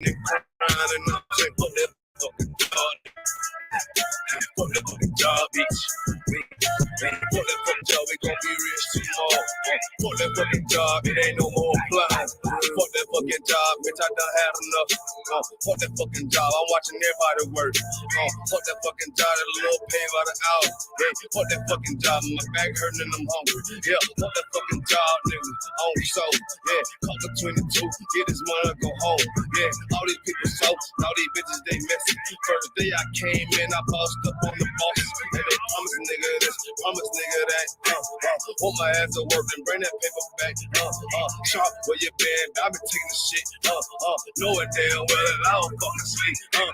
and crying, and I'm saying, fuck that fucking job. Fuck that fucking job, bitch. Fuck that fucking job, we gon' be rich tomorrow. Fuck that fucking job, it ain't no more flying. Fuck that fucking job, bitch, I done had enough. Fuck that fucking job, I'm watching everybody work. Fuck that fucking job, that little pay by the hour. Yeah, fuck that fucking job, my back hurting and I'm hungry. Yeah, fuck that fucking job, nigga, on so. Yeah, call the 22, get this money, go home. Yeah, all these people so, all these bitches, they messy. First day I came in, I bossed up on the bosses. And they promise nigga this, promise nigga that. Want my ass to work and bring that paper back. Sharp, where you been? I been taking the shit. Knowing damn well that I don't fucking sleep. Fuck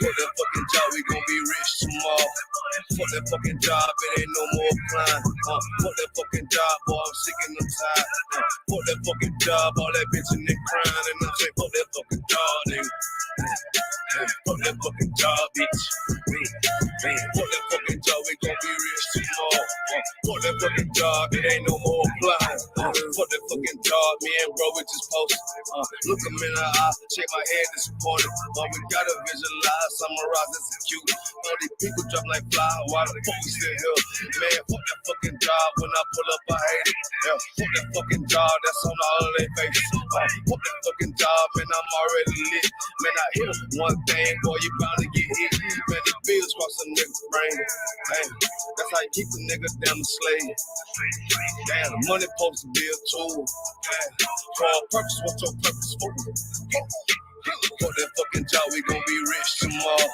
that fucking job, we gon' be rich tomorrow. Fuck that fucking job, it ain't no more climb. Fuck that fucking job, boy, I'm sick and I'm tired. Fuck that fucking job, all that bitchin' and crying. And I'm saying, fuck that fucking job, nigga. Fuck that fucking job, bitch. Fuck that fucking job, we gon' be rich tomorrow. Fuck that fucking job, it ain't no more flying. Fuck that fucking job, me and bro, we just posted. Look him in the eye, shake my head disappointed. We gotta visualize, summarize, this is cute. All these people drop like fly, why the fuck we still here? Man, fuck that fucking job, when I pull up, I hate it. Yeah, fuck that fucking job, that's on all of their faces. Fuck that fucking job, man, I'm already lit. Man, I hear one thing, boy, you bound to get hit. Man, these bills cross a nigga's brain. Man, that's how you keep the nigga down the slave. Damn, the money supposed to be a tool. Man, for a purpose, what's your purpose for? Fuck that fucking job, we gon' be rich tomorrow.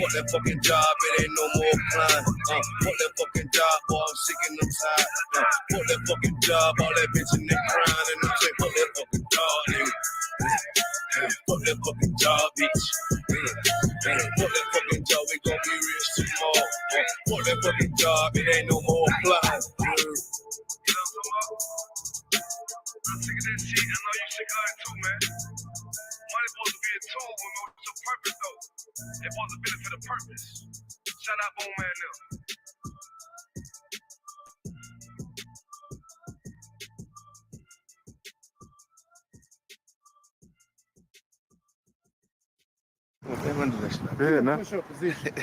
Fuck that fucking job, it ain't no more climb. Fuck that fucking job, boy, I'm sick and I'm tired. Fuck that fucking job, all that bitchin' and crying. And I'm saying, fuck that fucking job, nigga. Fuck that fucking job, bitch. Fuck that fucking job, we gon' be rich tomorrow. Fuck that fucking job, it ain't no more climb. I'm sick of that shit, I know you sick of it too, man. Money supposed to be a tool, but no, it's a purpose though. It's supposed to benefit a purpose. Shout out Boom Man now. Good, man. What's your position?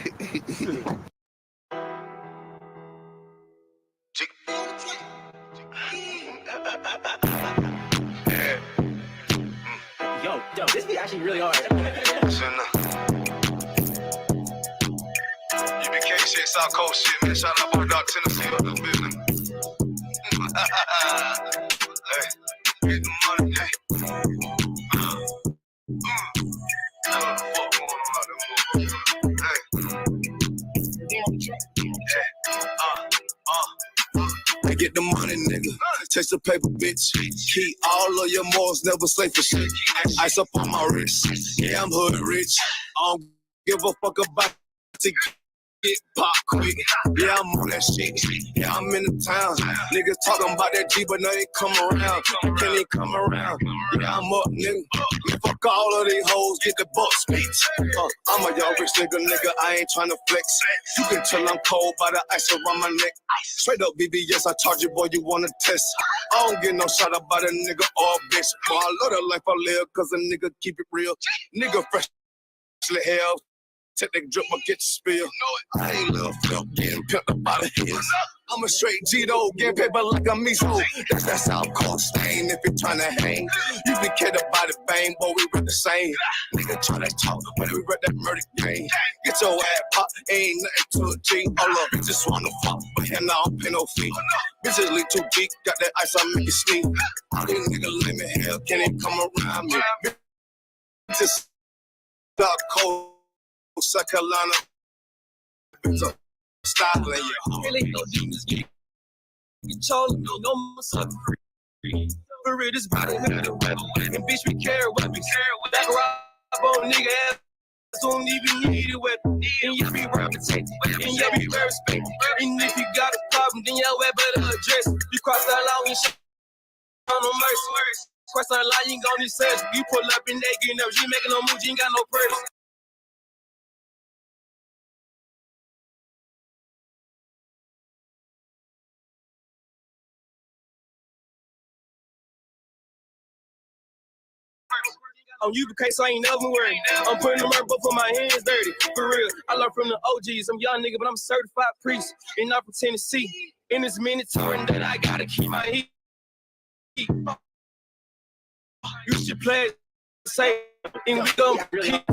Yo, this be actually really hard. UBK shit, South Coast shit, man. Shout out Dog Tennessee up the building. Hey, get the money, hey. Hey, get the money, nigga. Chase the paper, bitch. Keep all of your morals, never slay for shit. Ice up on my wrist. Yeah, I'm hood rich. I don't give a fuck about to get pop quick. Yeah, I'm on that shit. Yeah, I'm in the town. Niggas talking about that G, but now they come around. Can they come around? Yeah, I'm up, nigga. Man, fuck all of these hoes, get the buck speech. I'm a young rich nigga, I ain't tryna flex. You can tell I'm cold by the ice around my neck. Straight up BBS, I charge you, boy, you wanna test. I don't get no shot up by a nigga or a bitch. Boy, I love the life I live, cause a nigga keep it real. Nigga freshly hell. Take that drip, I'll get the spill. I ain't little flip, getting pimped up by the hills. I'm a straight G-Do, getting paper like a miso. That's how I'm called stain if you're trying to hang. You be cared about it, bang, boy, we read the same. Nigga try to talk when we read that murder game. Get your ass pop, ain't nothing to a G. All up, bitches wanna fuck, but hell no, I don't pay no fee. Bitches leak too deep, got that ice, I make it sleep. All these niggas lame in hell, can't even come around me. Bitches stop cold. South Carolina, it's a style in you. Really, no demons get control me, no more sucker free. For real, this body, and bitch, we care what we care. Back around on nigga ass, don't even need a weapon. And y'all be represented, and y'all be very respected. And if you got a problem, then y'all better address it. You cross that line, we shit on no mercy. Cross that line, you ain't gon' need search. You pull up in that, you know, you making no move, you ain't got no purse. On UPK, so I ain't never worried. I'm putting them up before my hands dirty. For real, I learned from the OGs. I'm young nigga, but I'm a certified priest. And I'm from Tennessee. In this mandatory that I gotta keep my heat. You should play it safe. And we gon' keep.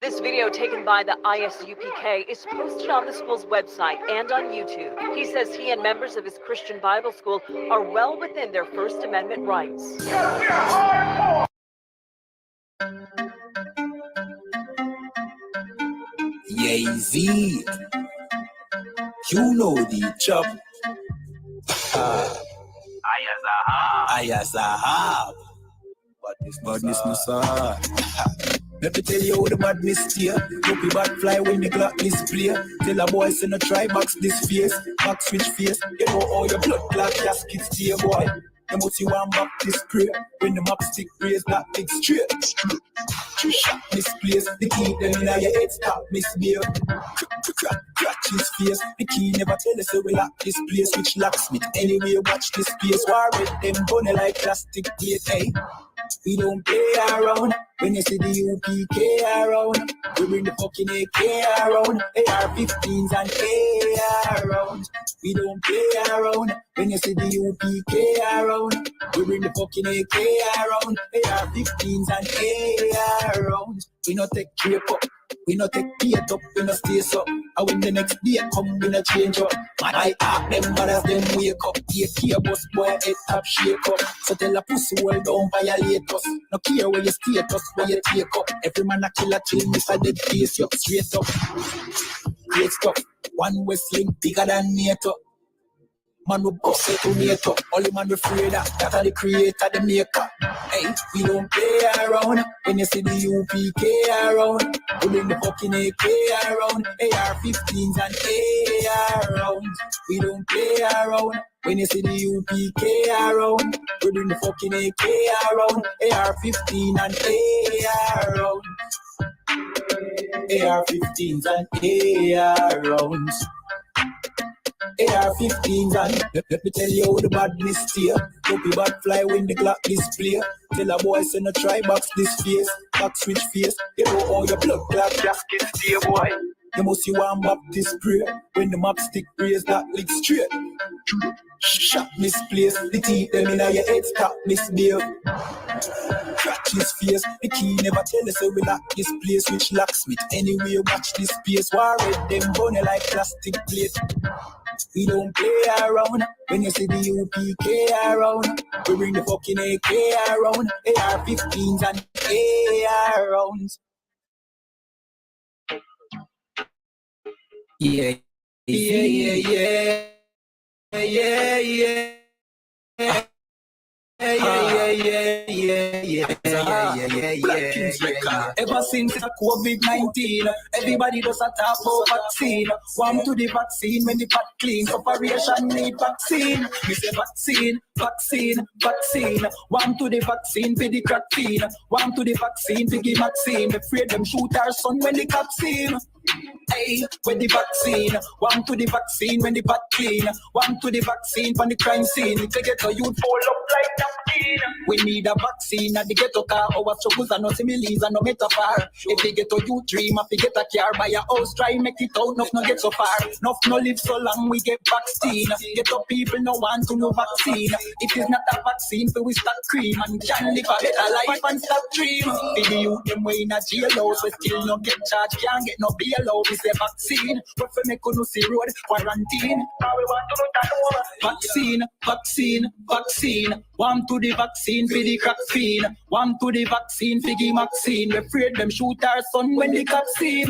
This video taken by the Isupk is posted on the school's website and on YouTube. He says he and members of his Christian Bible school are well within their First Amendment rights. Yay-Z, you know the chop. Ayazahab. Badness no sir. Let me tell you how the badness steer. Hope you bad fly when the clock display. Tell a boy say no try box this face. Back switch face. You know how your blood clot casket steer boy. You must see one back this prayer. When the map stick raise that big straight. You shot misplace. The key them in your head stop misbehav. Crack his face. The key never tell us so we lock this place. Which locksmith anyway watch this place. War with them bunny like plastic plate. Hey. We don't play around. When you see the UPK around, we bring the fucking AK around. AR-15s and AR rounds. We don't play around. When you see the UPK around, we bring the fucking AK around. AR-15s and AR rounds. We not take drape up. We not take beat up. We not stay up. And when the next day come, we not change up. Man, I ask them brothers, them wake up. AK bus boy, head top shake up. So tell a pussy world don't violate us. No care where you status, where you take up. Every man a killer till me for dead face you straight up. Great stuff. One Westling bigger than NATO. Man we bust it to NATO. Only man we afraid that are the creator, the maker. Hey, we don't play around. When you see the UPK around, we bring the fucking AK around. AR-15s and AR rounds. We don't play around. When you see the UPK around, we bring the fucking AK around. AR-15 and AR rounds. AR-15s and AR rounds. AR-15s and let me tell you how the badness steer. Hope you bad fly when the clock display. Tell a boy say no try box this face. Back switch face. You know how your blood clot gasket steer boy. You must see one Baptist prayer. When the map stick raise that lick straight. Shot misplaced. The teeth them in your head stop misbehave. Crack his face. The key never tell us so we lock this place. Which locksmith anyway watch this space. War with them bunny like plastic plate. We don't play around. When you see the UPK around, we bring the fucking AK around. AR-15s and AR rounds. Yeah, yeah, yeah, yeah. Yeah, yeah. Ever since the COVID-19, everybody does a talk about vaccine. One to the vaccine when the pot clean. Operation need vaccine. We say vaccine, vaccine, vaccine. One to the vaccine for the crack fiend. One to the vaccine for the vaccine. Afraid them shoot our son when the cap seen. Hey, when the vaccine, one to the vaccine when the pot clean, one to the vaccine from the crime scene. We take it to youth fall up like napkin. We need a vaccine at the ghetto car. Our struggles are no similes and no metaphor. If we get to youth dream, if we get a car, buy a house, try make it out, enough no get so far. Enough no live so long, we get vaccine. Get up people no want to know vaccine. If it's not a vaccine, so we start cream and can live a better life and stop dream. For the youth them way in a jailhouse, we still no get charged, can't get no bail. We say vaccine, but for me couldn't see road quarantine. Now we want to know vaccine, vaccine, vaccine. One to the vaccine for the crack fiend. One to the vaccine for the vaccine. We afraid them shoot our son when the cap seen.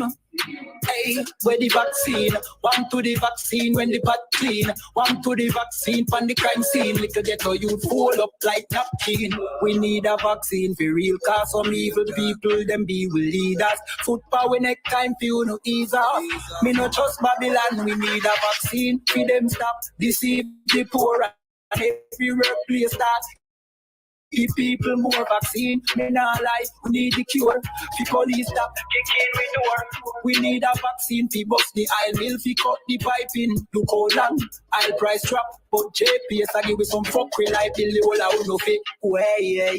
Hey, where the vaccine? One to the vaccine when the pot clean. One to the vaccine from the crime scene. Little ghetto youth fold up like napkin. We need a vaccine for real, cause some evil people them be will lead us. Foot power next time for you no ease off. Me no trust Babylon, we need a vaccine. For them stop deceive the poor and every workplace start Give people more vaccine. Me nah lie, we need the cure. Fi police stop kicking we door. We need a vaccine fi bust the aisle mill, fi cut the piping. Look how long I'll price drop. But JPS I give you some fuckery like the whole out no fit. Well, yeah.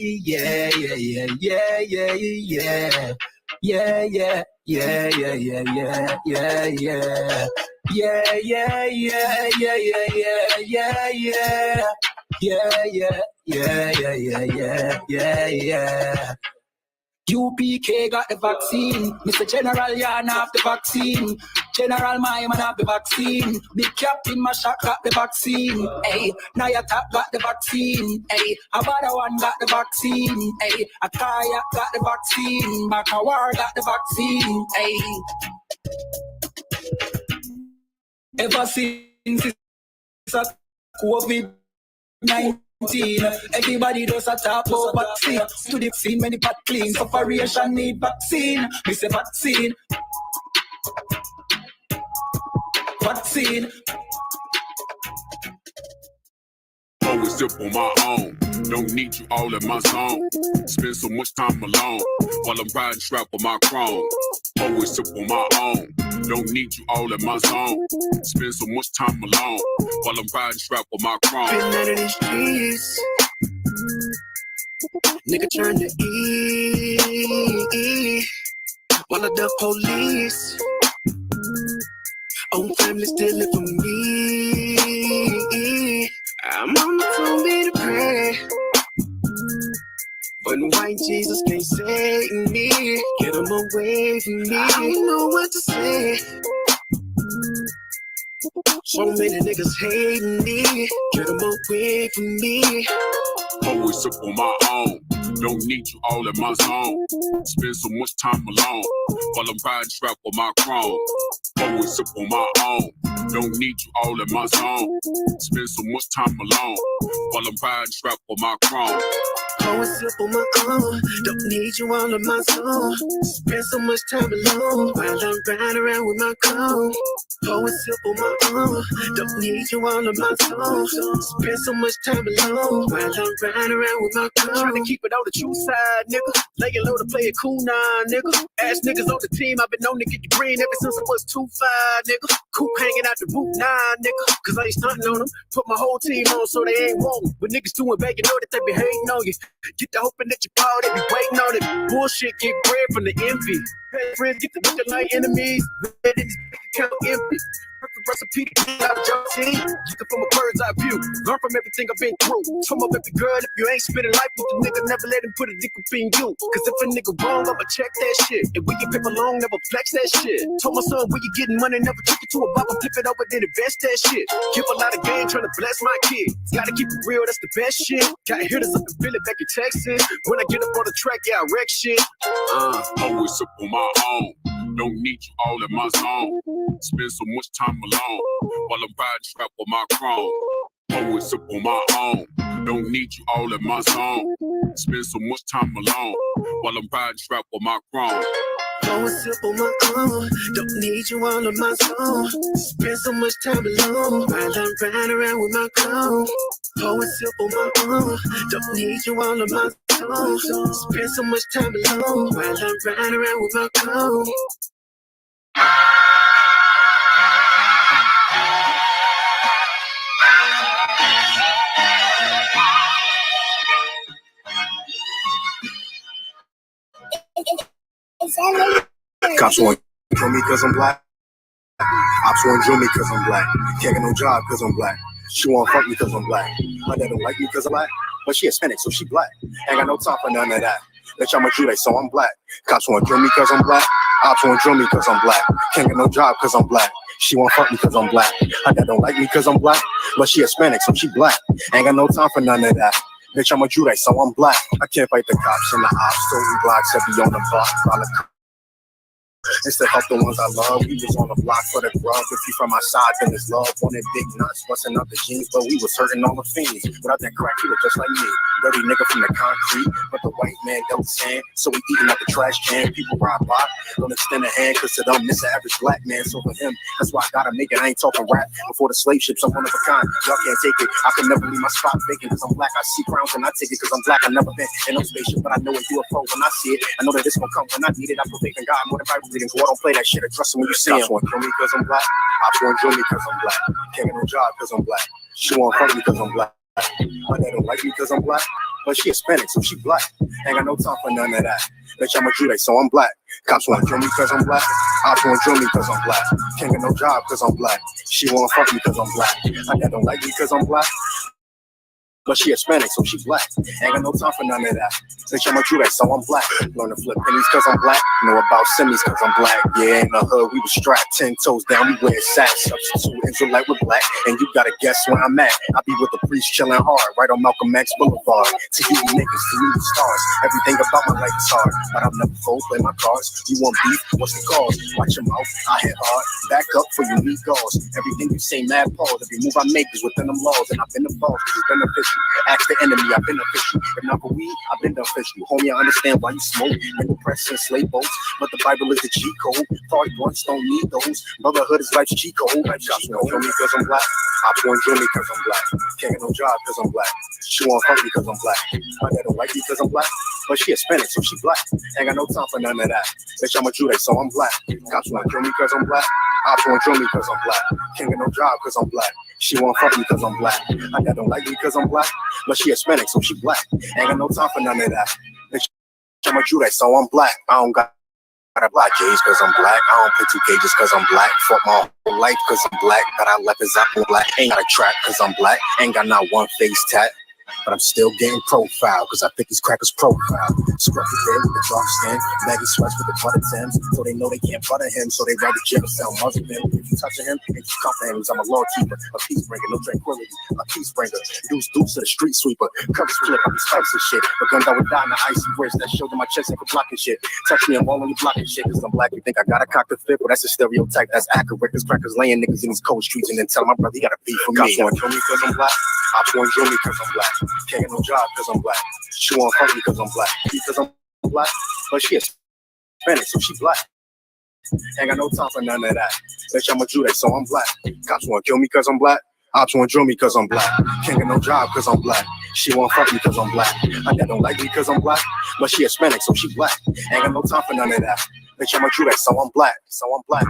UPK got the vaccine. Mr. General Yan have the vaccine. General my man have the vaccine. Big Captain Mashak got the vaccine. Hey, Nayatap got the vaccine. Hey, Abada one got the vaccine. Hey, Akaya got the vaccine. Makawar got the vaccine. Hey, ever since it's COVID-19. Everybody does a talk about vaccine. To the scene, many pot clean. Operation need vaccine. We say vaccine. Vaccine. Always sip on my own. Don't need you all in my zone. Spend so much time alone while I'm riding strap on my chrome. Always sip on my own. Don't need you all in my zone. Spend so much time alone while I'm riding strap on my chrome. Been out of these streets. Nigga turn to E. While I duck police. Own family stealing from me. I'm on the phone me to pray. But white Jesus can't save me. Get him away from me. I don't know what to say. So many niggas hating me. Get him away from me. Always sip on my own. Don't need you all in my zone. Spend so much time alone while I'm riding strap on my chrome. Always sip on my own. Don't need you all in my zone. Spend so much time alone while I'm riding strap on my chrome. Always sip on my own. Don't need you all in my zone. Spend so much time alone while I'm riding around with my cone. Always sip on my own. Don't need you all in my zone. Spend so much time alone while I'm riding around with my cone. Trying to keep it on the true side, nigga. Laying low to play it cool now, nigga. Ass niggas on the team, I've been known to get the green ever since I was 2'5", nigga. Coop hanging out the boot now, nigga. Cause I ain't stunting on them. Put my whole team on so they ain't wrong. But niggas doing bad, you know that they be hating on you. Get the hoping that you fall, they be waiting on it. Bullshit get bread from the envy. Bad friends get to looking like enemies. Red in this account empty. Perfect recipe to get out of your team. Looking from a bird's eye view. Learn from everything I've been through. From up every girl, if you ain't spending life with the nigga, never let him put a dick up in you. Cause if a nigga wrong, I'ma check that shit. If we get paper long, never flex that shit. Told my son, where you getting money, never took it to a bop and flip it over, then invest that shit. Give a lot of game, trying to bless my kid. Gotta keep it real, that's the best shit. Gotta hear this up and feel it back in Texas. When I get up on the track, yeah, I wreck shit. Always sip on my own. Don't need you all in my zone. Spend so much time alone while I'm riding strap on my chrome. Always sip on my own. Don't need you all in my zone. Spend so much time alone while I'm riding strap on my chrome. Always sip on my own. Don't need you all in my zone. Spend so much time alone while I'm riding around with my cone. Always sip on my own. Don't need you all in my zone. Spend so much time alone while I'm riding around with my cone. Cops want to kill me cause I'm black. Ops want to drill me cause I'm black. Can't get no job cause I'm black. She want to fuck me cause I'm black. My dad don't like me cause I'm black. But she Hispanic so she black. Ain't got no time for none of that. Bitch, I'm a Jude, so I'm black. Cops want to kill me cause I'm black. Ops want to drill me cause I'm black. Can't get no job cause I'm black. She want to fuck me cause I'm black. My dad don't like me cause I'm black. But she Hispanic so she black. Ain't got no time for none of that. Bitch, I'm a Jude, so I'm black. I can't fight the cops and the ops. So we blocks, I be on the block. Instead help the ones I love. We was on the block for the grub. If you from my side, then it's love. Wanted big nuts, busting out the jeans, but we was hurting all the fiends. Without that crack, he was just like me. Dirty nigga from the concrete, but the white man don't stand. So we eating out the trash can. People ride by, don't extend a hand, cause to them, it's the average black man. So for him, that's why I gotta make it. I ain't talking rap. Before the slave ships, I'm one of a kind. Y'all can't take it. I can never leave my spot vacant, cause I'm black. I see crowns and I take it, cause I'm black. I never been in no spaceship, but I know a UFO when I see it. I know that it's gonna come when I need it. I put faith in God more than Bible reading. So I don't play that shit or trust him when you see him. Cops won't kill me cause I'm black. Cops won't drill me cause I'm black. Can't get no job cause I'm black. She won't fuck me cause I'm black. My dad don't like me cause I'm black. But she Hispanic, so she black. Ain't got no time for none of that. Bitch, I'm a Jude, so I'm black. Cops won't drill me cause I'm black. Cops won't drill me cause I'm black. Can't get no job cause I'm black. She won't fuck me cause I'm black. My dad don't like me cause I'm black. But she Hispanic, so she black. Ain't got no time for none of that. Bitch, I'm a Jude, so I'm black. Learn to flip pennies cause I'm black. Know about semis cause I'm black. Yeah, in the hood, we was strapped 10 toes down, we wearing sacks. Substitute Israelite with black. And you gotta guess where I'm at. I be with the priest chilling hard, right on Malcolm X Boulevard. To you niggas, to you the stars. Everything about my life is hard. But I'll never fold, play my cards. You want beef? What's the cause? Watch your mouth, I hit hard. Back up for you need gauze. Everything you say, mad pause. Every move I make is within them laws. And I've been the boss, it's beneficial. Ask the enemy, I've been official. If not for weed, I've been the official. Homie, I understand why you smoke. Been depressed since slave boats. But the Bible is the G code. Thought blunts don't need those. Brotherhood is life's G code. Like shots won't drill me cause I'm black. Cops won't drill me cause I'm black. Can't get no job cause I'm black. She won't fuck me cause I'm black. My dad don't like me cause I'm black. But she Hispanic, so she black. Ain't got no time for none of that. Bitch, I'm a Jude, so I'm black. Cops won't drill me cause I'm black. Cops won't drill me cause I'm black. Can't get no job cause I'm black. She won't fuck me cause I'm black. My dad don't like me cause I'm black. But she Hispanic, so she black. Ain't got no time for none of that. Bitch, I'm a Jude, so I'm black. I don't got I black J's cause I'm black. I don't play 2K just cause I'm black. Fuck my whole life cause I'm black. But I left as I'm black. Ain't got a trap cause I'm black. Ain't got not one face tat. But I'm still getting profile, cause I think these crackers profile. Scruffy there with the drop stand, baggy sweats with the butter Timbs, so they know they can't butter him, so they rather jail sound Muslim. If you touching him, ain't you comforting him, I'm a law keeper, a peace bringer, no tranquility, a peace bringer. Deuce to the street sweeper, covers flip, I be spicy shit. But guns I would die in the icy wrist, that showed in my chest and for blocking shit. Touch me, I'm all on you blocking shit, cause I'm black, you think I gotta cock the flip, well that's a stereotype, that's accurate, cause crackers laying niggas in these cold streets and then tell my brother he got a beef for me. Cops won't kill me cause I'm black, cops won't drill me cause I'm black. Can't get no job cause I'm black. She won't fuck me cause I'm black. Because I'm black, but she Hispanic, so she black. Ain't got no time for none of that. Bitch, I'm a Jude, so I'm black. Cops won't kill me cause I'm black. Ops won't drill me cause I'm black. Can't get no job cause I'm black. She won't fuck me cause I'm black. My dad don't like me cause I'm black. But she Hispanic, so she black. Ain't got no time for none of that. Bitch, I'm a Jude, so I'm black. So I'm black.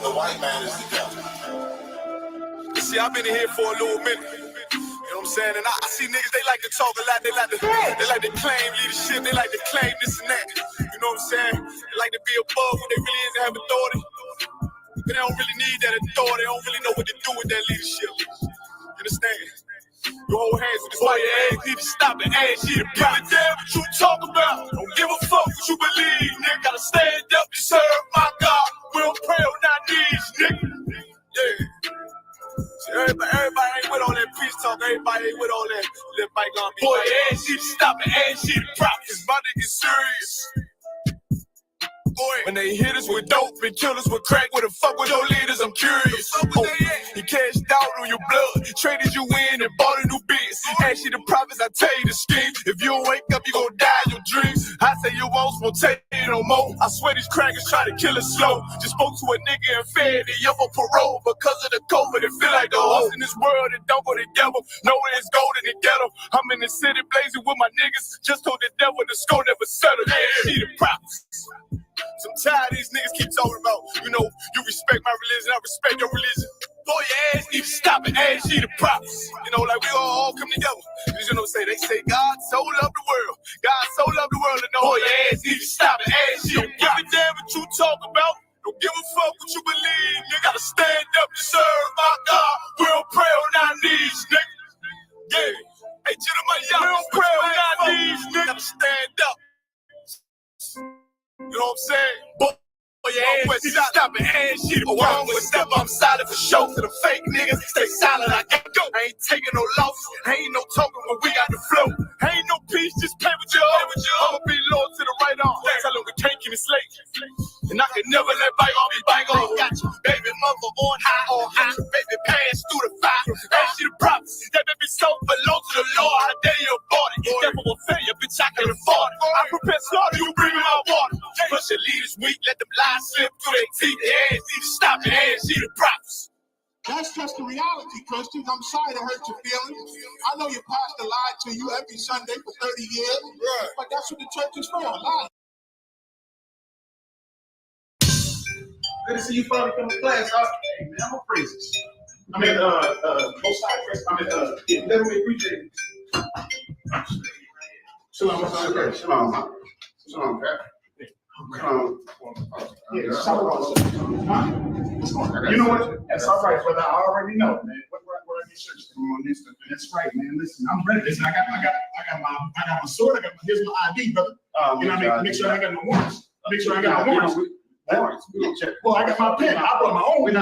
The white man is the devil. You see, I've been in here for a little minute. You know what I'm saying? And I see niggas, they like to talk a lot. They like to claim leadership. They like to claim this and that. You know what I'm saying? They like to be above what they really is to have authority. But they don't really need that authority. They don't really know what to do with that leadership. You understand? You hold hands with this white ass, need to stop and ask you to give a damn what you talk about. Don't give a fuck what you believe, nigga. Gotta stand up and serve my God. We don't pray on our knees, nigga. Yeah. See, everybody ain't with all that peace talk. Everybody ain't with all that bygone beat. Boy, ask you to stop and ask you to drop. It's about to get serious. When they hit us with dope and kill us with crack, where the fuck with your leaders? I'm curious. He cashed out on your blood, traded you in and bought a new biz. Ask you the prophets, I tell you the scheme. If you don't wake up, you gon' die in your dreams. I say you won't take it no more. I swear these crackers try to kill us slow. Just spoke to a nigga and fed he up on parole because of the COVID. It feel like the host in this world that don't go together. Know where it's gold in the ghetto. I'm in the city blazing with my niggas. Just told the devil the score never settled. Yeah, see the prophets. So I'm tired of these niggas keep talking about, you know, you respect my religion, I respect your religion. Boy, your ass need to stop and ask you the prophets. You know, like we all come together. Cause you know, they say God so loved the world. God so loved the world, and know boy, your ass need to stop and ask you. Don't give a damn what you talk about. Don't give a fuck what you believe, nigga. Gotta stand up to serve my God. We'll pray on our knees, nigga. Yeah. Hey, gentlemen, y'all don't pray on our knees, nigga. Gotta stand up. You know what I'm saying? Boy, your ass shit, stop it, ass shit. Oh, I'm gonna step up solid for show to the fake niggas. Stay silent, I gotta go. I ain't taking no losses. Ain't no talking when we got the flow. Ain't no peace, just play with you. I'ma be loyal to the right arm. Tell them we can't keep it slate. And I can never let bygone be bygone. Got you, baby mother on high. Baby pass through the fire. Ain't she the prophets? That baby so below to the Lord. How dare you abort it? Devil will fail you, bitch, I can afford it. I prepare slaughter, you bring me my water. Push your leaders weak, let them lies slip through their teeth. Their ass need to stop their ass, she the prophets. That's just the reality, Christians. I'm sorry to hurt your feelings. I know your pastor lied to you every Sunday for 30 years, but that's what the church is for, lying. Good to see you finally come to class, huh? Hey, man, I'm a praises. I mean, both sides, I mean, definitely appreciate it. Shalom, what's on the Shalom, man. Shalom, okay? Yeah, shalom. You know what? That's all right, brother. I already know, man. Where I get church from on this stuff. That's right, man. Listen, I'm ready. Listen, I got my sword. Here's my ID, brother. You know what I mean? Make sure I got no warrants. Make sure I got no warrants. Well, I got my pen. I brought my own pen. I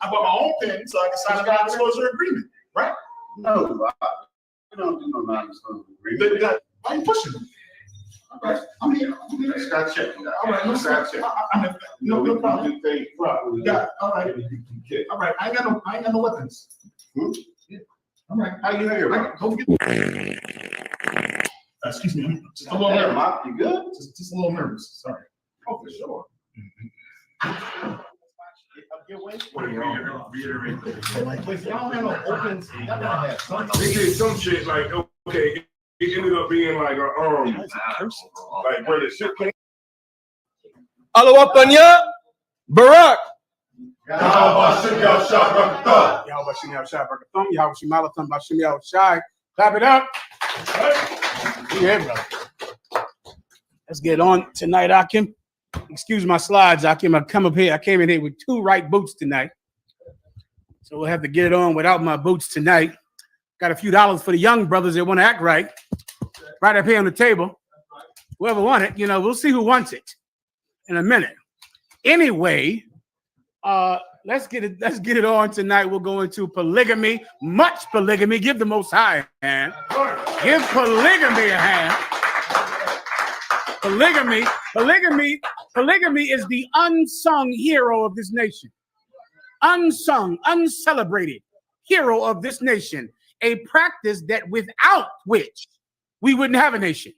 brought my own pen, so I can sign a non-disclosure agreement, right? No, we don't do no non-disclosure agreement. Why are you pushing me? All right, I'm here. Just got check. All right, let's got check. No problem. Got it. All right. All right. I ain't got no weapons. Yeah. All right. How you here? Go get. Excuse me. Just a little nervous. You good? Just a little nervous. Sorry. Oh, for sure. They did some shit like, okay, it ended up being like a like where the shit came. Alo up on ya, Barack. Clap it up. Yeah, brother. Let's get on tonight, Akim. Excuse my slides, Akim. I come up here. I came in here with two right boots tonight. So we'll have to get it on without my boots tonight. Got a few dollars for the young brothers that want to act right. Right up here on the table. Whoever wants it, we'll see who wants it in a minute. Anyway, let's get it on tonight. We'll go into polygamy, much polygamy. Give the Most High a hand. Give polygamy a hand. Polygamy is the unsung hero of this nation. Unsung, uncelebrated hero of this nation. A practice that without which we wouldn't have a nation.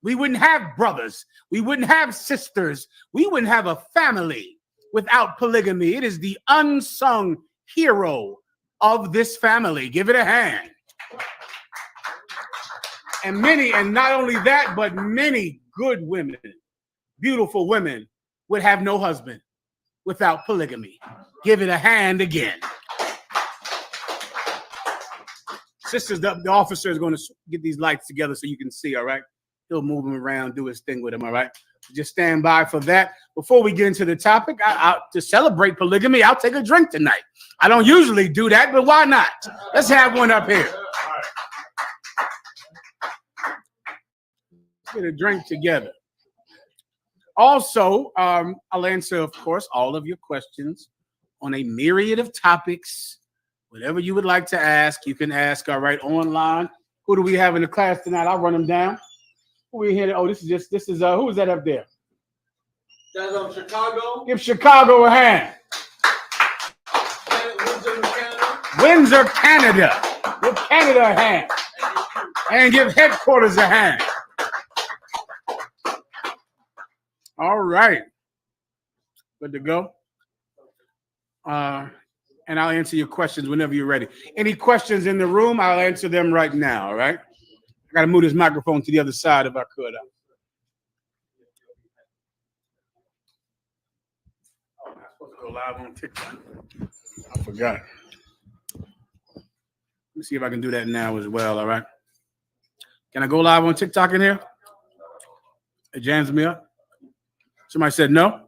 We wouldn't have brothers. We wouldn't have sisters. We wouldn't have a family without polygamy. It is the unsung hero of this family. Give it a hand. And not only that, but many good women, beautiful women, would have no husband without polygamy. Give it a hand again. Sisters, the officer is going to get these lights together so you can see, all right? He'll move them around, do his thing with them, all right? Just stand by for that. Before we get into the topic, to celebrate polygamy, I'll take a drink tonight. I don't usually do that, but why not? Let's have one up here. Get a drink together. Also, I'll answer, of course, all of your questions on a myriad of topics. Whatever you would like to ask, you can ask, all right, online. Who do we have in the class tonight? I'll run them down. Who we here? Oh, this is who is that up there? That's Chicago. Give Chicago a hand. Windsor, Canada. Give Canada a hand. And give headquarters a hand. All right. Good to go. And I'll answer your questions whenever you're ready. Any questions in the room, I'll answer them right now, all right? I got to move this microphone to the other side if I could. Oh, I'm supposed to go live on TikTok. I forgot. Let me see if I can do that now as well, all right? Can I go live on TikTok in here? It jams me up. Somebody said no?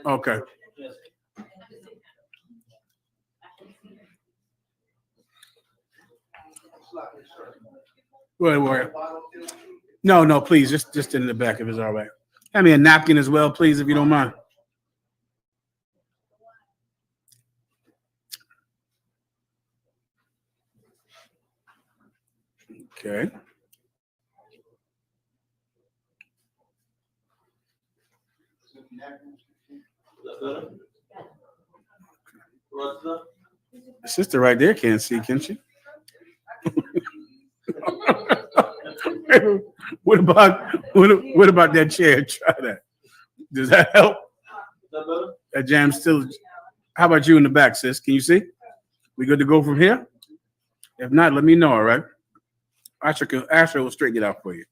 Okay. Wait. No, please, just in the back if it's all right. Hand me a napkin as well, please, if you don't mind. Okay. The sister right there can't see, can she? What about that chair? Try that. Does that help? That jam still. How about you in the back, sis? Can you see? We good to go from here? If not, let me know, all right? Asher will straighten it out for you.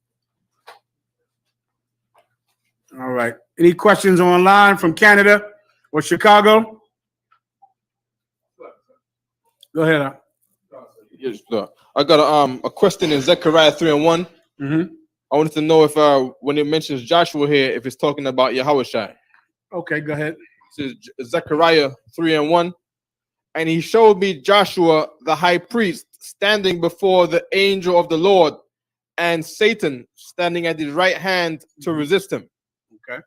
All right. Any questions online from Canada or Chicago? Go ahead. Yes, sir. I got a question in Zechariah 3:1. Mm-hmm. I wanted to know if when it mentions Joshua here, if it's talking about Yahushua. Okay, go ahead. It says Zechariah 3:1. And he showed me Joshua, the high priest, standing before the angel of the Lord, and Satan standing at his right hand to resist him. Okay.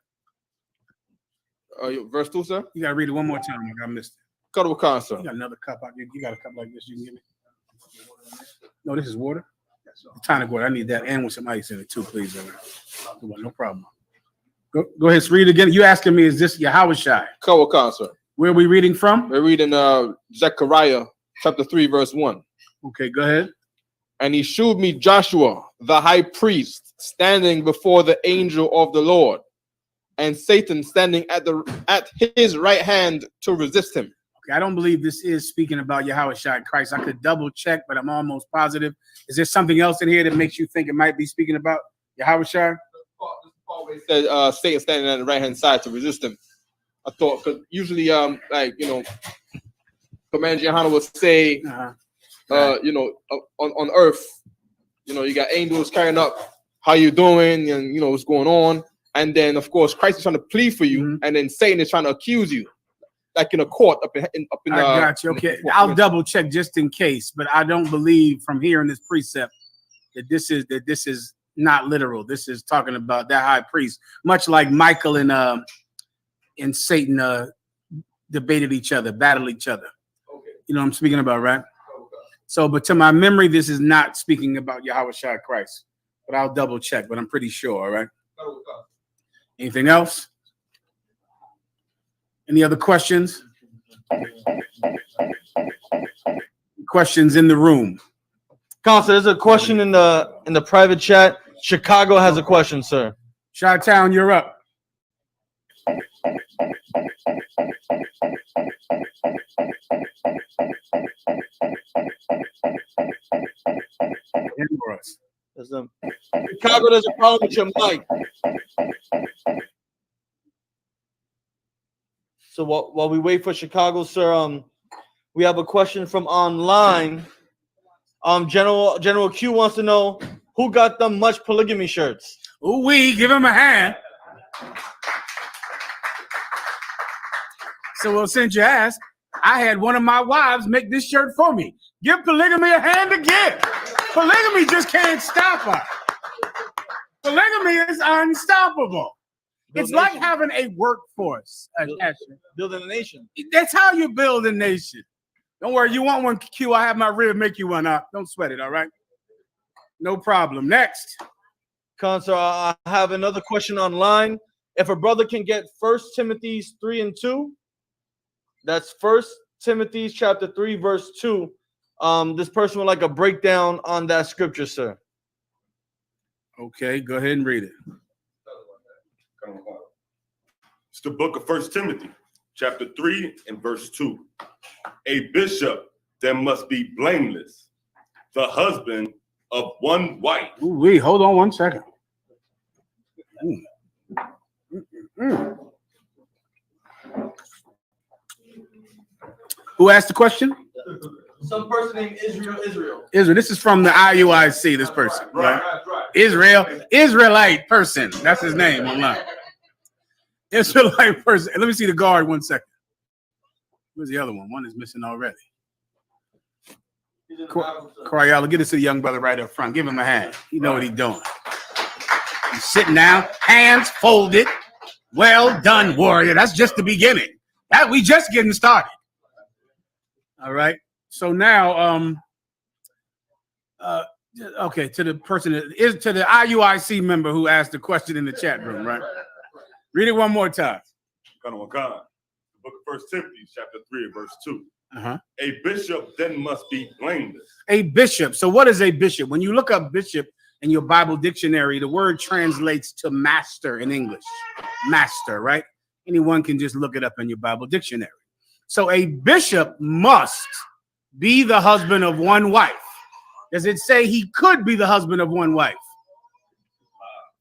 Verse 2, sir? You got to read it one more time. I missed it. Sir. You got another cup. You got a cup like this you can give me? No, this is water? Tonic water. I need that and with some ice in it too, please. No problem. Go ahead, read it again. You asking me, is this Yahushua? Sir. Where are we reading from? We're reading Zechariah chapter 3, verse 1. Okay, go ahead. And he showed me Joshua, the high priest, standing before the angel of the Lord, and Satan standing at his right hand to resist him. Okay, I don't believe this is speaking about Yahushua Christ. I could double check, but I'm almost positive. Is there something else in here that makes you think it might be speaking about Yahushua? It said Satan standing at the right hand side to resist him. I thought, because usually, Commander Johanna would say, on Earth, you got angels carrying up, how you doing, and what's going on, and then of course Christ is trying to plead for you, and then Satan is trying to accuse you, like in a court up in. I got you. Okay, I'll double check just in case, but I don't believe from hearing this precept that this is not literal. This is talking about that high priest, much like Michael and Satan debated each other, battled each other. Okay. You know what I'm speaking about, right? So, but to my memory, this is not speaking about Yahushua Christ. But I'll double check, but I'm pretty sure, all right? Anything else? Any other questions? Questions in the room? Counselor, there's a question in the private chat. Chicago has a question, sir. Chi-Town, you're up. Chicago, there's a problem with your mic. So while we wait for Chicago, sir, we have a question from online. General Q wants to know who got them much polygamy shirts. Ooh, we give him a hand. So, well, since you asked, I had one of my wives make this shirt for me. Give polygamy a hand again. Polygamy just can't stop her. Polygamy is unstoppable. It's like having a workforce. Building a nation. That's how you build a nation. Don't worry, you want one, Q, I have my rib make you one up. Don't sweat it, all right? No problem. Next. Counselor, I have another question online. If a brother can get 1 Timothy 3:2, that's 1 Timothy chapter 3, verse 2. This person would like a breakdown on that scripture, sir. Okay, go ahead and read it. It's the book of 1 Timothy, chapter 3 and verse 2. A bishop that must be blameless, the husband of one wife. Ooh, hold on one second. Who asked the question? Some person named Israel. This is from the IUIC, this person. Right. Israelite person. That's his name online. Israelite person. Let me see the guard 1 second. Where's the other one? One is missing already. Coriola, get it to the young brother right up front. Give him a hand. You know what he's doing. He's sitting down, hands folded. Well done, warrior. That's just the beginning. That we just getting started. All right. So now, okay, to the person that is to the IUIC member who asked the question in the chat room, right? Read it one more time. The book of 1 Timothy, chapter 3, verse 2. Uh-huh. A bishop then must be blameless. A bishop. So what is a bishop? When you look up bishop in your Bible dictionary, the word translates to master in English. Master, right? Anyone can just look it up in your Bible dictionary. So a bishop must be the husband of one wife. Does it say he could be the husband of one wife?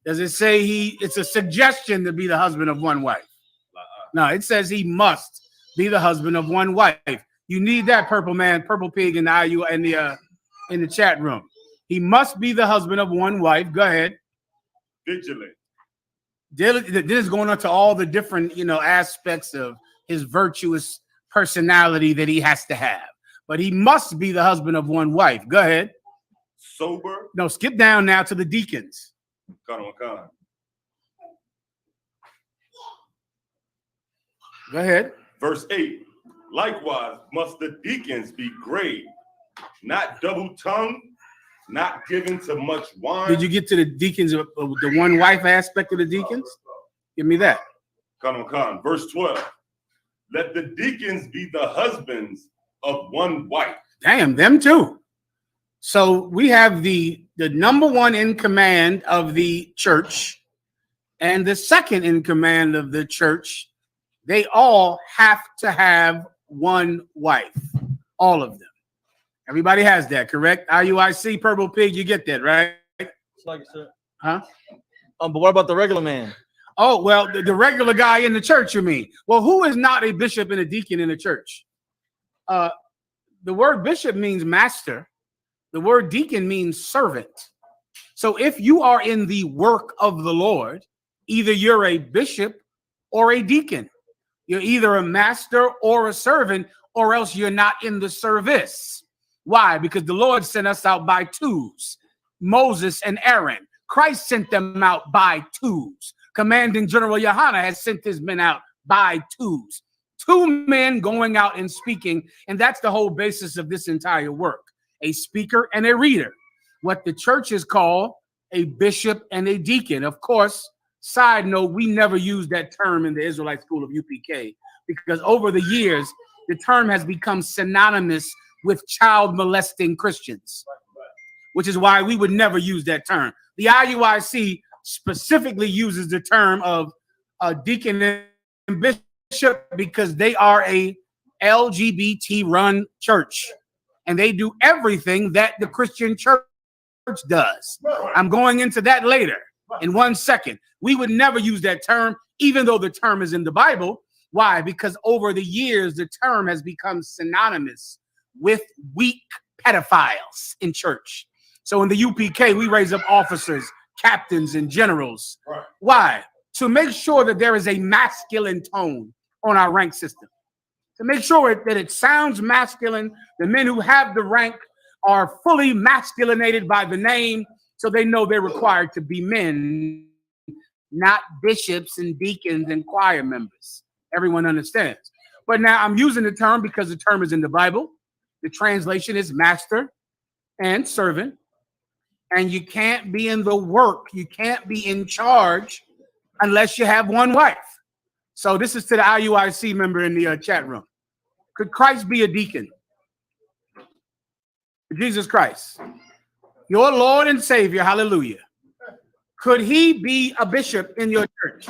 Does it say it's a suggestion to be the husband of one wife? No, it says he must be the husband of one wife. You need that, purple man, purple pig in the IU in the chat room. He must be the husband of one wife. Go ahead. Vigilant. This is going on to all the different, aspects of his virtuous personality that he has to have. But he must be the husband of one wife. Go ahead. Sober. No, skip down now to the deacons. Go ahead. Verse 8. Likewise must the deacons be grave, not double-tongued, not given to much wine. Did you get to the deacons, the one wife aspect of the deacons? Give me that. Verse 12. Let the deacons be the husbands of one wife. Damn, them too. So we have the number one in command of the church and the second in command of the church. They all have to have one wife. All of them. Everybody has that, correct? IUIC, purple pig, you get that, right? Like it, sir. Huh? But what about the regular man? Oh, well, the regular guy in the church, you mean? Well, who is not a bishop and a deacon in the church? The word bishop means master. The word deacon means servant. So if you are in the work of the Lord, either you're a bishop or a deacon. You're either a master or a servant, or else you're not in the service. Why? Because the Lord sent us out by twos. Moses and Aaron. Christ sent them out by twos. Commanding General Yohana has sent his men out by twos. Two men going out and speaking, and that's the whole basis of this entire work. A speaker and a reader. What the church is called a bishop and a deacon. Of course, side note, we never used that term in the Israelite School of UPK because over the years, the term has become synonymous with child molesting Christians, which is why we would never use that term. The IUIC specifically uses the term of deacon and bishop because they are a LGBT run church and they do everything that the Christian church does. I'm going into that later in 1 second. We would never use that term, even though the term is in the Bible. Why? Because over the years, the term has become synonymous with weak pedophiles in church. So in the UPK, we raise up officers, captains, and generals. Right. Why? To make sure that there is a masculine tone on our rank system. To make sure that it sounds masculine. The men who have the rank are fully masculinated by the name, so they know they're required to be men, not bishops and deacons and choir members. Everyone understands. But now I'm using the term because the term is in the Bible. The translation is master and servant. And you can't be in the work. You can't be in charge unless you have one wife. So this is to the IUIC member in the chat room. Could Christ be a deacon? Jesus Christ, your Lord and Savior, hallelujah. Could he be a bishop in your church?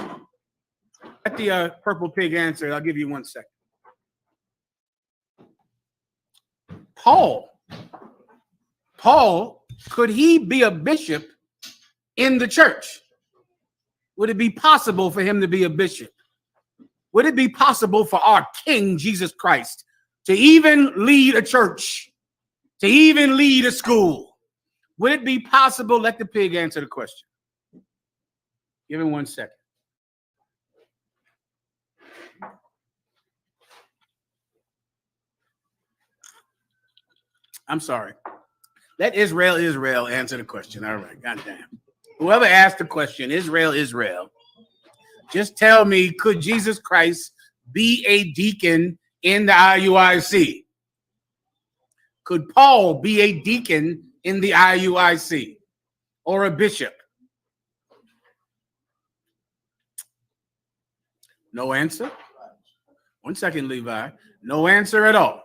Let the purple pig answer. I'll give you 1 second. Paul, could he be a bishop in the church? Would it be possible for him to be a bishop? Would it be possible for our King Jesus Christ to even lead a church, to even lead a school? Would it be possible? Let the pig answer the question. Give him 1 second. I'm sorry. Let Israel answer the question. All right, goddamn. Whoever asked the question, Israel. Just tell me, could Jesus Christ be a deacon in the IUIC? Could Paul be a deacon in the IUIC or a bishop? No answer. 1 second, Levi. No answer at all.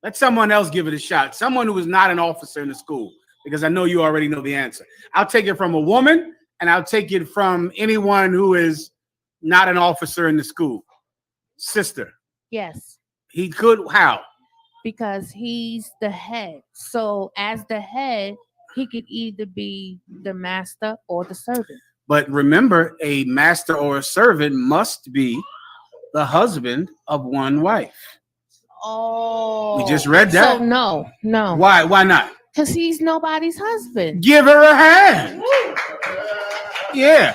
Let someone else give it a shot. Someone who is not an officer in the school, because I know you already know the answer. I'll take it from a woman, and I'll take it from anyone who is not an officer in the school. Sister. Yes. He could. How? Because he's the head. So as the head, he could either be the master or the servant. But remember, a master or a servant must be the husband of one wife. Oh. We just read that. So no. Why? Why not? Because he's nobody's husband. Give her a hand. Yeah.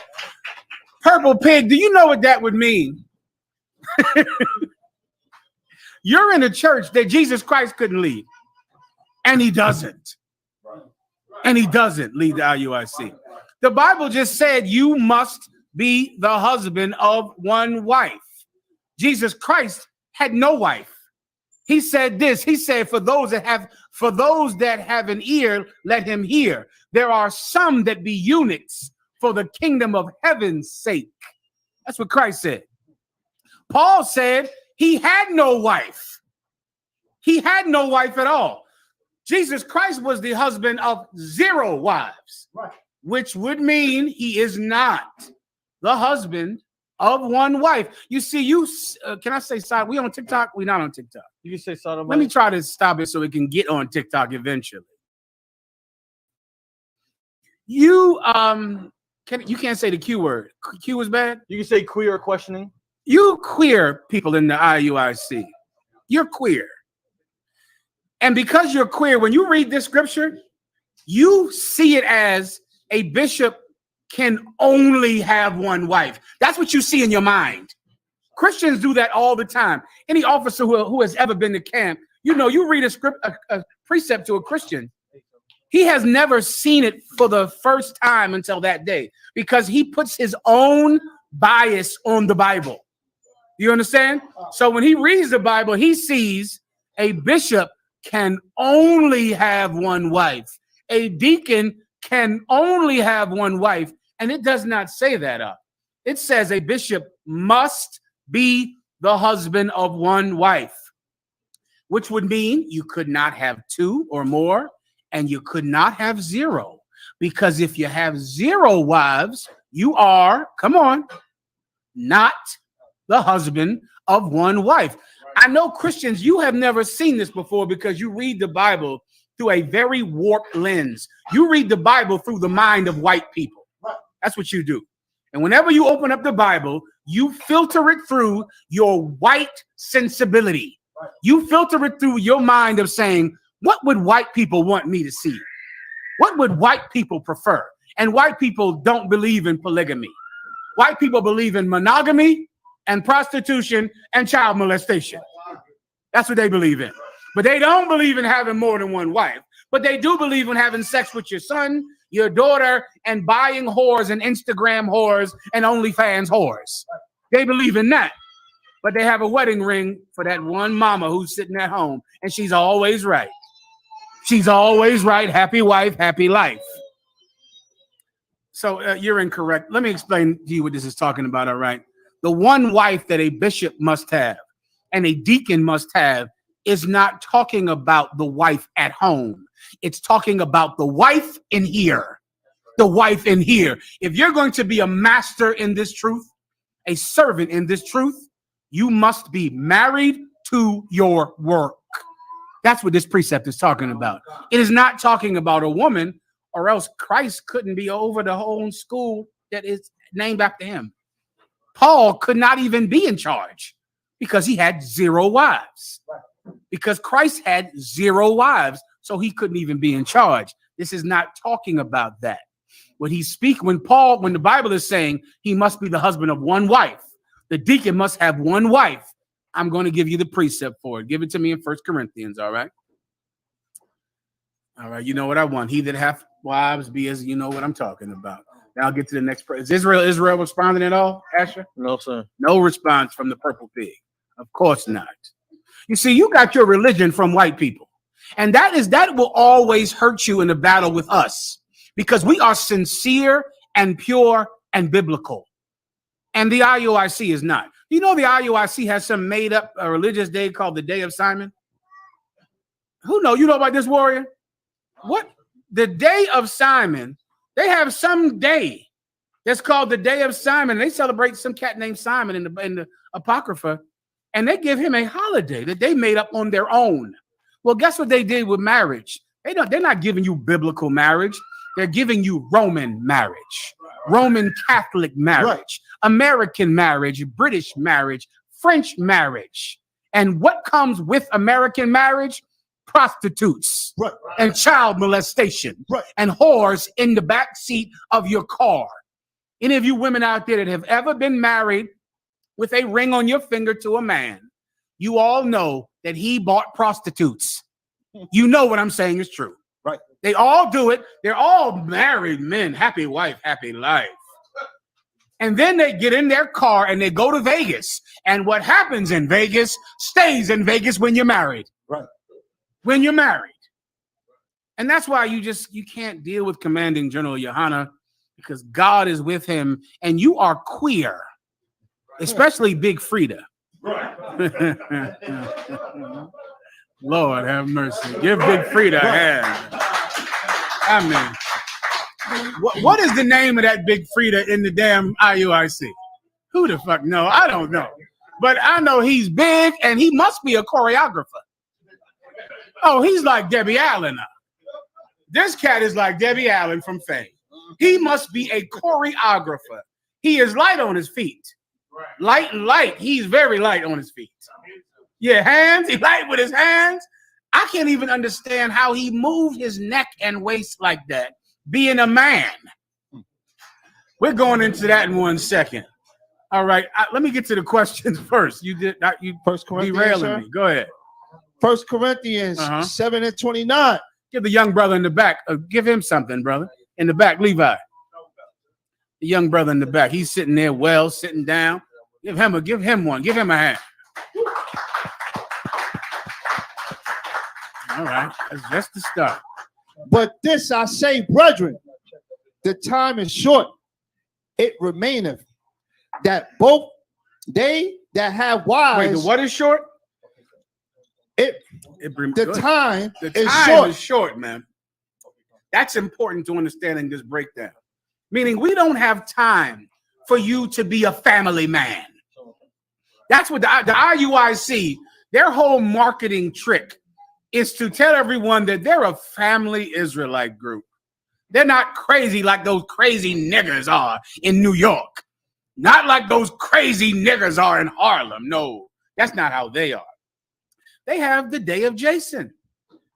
Purple pig, do you know what that would mean? You're in a church that Jesus Christ couldn't lead. And he doesn't. And he doesn't lead the IUIC. The Bible just said you must be the husband of one wife. Jesus Christ had no wife. He said this. He said, for those that have an ear, let him hear. There are some that be eunuchs for the kingdom of heaven's sake. That's what Christ said. Paul said he had no wife. He had no wife at all. Jesus Christ was the husband of 0 wives, right, which would mean he is not the husband of one wife. You see, can I say side? We on TikTok? We not on TikTok. You can say side. Let me try to stop it so it can get on TikTok eventually. You can't say the Q word. Q is bad. You can say queer questioning. You queer people in the IUIC. You're queer. And because you're queer, when you read this scripture, you see it as a bishop can only have one wife. That's what you see in your mind. Christians do that all the time. Any officer who has ever been to camp, you read a precept to a Christian. He has never seen it for the first time until that day because he puts his own bias on the Bible. You understand? So when he reads the Bible, he sees a bishop can only have one wife. A deacon can only have one wife. And it does not say that up. It says a bishop must be the husband of one wife, which would mean you could not have 2 or more, and you could not have 0. Because if you have 0 wives, you are, come on, not the husband of one wife. I know Christians, you have never seen this before because you read the Bible through a very warped lens. You read the Bible through the mind of white people. That's what you do. And whenever you open up the Bible, you filter it through your white sensibility. You filter it through your mind of saying, what would white people want me to see? What would white people prefer? And white people don't believe in polygamy. White people believe in monogamy and prostitution and child molestation. That's what they believe in. But they don't believe in having more than one wife. But they do believe in having sex with your son, your daughter, and buying whores and Instagram whores and OnlyFans whores. They believe in that. But they have a wedding ring for that one mama who's sitting at home, and she's always right. She's always right. Happy wife, happy life. So you're incorrect. Let me explain to you what this is talking about, all right? The one wife that a bishop must have and a deacon must have is not talking about the wife at home. It's talking about the wife in here. The wife in here. If you're going to be a master in this truth, a servant in this truth, you must be married to your work. That's what this precept is talking about. It is not talking about a woman, or else Christ couldn't be over the whole school that is named after him. Paul could not even be in charge because he had 0 wives. Because Christ had 0 wives, so he couldn't even be in charge. This is not talking about that. When the Bible is saying he must be the husband of one wife, the deacon must have one wife. I'm going to give you the precept for it. Give it to me in 1 Corinthians, all right? All right, you know what I want. He that hath wives be as you know what I'm talking about. Now I'll get to the next person. Is Israel responding at all, Asher? No, sir. No response from the purple pig. Of course not. You see, you got your religion from white people. And that will always hurt you in the battle with us because we are sincere and pure and biblical. And the IUIC is not. You know, the IUIC has some made up religious day called the Day of Simon. Who know? You know about this, warrior? What? The Day of Simon, they have some day that's called the Day of Simon. They celebrate some cat named Simon in the Apocrypha, and they give him a holiday that they made up on their own. Well, guess what they did with marriage? They're not giving you biblical marriage. They're giving you Roman marriage, Roman Catholic marriage, American marriage, British marriage, French marriage. And what comes with American marriage? Prostitutes and child molestation and whores in the back seat of your car. Any of you women out there that have ever been married with a ring on your finger to a man, you all know that he bought prostitutes. You know what I'm saying is true. Right. They all do it. They're all married men. Happy wife, happy life. And then they get in their car and they go to Vegas. And what happens in Vegas stays in Vegas when you're married. Right. When you're married. And that's why you can't deal with Commanding General Yohana, because God is with him and you are queer, especially Big Frida. Right. Lord have mercy. Give Big Frida a hand. I mean, what is the name of that Big Frida in the damn IUIC? Who the fuck know? I don't know. But I know he's big and he must be a choreographer. Oh, he's like Debbie Allen. This cat is like Debbie Allen from Fame. He must be a choreographer. He is light on his feet. Light. He's very light on his feet. Yeah, hands. He light with his hands. I can't even understand how he moved his neck and waist like that, being a man. We're going into that in 1 second. All right, let me get to the questions first. You First Corinthians, derailing me. Go ahead. 1 Corinthians 7:29. Give the young brother in the back. Give him something, brother. In the back, Levi. The young brother in the back. He's sitting there, sitting down. Give him one. Give him a hand. All right, that's just the start. But this I say, brethren, the time is short. It remaineth that both they that have wives. Wait, the what is short? The time is short, man. That's important to understanding this breakdown. Meaning we don't have time for you to be a family man. That's what the IUIC, their whole marketing trick is to tell everyone that they're a family Israelite group. They're not crazy like those crazy niggers are in New York. Not like those crazy niggers are in Harlem. No, that's not how they are. They have the Day of Jason.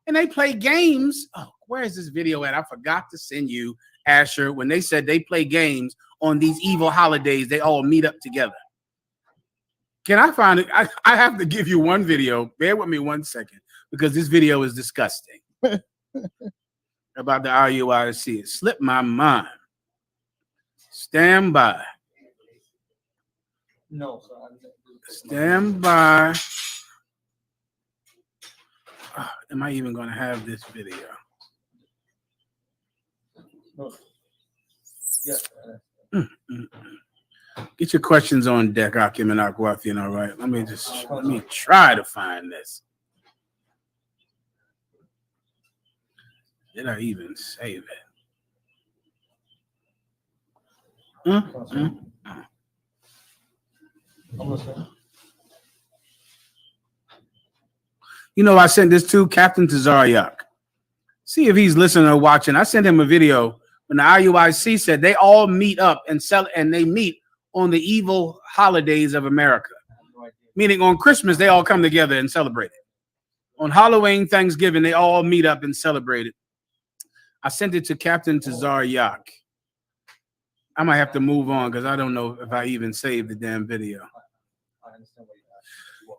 And they play games. Oh, where is this video at? I forgot to send you, Asher, when they said they play games on these evil holidays. They all meet up together. Can I find it? I have to give you one video. Bear with me 1 second, because this video is disgusting. About the IUIC. It slipped my mind. Stand by. No. Stand by. Oh, am I even going to have this video? No. Yeah. Get your questions on deck, Akim and Akwathian. All right. Let me try to find this. Did I even save it? You know, I sent this to Captain Tazaryak. See if he's listening or watching. I sent him a video when the IUIC said they all meet up and they meet on the evil holidays of America. Meaning on Christmas, they all come together and celebrate it. On Halloween, Thanksgiving, they all meet up and celebrate it. I sent it to Captain Tazaryak. I might have to move on because I don't know if I even saved the damn video.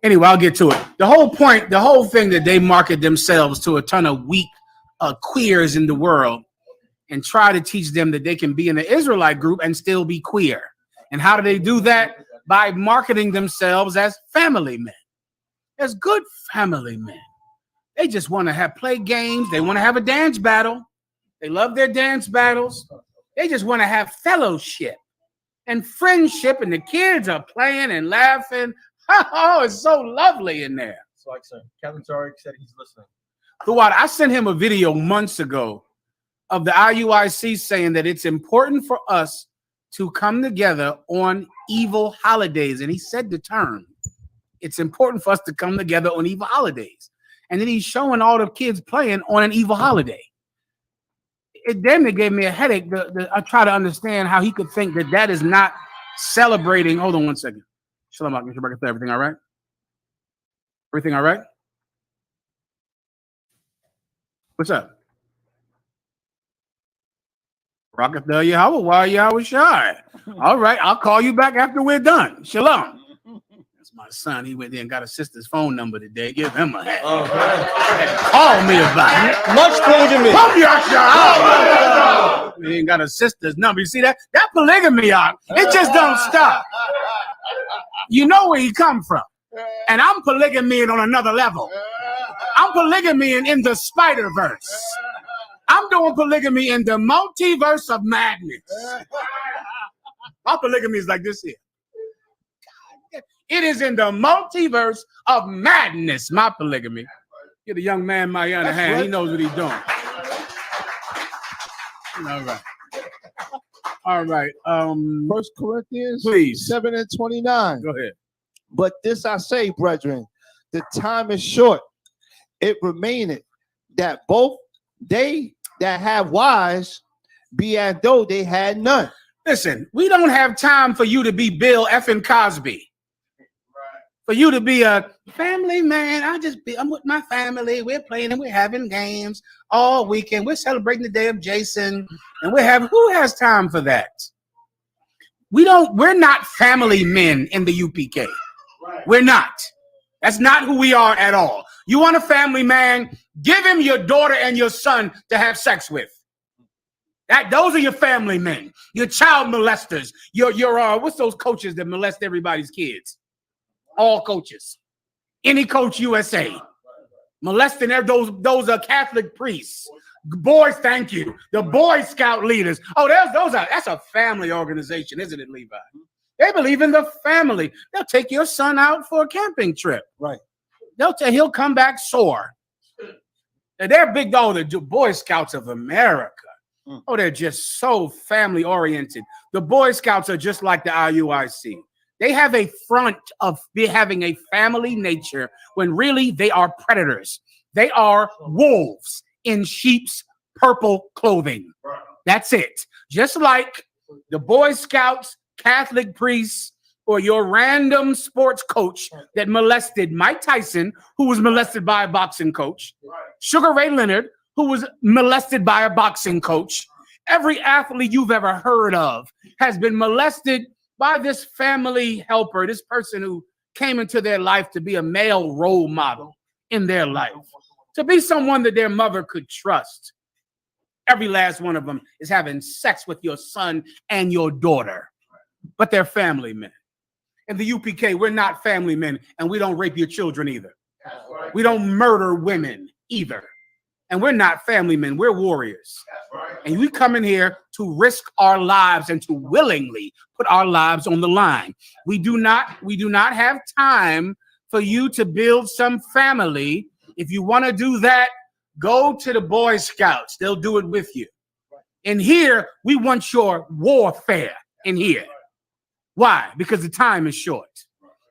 Anyway, I'll get to it. The whole point, the whole thing that they market themselves to a ton of weak queers in the world and try to teach them that they can be in the Israelite group and still be queer. And how do they do that? By marketing themselves as family men, as good family men. They just want to play games. They want to have a dance battle. They love their dance battles. They just want to have fellowship and friendship, and the kids are playing and laughing. Oh, it's so lovely in there. So, like, sir, Kevin Tarek said he's listening. Throughout, I sent him a video months ago of the IUIC saying that it's important for us to come together on evil holidays. And he said the term, it's important for us to come together on evil holidays. And then he's showing all the kids playing on an evil holiday. It gave me a headache. I try to understand how he could think that that is not celebrating. Hold on one second. Shalom, everything all right? Everything all right? What's up? Rocket the Yahweh, why Yahweh shy? All right, I'll call you back after we're done. Shalom. That's my son. He went there and got his sister's phone number today. Give him a hand. Call me about it. Much polygamy. He ain't got a sister's number. You see that? That polygamy, it just don't stop. You know where he come from. And I'm polygamying on another level. I'm polygamying in the Spider-Verse. I'm doing polygamy in the multiverse of madness. My polygamy is like this here. It is in the multiverse of madness, my polygamy. Get a young man my other hand. Right. He knows what he's doing. All right. All right. 1 Corinthians please. 7:29. Go ahead. But this I say, brethren, the time is short. It remaineth that both they that have wives be as though they had none. Listen, we don't have time for you to be Bill effing Cosby. For you to be a family man. I'm with my family. We're playing and we're having games all weekend. We're celebrating the day of Jason. And who has time for that? We're not family men in the UPK. We're not. That's not who we are at all. You want a family man? Give him your daughter and your son to have sex with. Those are your family men. Your child molesters. Your what's those coaches that molest everybody's kids? All coaches. Any coach USA. Molesting those are Catholic priests. Boys, thank you. The Boy Scout leaders. Oh, that's a family organization, isn't it, Levi? They believe in the family. They'll take your son out for a camping trip. Right. He'll come back sore. They're big, the Boy Scouts of America. Oh, they're just so family oriented. The Boy Scouts are just like the IUIC. They have a front of having a family nature when really they are predators. They are wolves in sheep's purple clothing. That's it. Just like the Boy Scouts, Catholic priests, or your random sports coach that molested Mike Tyson, who was molested by a boxing coach, Sugar Ray Leonard, who was molested by a boxing coach. Every athlete you've ever heard of has been molested by this family helper, this person who came into their life to be a male role model in their life, to be someone that their mother could trust. Every last one of them is having sex with your son and your daughter, but they're family men. In the UPK, we're not family men, and we don't rape your children either. We don't murder women either. And we're not family men, we're warriors. And we come in here to risk our lives and to willingly put our lives on the line. We do not have time for you to build some family. If you want to do that, go to the Boy Scouts. They'll do it with you. In here, we want your warfare in here. Why? Because the time is short.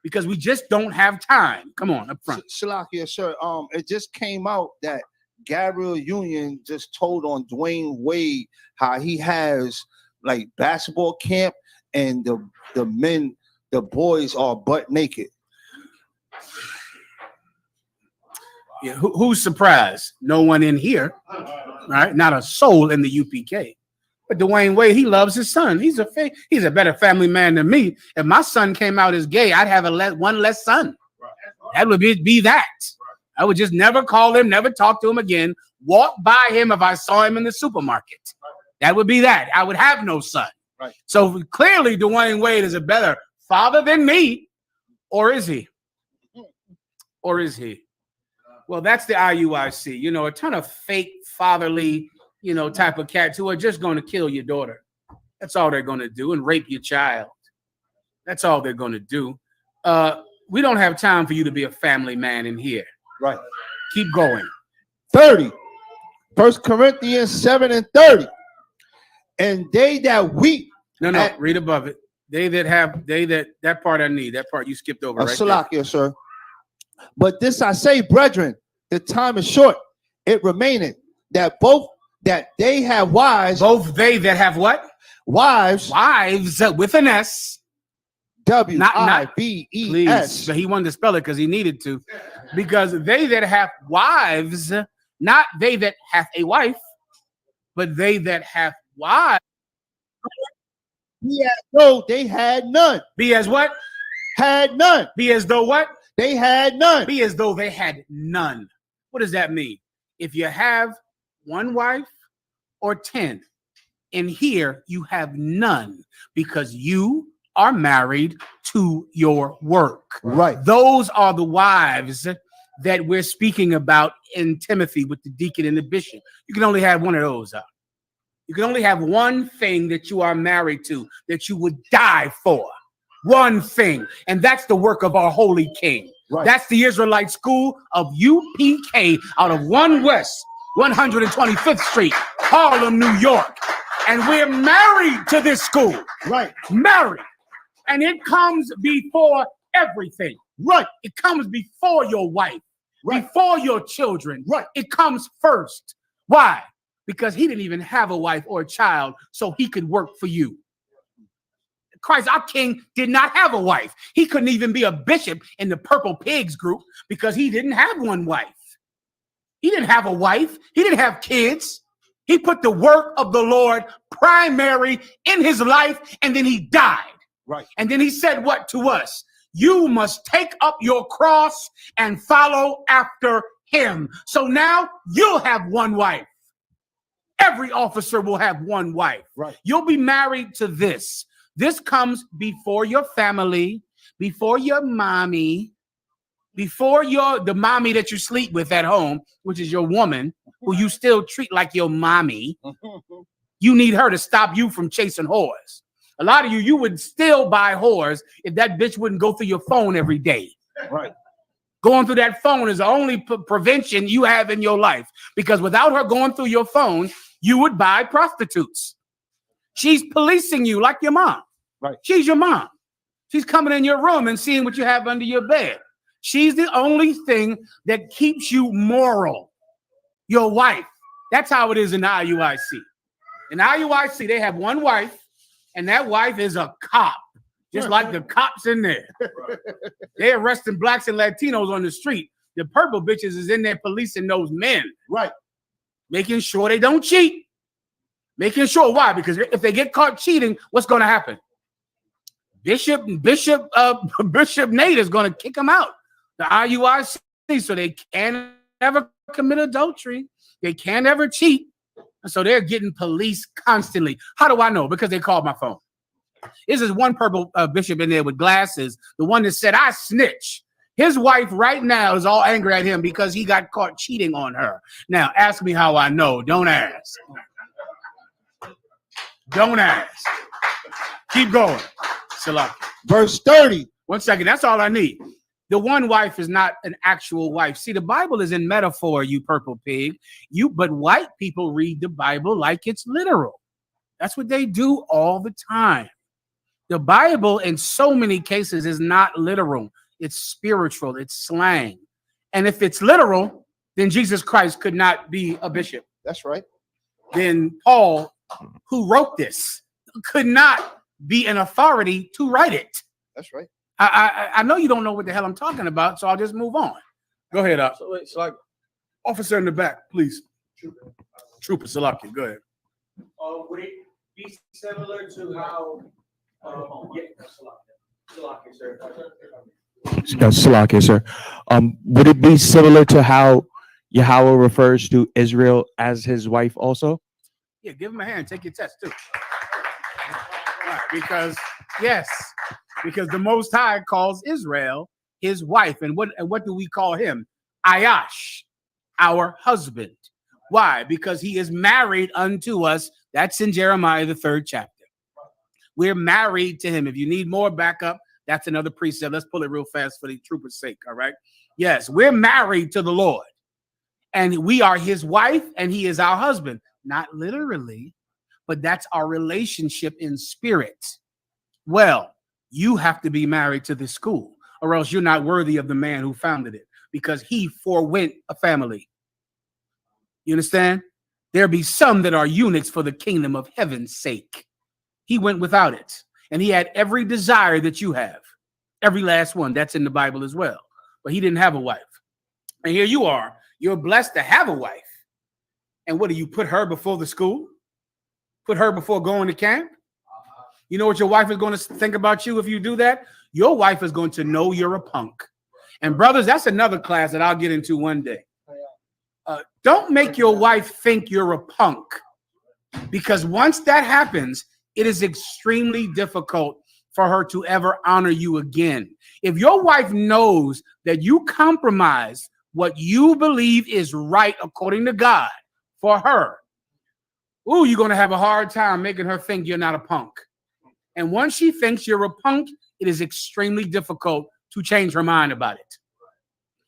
Because we just don't have time. Come on, up front. Shalakia, sir. It just came out that Gabriel Union just told on Dwayne Wade how he has like basketball camp and the boys are butt naked. Yeah, who's surprised? No one in here, right? Not a soul in the UPK. But Dwayne Wade, he loves his son. He's a better family man than me. If my son came out as gay, I'd have one less son. That would be that. I would just never call him, never talk to him again, walk by him if I saw him in the supermarket. That would be that. I would have no son. Right. So clearly Dwayne Wade is a better father than me. Or is he? Or is he? Well, that's the IUIC. You know, a ton of fake fatherly, you know, type of cats who are just going to kill your daughter. That's all they're going to do, and rape your child. That's all they're going to do. We don't have time for you to be a family man in here. Right. Keep going. 30. 1 Corinthians 7 and 30. And they that weep. No, read above it. That part I need. That part you skipped over. Right Salakia, sir. But this I say, brethren, the time is short. It remaineth that they have wives. Both they that have what? Wives. Wives with an S. W-I-V-E-S. Please. But he wanted to spell it because he needed to. Because they that have wives, not they that have a wife, but they that have wives. Be as though they had none. Be as what? Had none. Be as though what? They had none. Be as though they had none. What does that mean? If you have one wife or 10, in here you have none because you are married to your work. Right. Those are the wives that we're speaking about in Timothy with the deacon and the bishop. You can only have one of those up. You can only have one thing that you are married to, that you would die for. One thing. And that's the work of our holy king. Right. That's the Israelite school of UPK out of 1 West, 125th Street, Harlem, New York. And we're married to this school. Right. Married. And it comes before everything. Right. It comes before your wife. Right. Before your children. Right. It comes first. Why? Because he didn't even have a wife or a child, so he could work for you. Christ, our king, did not have a wife. He couldn't even be a bishop in the Purple Pigs group because he didn't have one wife. He didn't have a wife. He didn't have kids. He put the work of the Lord primary in his life, and then he died. Right. And then he said what to us? You must take up your cross and follow after him. So now you'll have one wife. Every officer will have one wife. Right. You'll be married to this. This comes before your family, before your mommy, before the mommy that you sleep with at home, which is your woman, who you still treat like your mommy. You need her to stop you from chasing whores. A lot of you would still buy whores if that bitch wouldn't go through your phone every day. Right. Going through that phone is the only prevention you have in your life, because without her going through your phone, you would buy prostitutes. She's policing you like your mom. Right. She's your mom. She's coming in your room and seeing what you have under your bed. She's the only thing that keeps you moral. Your wife. That's how it is in the IUIC. In the IUIC, they have one wife, and that wife is a cop, just like the cops in there. They're arresting blacks and Latinos on the street. The purple bitches is in there policing those men. Right. Making sure they don't cheat. Making sure. Why? Because if they get caught cheating, what's going to happen? Bishop Nate is going to kick them out. The IUIC, so they can't ever commit adultery. They can't ever cheat. And so they're getting policed constantly. How do I know? Because they called my phone. This is one purple bishop in there with glasses, the one that said, I snitch. His wife right now is all angry at him because he got caught cheating on her. Now, ask me how I know. Don't ask. Don't ask. Keep going. Verse 30. 1 second. That's all I need. The one wife is not an actual wife. See, the Bible is in metaphor, you purple pig. But white people read the Bible like it's literal. That's what they do all the time. The Bible, in so many cases, is not literal. It's spiritual. It's slang. And if it's literal, then Jesus Christ could not be a bishop. That's right. Then Paul, who wrote this, could not be an authority to write it. That's right. I know you don't know what the hell I'm talking about, so I'll just move on. Go ahead, up. So it's like Officer in the back, please. Trooper Salaki, go ahead. Would it be similar to how? Salaki, sir. Salakia, sir. Would it be similar to how Yahweh refers to Israel as his wife also? Yeah, give him a hand. Take your test too. Right, because yes, because the Most High calls Israel his wife, and what do we call him? Ayash, our husband. Why? Because he is married unto us. That's in Jeremiah, the 3rd chapter. We're married to him. If you need more backup, that's another precept. Let's pull it real fast for the trooper's sake. All right. Yes, we're married to the Lord, and we are his wife, and he is our husband. Not literally, but that's our relationship in spirit. Well, you have to be married to this school, or else you're not worthy of the man who founded it, because he forewent a family. You understand? There be some that are eunuchs for the kingdom of heaven's sake. He went without it, and he had every desire that you have, every last one. That's in the Bible as well. But he didn't have a wife. And here you are. You're blessed to have a wife. And what do you put her before the school? Put her before going to camp? You know what your wife is going to think about you if you do that? Your wife is going to know you're a punk. And brothers, that's another class that I'll get into one day. Don't make your wife think you're a punk, because once that happens, it is extremely difficult for her to ever honor you again. If your wife knows that you compromise what you believe is right according to God for her, you're going to have a hard time making her think you're not a punk. And once she thinks you're a punk, it is extremely difficult to change her mind about it.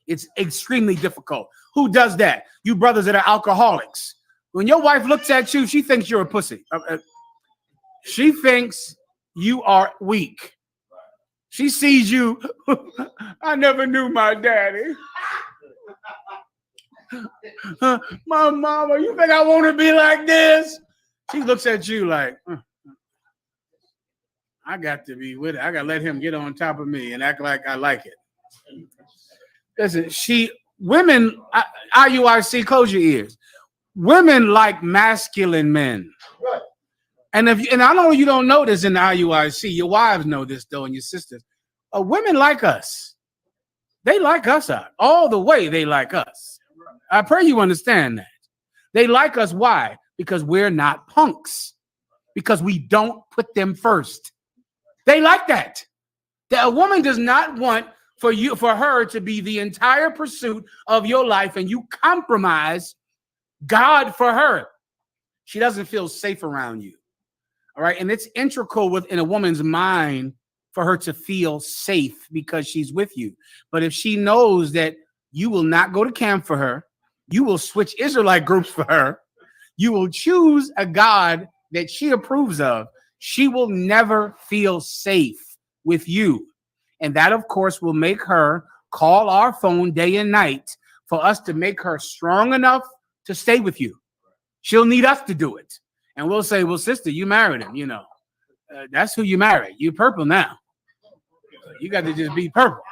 It's extremely difficult. Who does that? You brothers that are alcoholics. When your wife looks at you, she thinks you're a pussy. She thinks you are weak. She sees you. I never knew my daddy. My mama, you think I want to be like this? She looks at you like, I got to be with it. I got to let him get on top of me and act like I like it. Listen, women, IUIC, close your ears. Women like masculine men. Right. And I know you don't know this in the IUIC. Your wives know this though, and your sisters. Women like us. They like us out all the way. They like us. I pray you understand that. They like us. Why? Because we're not punks. Because we don't put them first. They like that. That a woman does not want for her to be the entire pursuit of your life, and you compromise God for her. She doesn't feel safe around you. All right. And it's integral within a woman's mind for her to feel safe because she's with you. But if she knows that you will not go to camp for her, you will switch Israelite groups for her, you will choose a God that she approves of, she will never feel safe with you. And that, of course, will make her call our phone day and night for us to make her strong enough to stay with you. She'll need us to do it. And we'll say, well, sister, you married him, you know. That's who you married. You're purple now. You got to just be purple.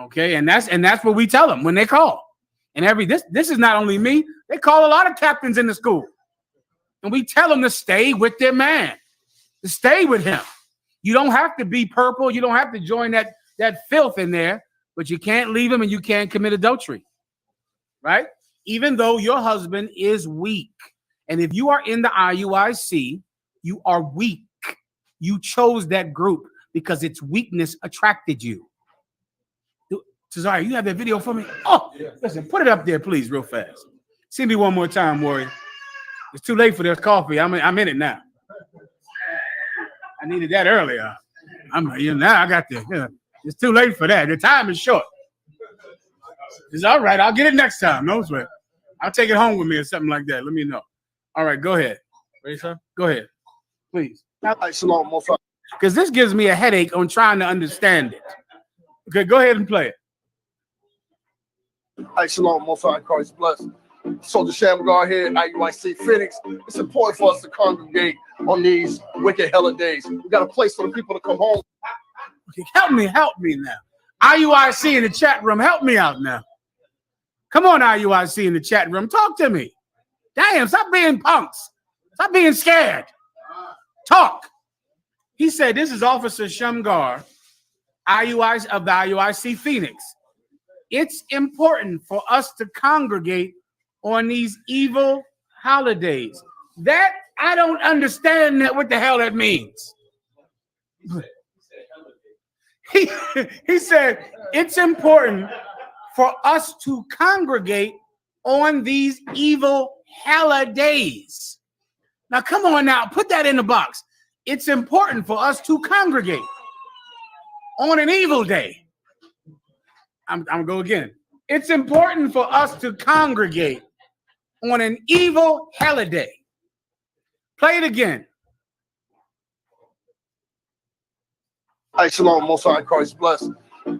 Okay, and that's what we tell them when they call. And this is not only me. They call a lot of captains in the school. And we tell them to stay with their man, to stay with him. You don't have to be purple. You don't have to join that filth in there, but you can't leave him and you can't commit adultery, right? Even though your husband is weak. And if you are in the IUIC, you are weak. You chose that group because its weakness attracted you. Cesare, you have that video for me? Oh, listen, put it up there, please, real fast. See me one more time, Warrior. It's too late for this coffee. I'm in it now. I needed that earlier. Now I got this. Yeah. It's too late for that. The time is short. It's all right. I'll get it next time. No sweat. I'll take it home with me or something like that. Let me know. All right, go ahead. Ready, sir? Go ahead, please. Because this gives me a headache on trying to understand it. Okay, go ahead and play it. Hey, Shalom, Most High Christ bless. Soldier Shamgar here, IUIC Phoenix. It's important for us to congregate on these wicked hella days. We got a place for the people to come home. Okay, help me now. IUIC in the chat room, help me out now. Come on, IUIC in the chat room, talk to me. Damn, stop being punks. Stop being scared. Talk. He said, this is Officer Shamgar IUIC of the IUIC Phoenix. It's important for us to congregate on these evil holidays. That I don't understand that what the hell that means. He said it's important for us to congregate on these evil holidays. Now, come on now, put that in the box. It's important for us to congregate on an evil day. I'm gonna go again. It's important for us to congregate on an evil holiday. Play it again. Hey, shalom, most high Christ bless.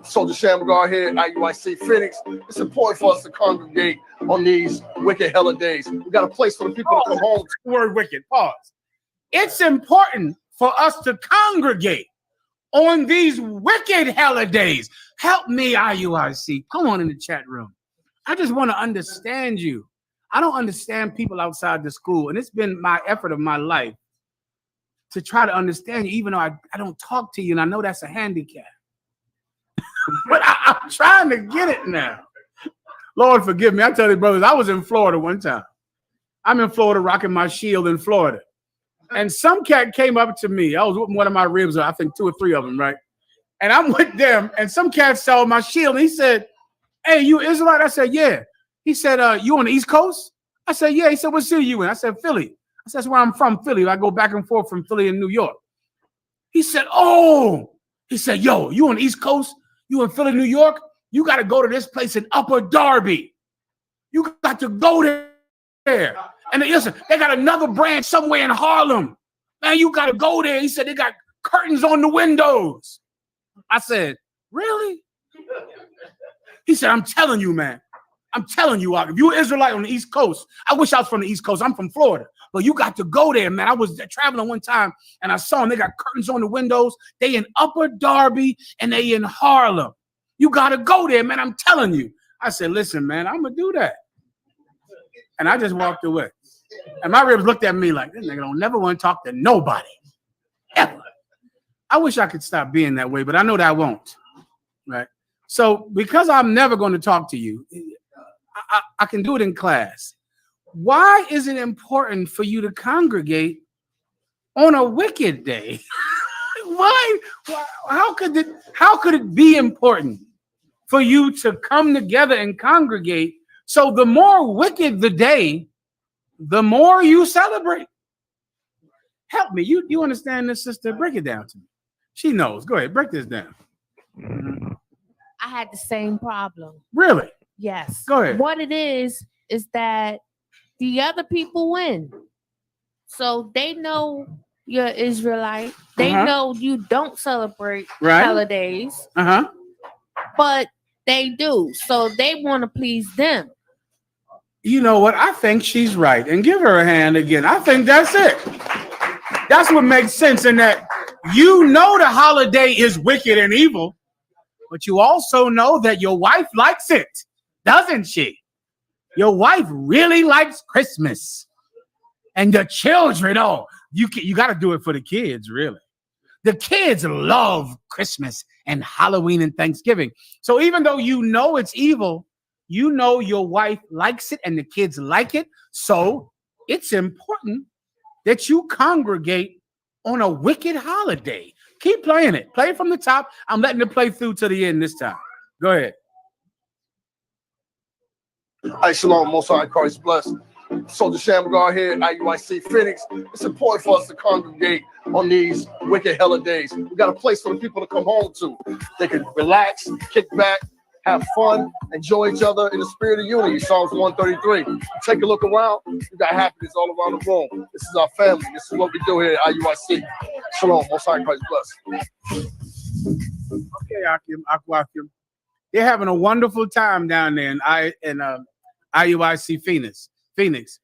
Soldier Shamgar here, IUIC Phoenix. It's important for us to congregate on these wicked holidays. We got a place for the people to come home. Word wicked. Pause. It's important for us to congregate on these wicked holidays. Help me, IUIC. Come on in the chat room. I just want to understand you. I don't understand people outside the school, and it's been my effort of my life to try to understand you, even though I don't talk to you, and I know that's a handicap. But I'm trying to get it now. Lord, forgive me. I tell you, brothers, I was in Florida one time. I'm in Florida rocking my shield in Florida. And some cat came up to me. I was with one of my ribs, I think 2 or 3 of them, right? And I'm with them, and some cat saw my shield, and he said, "Hey, you Israelite?" I said, "Yeah." He said, "You on the East Coast?" I said, "Yeah." He said, "What city you in?" I said, "Philly." I said, "That's where I'm from, Philly. I go back and forth from Philly and New York." He said, "Oh." He said, "Yo, you on the East Coast? You in Philly, New York? You got to go to this place in Upper Darby. You got to go there. And listen, they got another branch somewhere in Harlem. Man, you got to go there." He said, "They got curtains on the windows." I said, "Really?" He said, "I'm telling you, man. I'm telling you, if you're an Israelite on the East Coast," I wish I was from the East Coast. I'm from Florida. But you got to go there, man. I was traveling one time, and I saw them. They got curtains on the windows. They in Upper Darby, and they in Harlem. You got to go there, man. I'm telling you. I said, "Listen, man, I'm going to do that." And I just walked away. And my ribs looked at me like, "This nigga don't never want to talk to nobody. Ever." I wish I could stop being that way, but I know that I won't. Right? So because I'm never going to talk to you, I can do it in class. Why is it important for you to congregate on a wicked day? Why? How could it be important for you to come together and congregate? So the more wicked the day, the more you celebrate. Help me. You understand this, sister? Break it down to me. She knows. Go ahead. Break this down. I had the same problem. Really? Yes. Go ahead. What it is that the other people win. So they know you're Israelite. They know you don't celebrate holidays. But they do. So they want to please them. You know what? I think she's right. And give her a hand again. I think that's it. That's what makes sense in that you know the holiday is wicked and evil, but you also know that your wife likes it, doesn't she? Your wife really likes Christmas. And the children, you got to do it for the kids, really. The kids love Christmas and Halloween and Thanksgiving. So even though you know it's evil, you know your wife likes it and the kids like it. So it's important that you congregate on a wicked holiday. Keep playing it. Play it from the top. I'm letting it play through to the end this time. Go ahead. Hey, shalom, most high Christ bless. Soldier Shamgar here, IUIC Phoenix. It's important for us to congregate on these wicked holidays. We got a place for the people to come home to. They can relax, kick back, have fun, enjoy each other in the spirit of unity. Psalms 133. Take a look around. We got happiness all around the room. This is our family. This is what we do here at IUIC. Shalom, most high Christ bless. Okay, Akim. They're having a wonderful time down there in IUIC Phoenix,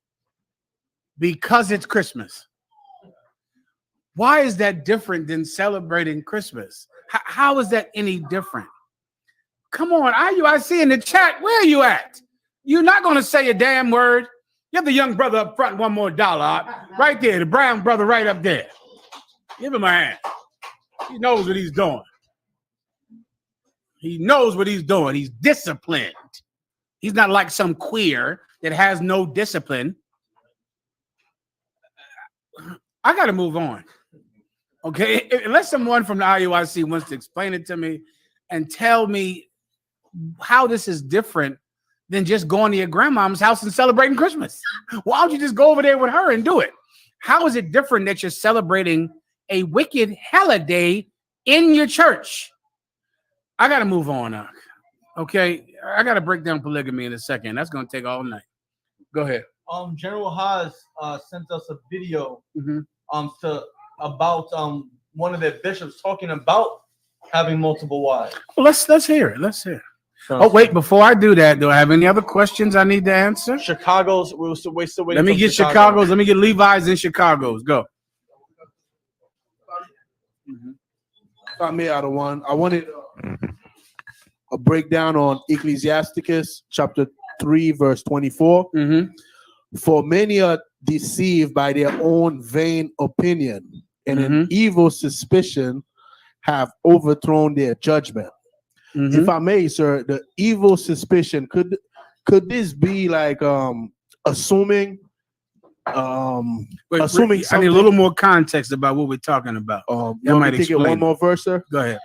because it's Christmas. Why is that different than celebrating Christmas? How is that any different? Come on, IUIC in the chat, where are you at? You're not going to say a damn word. Give the young brother up front $1 more. Right there, the brown brother right up there. Give him a hand. He knows what he's doing. He knows what he's doing. He's disciplined. He's not like some queer that has no discipline. I got to move on. Okay, unless someone from the IUIC wants to explain it to me and tell me how this is different than just going to your grandmom's house and celebrating Christmas. Why don't you just go over there with her and do it? How is it different that you're celebrating a wicked holiday in your church? I got to move on now. Okay, I got to break down polygamy in a second. That's going to take all night. Go ahead. General Haas sent us a video about one of their bishops talking about having multiple wives. Well, let's hear it. Let's hear it. Oh, wait, before I do that, do I have any other questions I need to answer? Chicago's, we're still waiting. Let me get Chicago's. Let me get Levi's and Chicago's. Go. Got me out of one. I wanted a breakdown on Ecclesiasticus chapter 3, verse 24. For many are deceived by their own vain opinion, and an evil suspicion have overthrown their judgment. If I may, sir, the evil suspicion, could this be like assuming assuming I need a little more context about what we're talking about. You might take it one more verse, sir? Go ahead.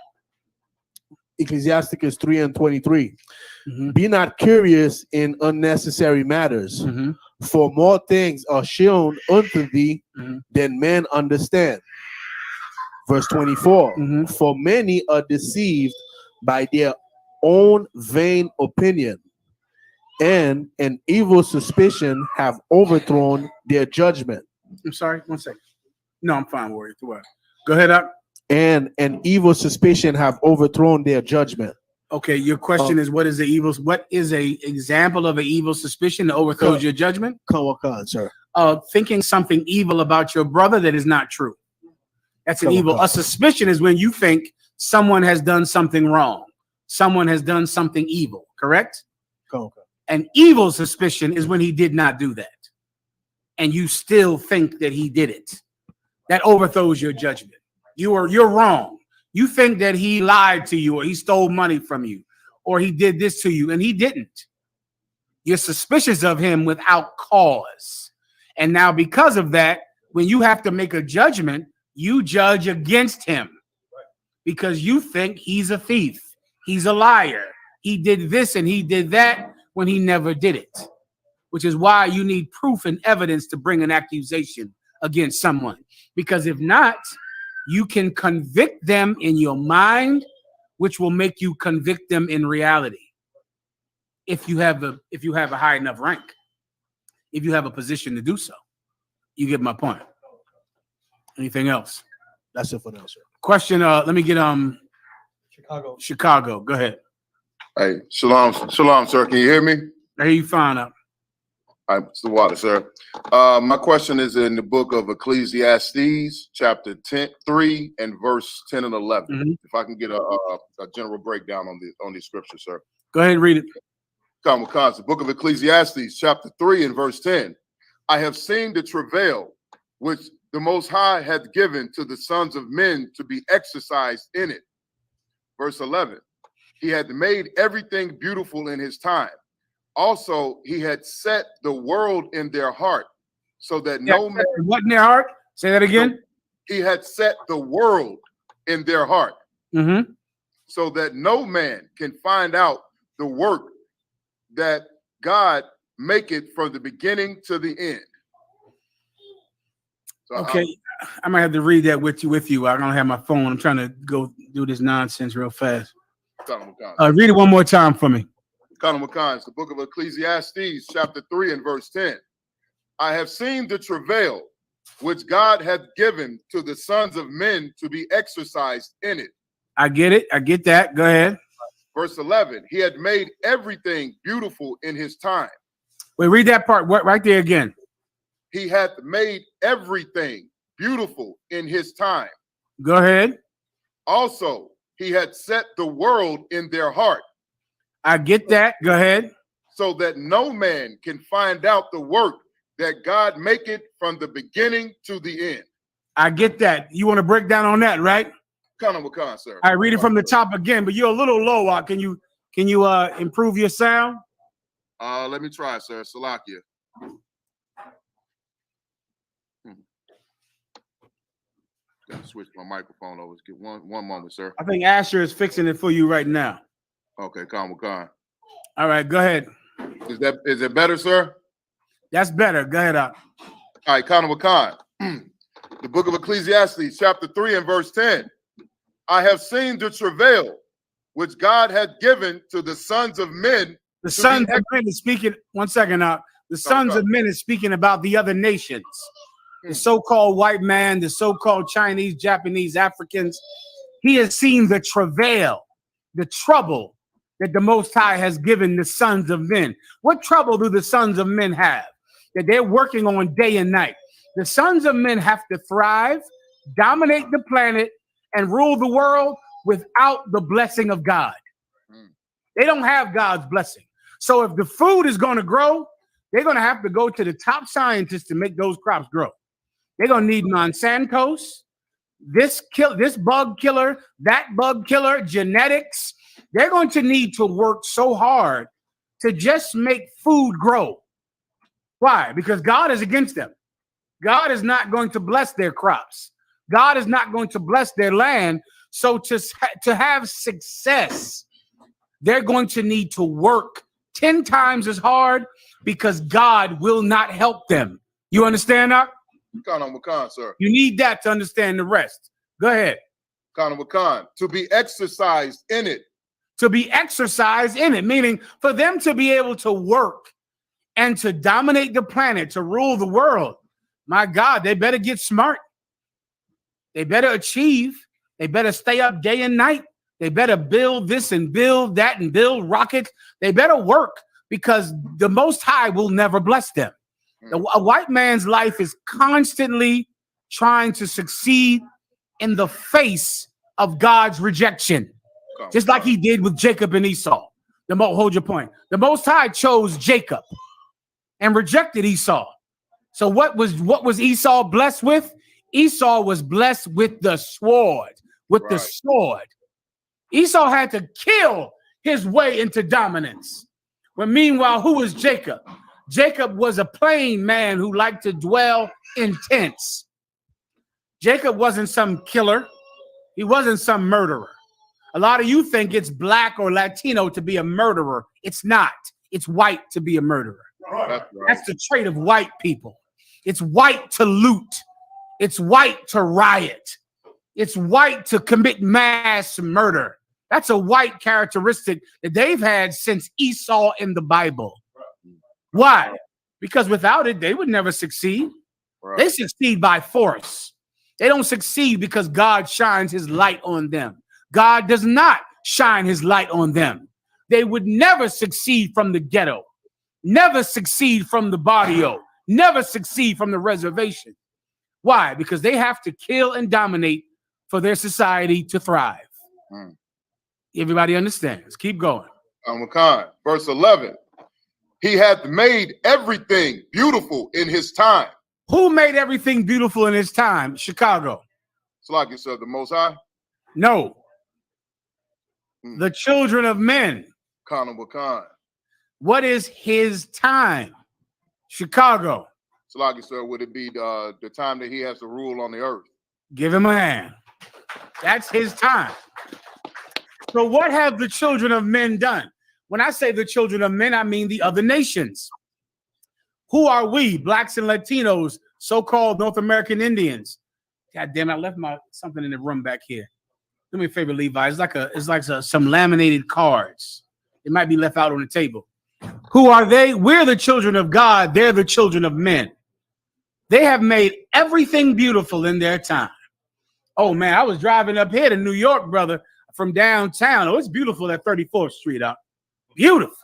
Ecclesiasticus 3 and 23. Be not curious in unnecessary matters, for more things are shown unto thee than men understand. Verse 24. For many are deceived by their own vain opinion, and an evil suspicion have overthrown their judgment. I'm sorry, 1 second. No, I'm fine, Warrior. Go ahead up. And an evil suspicion have overthrown their judgment. Okay, your question is what is the evil? What is a example of an evil suspicion that overthrows your judgment? Come on, sir. Thinking something evil about your brother that is not true. That's an evil. A suspicion is when you think someone has done something wrong. Someone has done something evil, correct? An evil suspicion is when he did not do that. And you still think that he did it. That overthrows your judgment. You're wrong. You think that he lied to you, or he stole money from you, or he did this to you, and he didn't. You're suspicious of him without cause. And now because of that, when you have to make a judgment, you judge against him because you think he's a thief. He's a liar. He did this and he did that when he never did it, which is why you need proof and evidence to bring an accusation against someone. Because if not, you can convict them in your mind, which will make you convict them in reality. If you have a high enough rank, if you have a position to do so, you get my point. Anything else? That's it for now, sir. Question. Let me get Chicago. Go ahead. Hey, shalom, sir. Can you hear me? I hear you fine up. It's the water, sir. My question is in the book of Ecclesiastes, chapter 3 and verse 10 and 11. If I can get a general breakdown on these scriptures, sir. Go ahead and read it. The book of Ecclesiastes, chapter 3 and verse 10. I have seen the travail which the Most High hath given to the sons of men to be exercised in it. Verse 11. He had made everything beautiful in his time. Also, he had set the world in their heart, so that no man. What in their heart? Say that again. He had set the world in their heart, so that no man can find out the work that God maketh from the beginning to the end. So okay, I might have to read that with you. I don't have my phone. I'm trying to go do this nonsense real fast. Read it one more time for me. The book of Ecclesiastes, chapter 3 and verse 10. I have seen the travail which God hath given to the sons of men to be exercised in it. I get it. I get that. Go ahead. Verse 11. He had made everything beautiful in his time. Wait, read that part right there again. He hath made everything beautiful in his time. Go ahead. Also, he had set the world in their heart. I get that. Go ahead. So that no man can find out the work that God maketh from the beginning to the end. I get that. You want to break down on that, right? Wakan, sir. All right, read it from the top again, but you're a little low. Can you improve your sound? Let me try, sir. Salakia. Gotta switch my microphone over. Get one moment, sir. I think Asher is fixing it for you right now. Okay, Wakan. All right, go ahead. Is it better, sir? That's better. Go ahead, Ak. All right, Wakan. The book of Ecclesiastes, chapter 3 and verse 10. I have seen the travail which God had given to the sons of men. The sons of men is speaking. 1 second, Ak. The sons of men is speaking about the other nations. The so-called white man, the so-called Chinese, Japanese, Africans. He has seen the travail, the trouble that the Most High has given the sons of men. What trouble do the sons of men have that they're working on day and night? The sons of men have to thrive, dominate the planet, and rule the world without the blessing of God. They don't have God's blessing. So if the food is going to grow, they're going to have to go to the top scientists to make those crops grow. They're going to need Monsanto's, this bug killer, that bug killer, genetics. They're going to need to work so hard to just make food grow. Why? Because God is against them. God is not going to bless their crops. God is not going to bless their land. So to have success, they're going to need to work 10 times as hard because God will not help them. You understand that? Wakan, sir. You need that to understand the rest. Go ahead. Wakan, to be exercised in it. To be exercised in it, meaning for them to be able to work and to dominate the planet, to rule the world. My God, they better get smart. They better achieve. They better stay up day and night. They better build this and build that and build rockets. They better work because the Most High will never bless them. A white man's life is constantly trying to succeed in the face of God's rejection, just like he did with Jacob and Esau. Hold your point. The Most High chose Jacob and rejected Esau. So what was Esau blessed with? Esau was blessed with the sword, the sword. Esau had to kill his way into dominance. But meanwhile, who was Jacob? Jacob was a plain man who liked to dwell in tents. Jacob wasn't some killer. He wasn't some murderer. A lot of you think it's black or Latino to be a murderer. It's not. It's white to be a murderer. That's the trait of white people. It's white to loot. It's white to riot. It's white to commit mass murder. That's a white characteristic that they've had since Esau in the Bible. Why? Because without it, they would never succeed. They succeed by force. They don't succeed because God shines his light on them. God does not shine his light on them. They would never succeed from the ghetto, never succeed from the barrio, never succeed from the reservation. Why? Because they have to kill and dominate for their society to thrive. Everybody understands. Keep going. Verse 11. He hath made everything beautiful in his time. Who made everything beautiful in his time? Chicago. It's like you said, the Most High? No. The children of men. What is his time? Chicago. So like you said, would it be the time that he has to rule on the earth? Give him a hand. That's his time. So what have the children of men done? When I say the children of men, I mean the other nations. Who are we? Blacks and Latinos, so-called North American Indians. God damn, I left something in the room back here. Do me a favor, Levi. It's like some laminated cards. It might be left out on the table. Who are they? We're the children of God. They're the children of men. They have made everything beautiful in their time. Oh, man, I was driving up here to New York, brother, from downtown. Oh, it's beautiful at 34th Street up. Beautiful.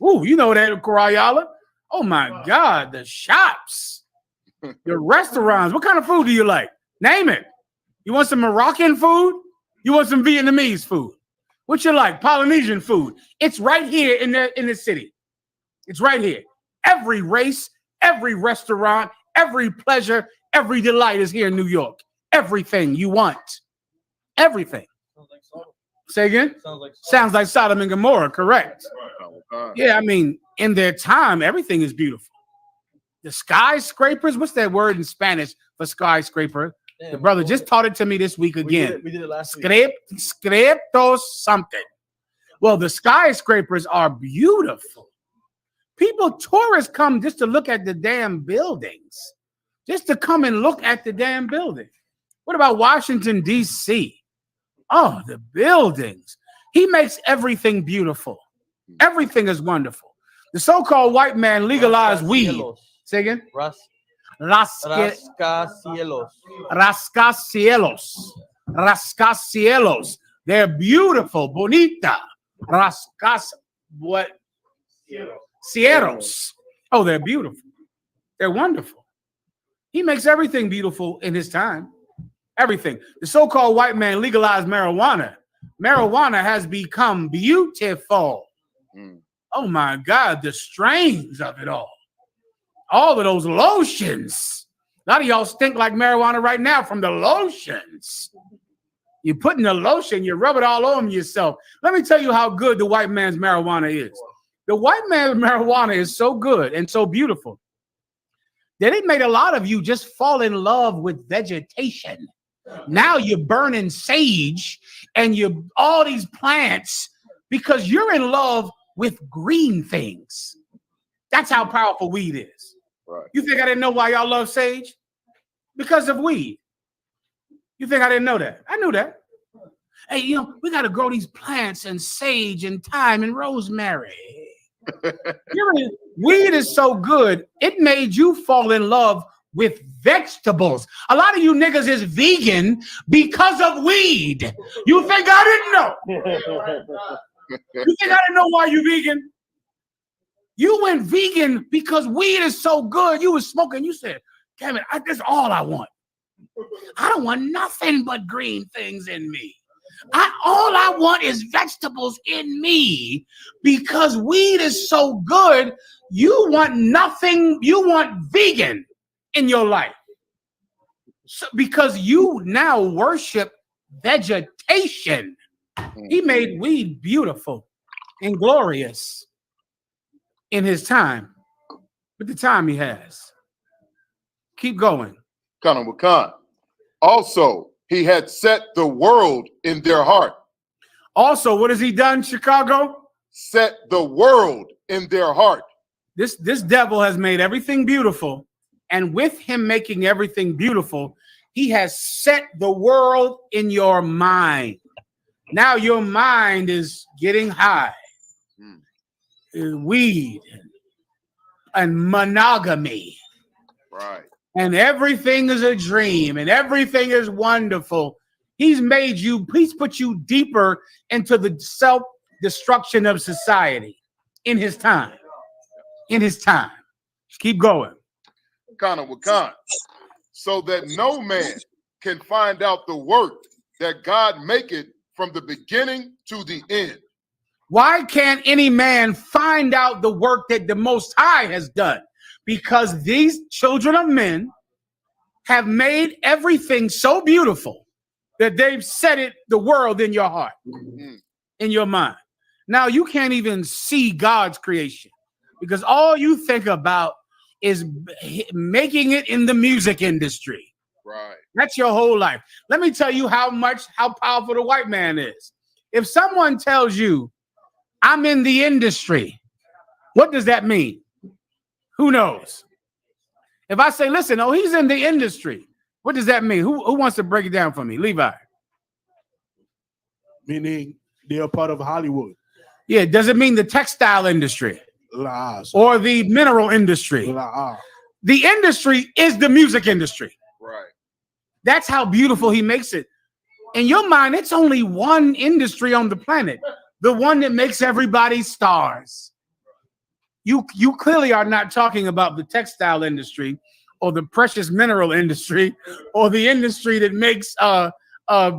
Ooh, you know that, Corayala. Oh, my God, the shops, the restaurants. What kind of food do you like? Name it. You want some Moroccan food? You want some Vietnamese food? What you like? Polynesian food. It's right here in the city. It's right here. Every race, every restaurant, every pleasure, every delight is here in New York. Everything you want. Everything. Say again? Sounds like Sodom and Gomorrah, correct. Yeah, I mean, in their time, everything is beautiful. The skyscrapers, what's that word in Spanish for skyscraper? The brother just taught it to me this week again. We did it last week. Scraptos something. Well, the skyscrapers are beautiful. Tourists come just to look at the damn buildings. Just to come and look at the damn building. What about Washington, D.C.? Oh, the buildings. He makes everything beautiful. Everything is wonderful. The so-called white man legalized weed. Say again? Rascacielos. Rascacielos. They're beautiful. Bonita. What? Cielos. Oh, they're beautiful. They're wonderful. He makes everything beautiful in his time. Everything. The so-called white man legalized marijuana. Marijuana has become beautiful. Oh my God, the strains of it all. All of those lotions. A lot of y'all stink like marijuana right now from the lotions. You put in the lotion, you rub it all over yourself. Let me tell you how good the white man's marijuana is. The white man's marijuana is so good and so beautiful that it made a lot of you just fall in love with vegetation. Now you're burning sage and all these plants because you're in love with green things. That's how powerful weed is. Right. You think I didn't know why y'all love sage? Because of weed. You think I didn't know that? I knew that. Hey, we got to grow these plants and sage and thyme and rosemary. Weed is so good, it made you fall in love with vegetables. A lot of you niggas is vegan because of weed. You think I didn't know? You think I didn't know why you vegan? You went vegan because weed is so good. You was smoking. You said, damn it, that's all I want. I don't want nothing but green things in me. All I want is vegetables in me because weed is so good. You want nothing. You want vegan in your life. So, because you now worship vegetation. He made weed beautiful and glorious in his time, with the time he has. Keep going. Wakan. Also, he had set the world in their heart. Also, what has he done, Chicago? Set the world in their heart. This devil has made everything beautiful, and with him making everything beautiful, he has set the world in your mind. Now your mind is getting high. Weed and monogamy. Right. And everything is a dream and everything is wonderful. He's put you deeper into the self-destruction of society in his time. In his time. Keep going. Wakan. So that no man can find out the work that God maketh from the beginning to the end. Why can't any man find out the work that the Most High has done? Because these children of men have made everything so beautiful that they've set the world in your heart, in your mind. Now you can't even see God's creation because all you think about is making it in the music industry. Right. That's your whole life. Let me tell you how powerful the white man is. If someone tells you, I'm in the industry, what does that mean? Who knows? If I say, listen, he's in the industry, what does that mean? Who wants to break it down for me? Levi. Meaning they are part of Hollywood. Yeah, does it mean the textile industry? Or the mineral industry? The industry is the music industry. Right. That's how beautiful he makes it. In your mind, it's only one industry on the planet, the one that makes everybody stars. You clearly are not talking about the textile industry or the precious mineral industry or the industry that makes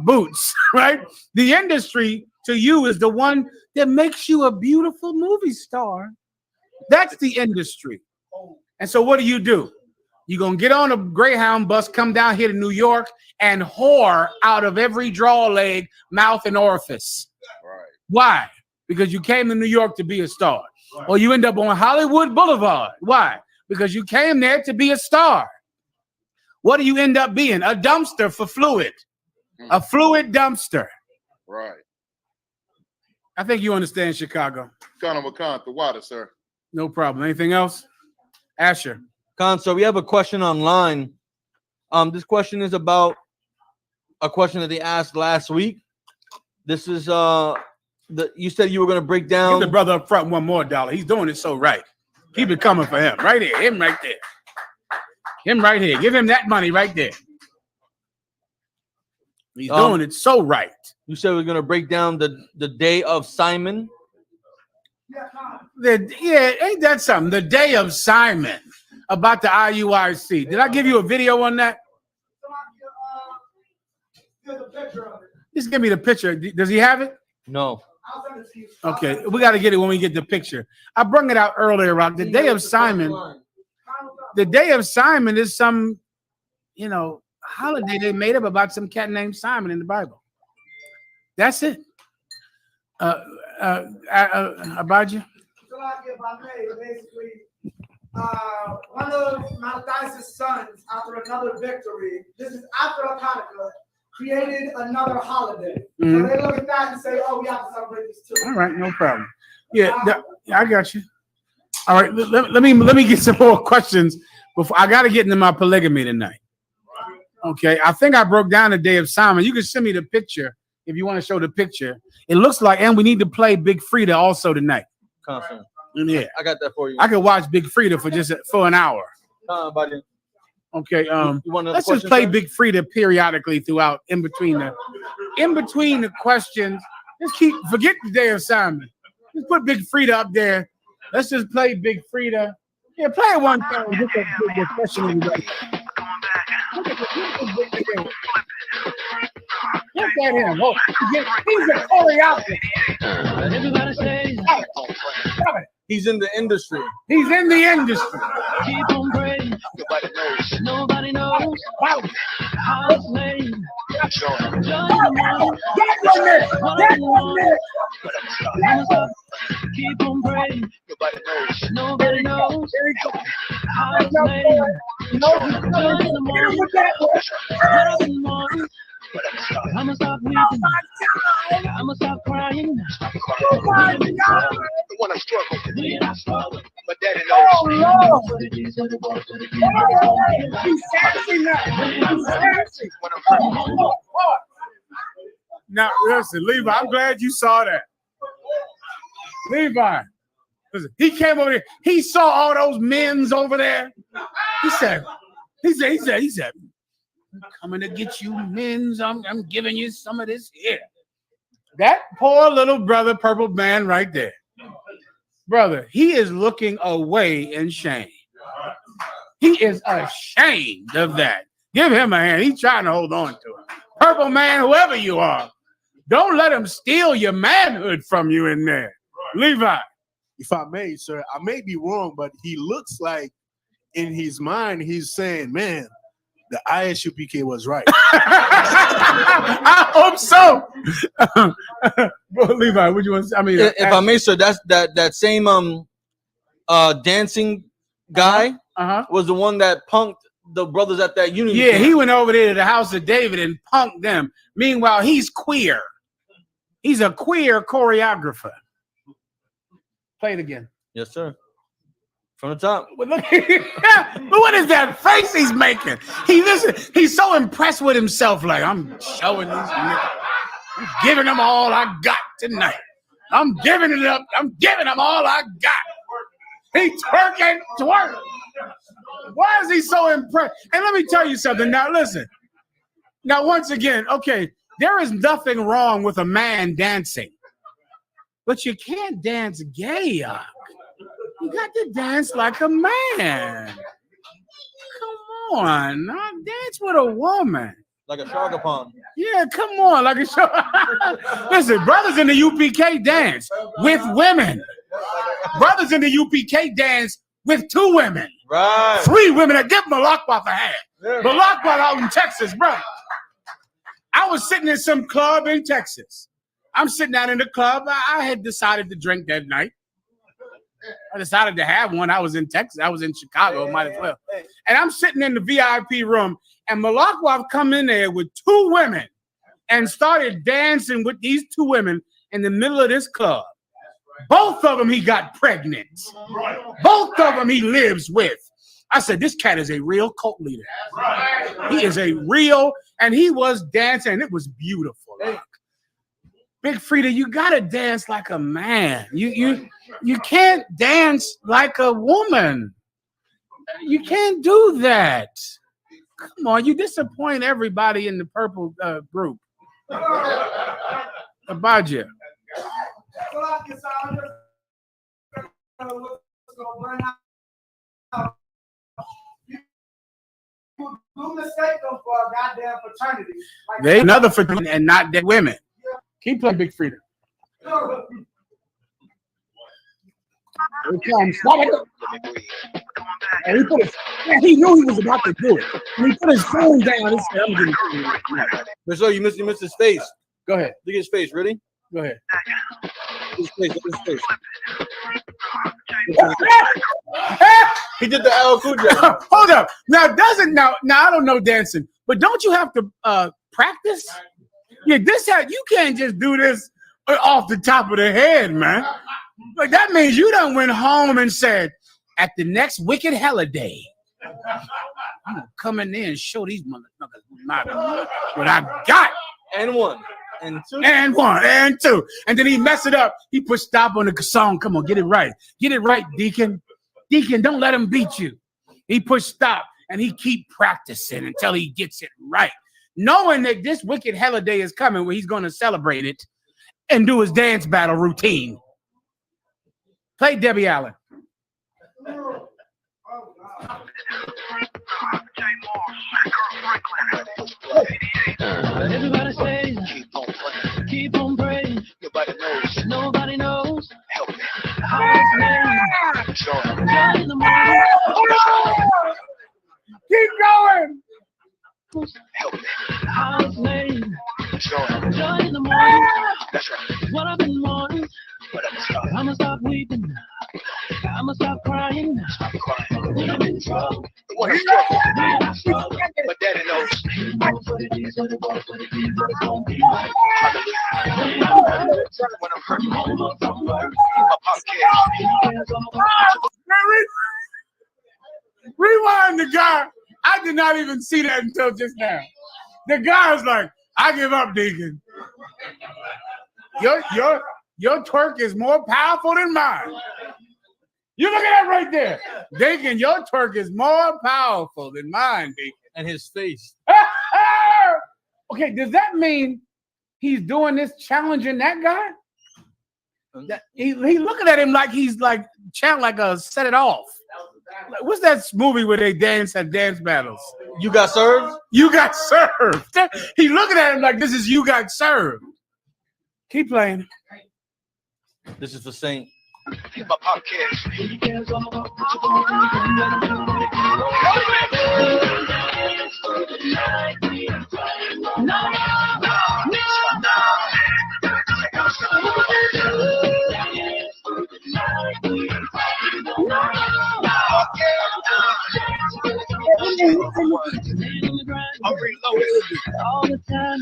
boots, right? The industry to you is the one that makes you a beautiful movie star. That's the industry. And so what do? You're going to get on a Greyhound bus, come down here to New York, and whore out of every draw leg, mouth, and orifice. Right. Why? Because you came to New York to be a star. Or you end up on Hollywood Boulevard. Why? Because you came there to be a star. What do you end up being? A dumpster for fluid. A fluid dumpster. Right. I think you understand Chicago. Kana Wakant, the water, sir. No problem. Anything else? Asher. Khan, so we have a question online. This question is about a question that they asked last week. This is you said you were going to break down. Give the brother up front $1 more. He's doing it so right. Keep it coming for him. Right here. Him right there. Him right here. Give him that money right there. He's doing it so right. You said we're going to break down the day of Simon. Yeah, ain't that something? The day of Simon about the IUIC. Did I give you a video on that? Just give me the picture. Does he have it? No. Okay, we got to get it when we get the picture. I brought it out earlier, Rock. The day of Simon. The day of Simon is some, holiday they made up about some cat named Simon in the Bible. That's it. Abadja? Basically, one of Malachi's sons, after another victory, this is after Hanukkah, created another holiday. Mm-hmm. So they look at that and say, oh, we have to celebrate this too. All right, no problem. Yeah, I got you. All right, let me get some more questions before I got to get into my polygamy tonight. Okay, I think I broke down the day of Simon. You can send me the picture if you want to show the picture. It looks like, and we need to play Big Frida also tonight. Constant. Yeah, I got that for you. I could watch Big Frida for an hour. Buddy. Okay, let's just question, play sir? Big Frida periodically throughout in between the questions. Just forget the day of Simon. Just put Big Frida up there. Let's just play Big Frida. Yeah, play it one time. Get the question in the Look at him. Oh, he's a choreographer. Everybody say, he's in the industry. He's in the industry. keep on praying. Nobody knows how it's made. Joy in the morning. What in the morning. I'ma stop. Keep on praying. Nobody knows how it's made. Joy in the morning. What in the morning. I'ma stop weeping. I'ma stop crying. When I struggle, When I struggle, my daddy knows. He's dancing now. He's dancing. Now, listen, Levi, I'm glad you saw that. Levi, listen, he came over there. He saw all those men's over there. He said, I'm coming to get you men's. I'm giving you some of this here. That poor little brother, purple man right there. Brother, he is looking away in shame. He is ashamed of that. Give him a hand. He's trying to hold on to it. Purple man, whoever you are, don't let him steal your manhood from you in there. Levi. If I may, sir, I may be wrong, but he looks like in his mind, he's saying, man, the ISUPK was right. I hope so. Levi, what do you want to say? I mean, if I may, sir, that's that same dancing guy was the one that punked the brothers at that unity. Yeah, camp. he went over there to the house of David and punked them. Meanwhile, he's queer. He's a queer choreographer. Play it again. Yes, sir. From the top. But what is that face he's making? He's so impressed with himself. Like, I'm showing these niggas. I'm giving them all I got tonight. I'm giving it up. I'm giving them all I got. He twerk. Why is he so impressed? And let me tell you something. Now, listen. Now, once again, okay, there is nothing wrong with a man dancing. But you can't dance gay up. You got to dance like a man. Come on. Dance with a woman. Like a shagapan. Yeah, come on. Like a Listen, brothers in the UPK dance with women. Brothers in the UPK dance with 2 women. Right. 3 women that give Malakwa a hand. Yeah. Malakwa out in Texas, bro. I was sitting in some club in Texas. I'm sitting out in the club. I had decided to drink that night. I decided to have one. I was in Texas. I was in Chicago. Might as well. And I'm sitting in the VIP room, and Malakwa come in there with 2 women and started dancing with these 2 women in the middle of this club. Both of them he got pregnant. Both of them he lives with. I said, this cat is a real cult leader. He is a real, and he was dancing, and it was beautiful. Big Frida, you gotta dance like a man. You can't dance like a woman. You can't do that. Come on, you disappoint everybody in the purple group. Abaja. You mistake them for a goddamn fraternity. Like, They another fraternity and not dead women. Keep playing Big Frida. And he knew he was about to do it. When he put his phone down, he said, I'm getting So you missed his face. Go ahead. Look at his face. Ready? Go ahead. His face. Look at his face. He did the L Cool J. Hold up. Now I don't know dancing, but don't you have to practice? Yeah, you can't just do this off the top of the head, man. Like that means you done went home and said, at the next wicked holiday, I'm gonna come in there and show these motherfuckers what I got. And 1. And 2. And 1 and 2. And then he messed it up. He put stop on the song. Come on, get it right. Get it right, Deacon. Deacon, don't let him beat you. He put stop and he keep practicing until he gets it right. Knowing that this wicked holiday is coming where he's going to celebrate it and do his dance battle routine. Play Debbie Allen. Everybody say, keep on praying. Nobody knows. Help me. In the morning. Keep going. Help me. How's name? Joy in the morning. That's right. What I've been wanting. I'ma stop weeping. I'ma stop crying. Stop crying. When I'm in trouble. When I'm trouble. But daddy knows. When I'm hurt. Rewind the guy. I did not even see that until just now. The guy was like, I give up, Deacon. Your twerk is more powerful than mine. You look at that right there. Deacon, your twerk is more powerful than mine, Deacon. And his face. Okay, does that mean he's doing this challenging that guy? He looking at him like he's like a set it off. What's that movie where they have dance battles? You Got Served? You Got Served. He looking at him like this is You Got Served. Keep playing. This is for Saint. My pop cash. All the time.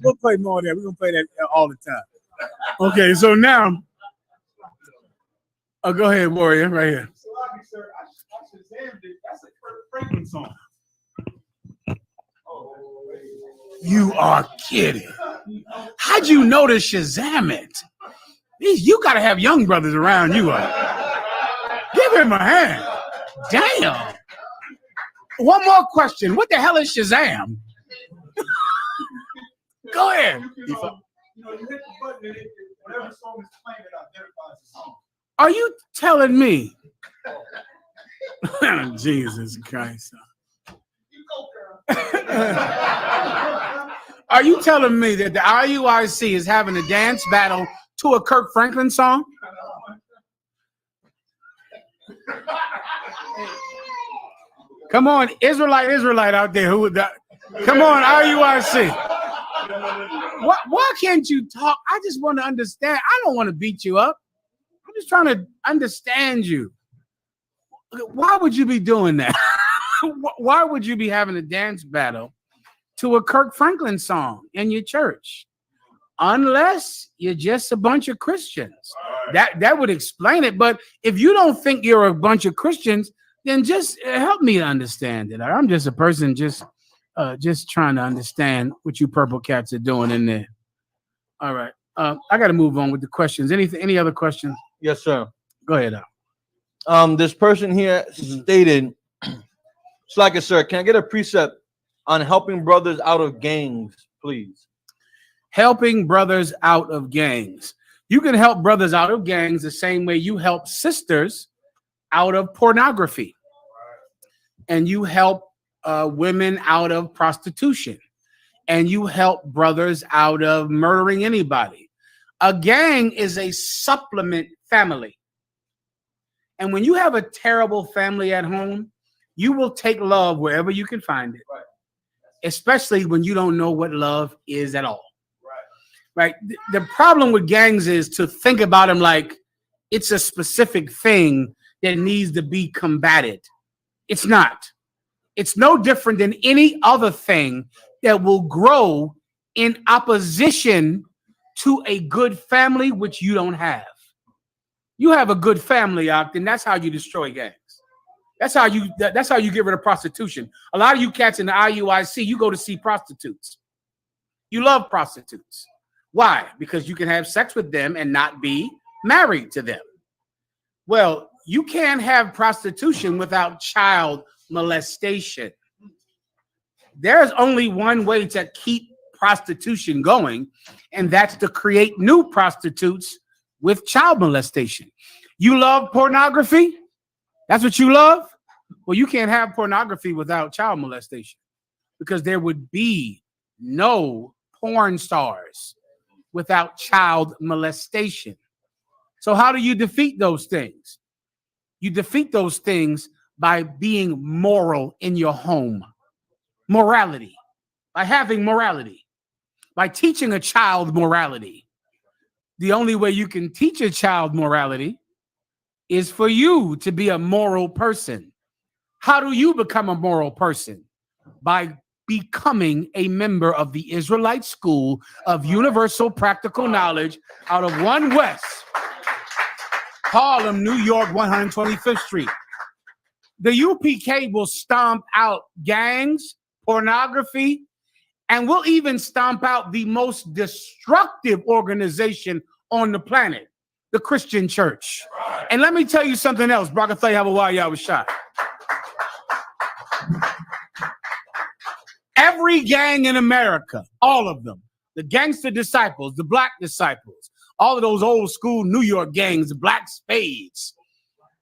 We'll play more of that. We're gonna play that all the time. Okay, so now, go ahead, Warrior, right here. That's a Kirk Franklin song. You are kidding. How'd you know to Shazam it? You gotta have young brothers around you. Give him a hand. Damn. One more question. What the hell is Shazam? Go ahead. You hit the button and whatever song is playing, it identifies the song. Are you telling me? Jesus Christ. Are you telling me that the IUIC is having a dance battle to a Kirk Franklin song? Come on, Israelite out there who would die. Come on, RUIC. Why can't you talk? I just want to understand. I don't want to beat you up. I'm just trying to understand you. Why would you be doing that? Why would you be having a dance battle to a Kirk Franklin song in your church? Unless you're just a bunch of Christians. That would explain it. But if you don't think you're a bunch of Christians, then just help me to understand it. I'm just a person just trying to understand what you purple cats are doing in there. All right. I got to move on with the questions. Any other questions? Yes, sir. Go ahead, Al. This person here stated, Slacker, sir, can I get a precept on helping brothers out of gangs, please? Helping brothers out of gangs. You can help brothers out of gangs the same way you help sisters out of pornography. And you help women out of prostitution. And you help brothers out of murdering anybody. A gang is a supplement family. And when you have a terrible family at home, you will take love wherever you can find it. Right. Especially when you don't know what love is at all. Right. The problem with gangs is to think about them like it's a specific thing that needs to be combated. It's not. It's no different than any other thing that will grow in opposition to a good family, which you don't have. You have a good family, and that's how you destroy gangs. That's how you get rid of prostitution. A lot of you cats in the IUIC, you go to see prostitutes. You love prostitutes. Why? Because you can have sex with them and not be married to them. Well, you can't have prostitution without child molestation. There's only one way to keep prostitution going, and that's to create new prostitutes with child molestation. You love pornography? That's what you love? Well, you can't have pornography without child molestation because there would be no porn stars without child molestation. So how do you defeat those things? You defeat those things by being moral in your home. Morality. By having morality. By teaching a child morality. The only way you can teach a child morality is for you to be a moral person. How do you become a moral person? By becoming a member of the Israelite School of Universal Practical Knowledge out of 1 West, Harlem, New York, 125th Street. The UPK will stomp out gangs, pornography, and we'll even stomp out the most destructive organization on the planet, the Christian church. And let me tell you something else. Shot. Every gang in America, all of them, the gangster disciples, the black disciples, all of those old school New York gangs, the Black Spades,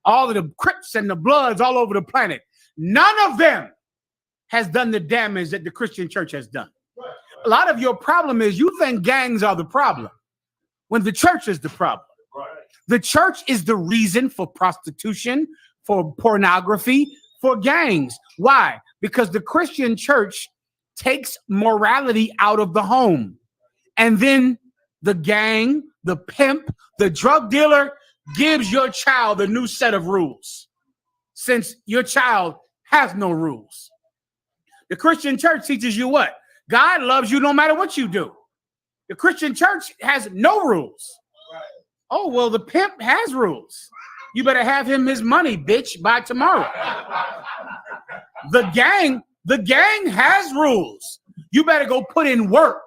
all of the Crips and the Bloods all over the planet, none of them has done the damage that the Christian church has done. A lot of your problem is you think gangs are the problem when the church is the problem. The church is the reason for prostitution, for pornography, for gangs. Why? Because the Christian church takes morality out of the home. And then the gang, the pimp, the drug dealer gives your child a new set of rules, since your child has no rules. The Christian church teaches you what? God loves you no matter what you do. The Christian church has no rules. Oh, well, the pimp has rules. You better have him his money, bitch, by tomorrow. The gang has rules. You better go put in work.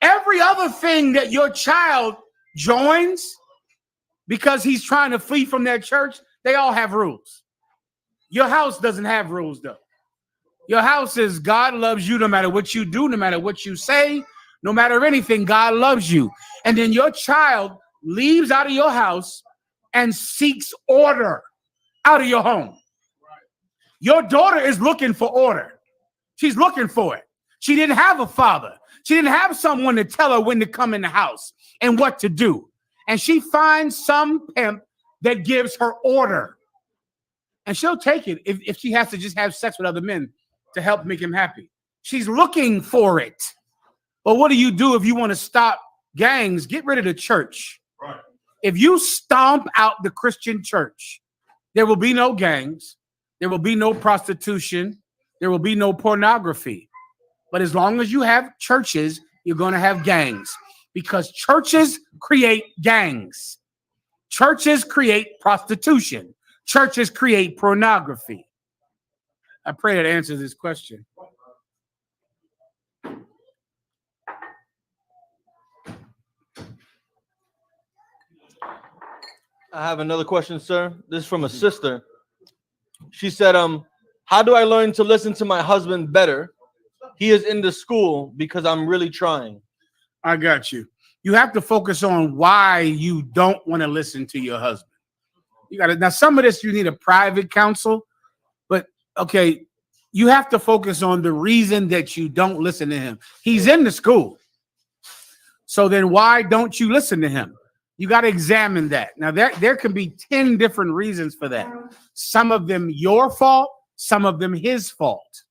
Every other thing that your child joins because he's trying to flee from their church, they all have rules. Your house doesn't have rules, though. Your house is God loves you no matter what you do, no matter what you say, no matter anything, God loves you. And then your child leaves out of your house and seeks order out of your home. Your daughter is looking for order. She's looking for it. She didn't have a father. She didn't have someone to tell her when to come in the house and what to do. And she finds some pimp that gives her order. And she'll take it if she has to just have sex with other men to help make him happy. She's looking for it. But what do you do if you want to stop gangs? Get rid of the church. Right. If you stomp out the Christian church, there will be no gangs. There will be no prostitution. There will be no pornography. But as long as you have churches, you're going to have gangs, because churches create gangs. Churches create prostitution. Churches create pornography. I pray that answers this question. I have another question, sir. This is from a sister. She said, how do I learn to listen to my husband better? He is in the school because I'm really trying. I got you. You have to focus on why you don't want to listen to your husband. You got to, now some of this you need a private counsel, but okay, you have to focus on the reason that you don't listen to him. He's in the school. So then why don't you listen to him? You got to examine that. Now there can be 10 different reasons for that. Some of them your fault, some of them his fault.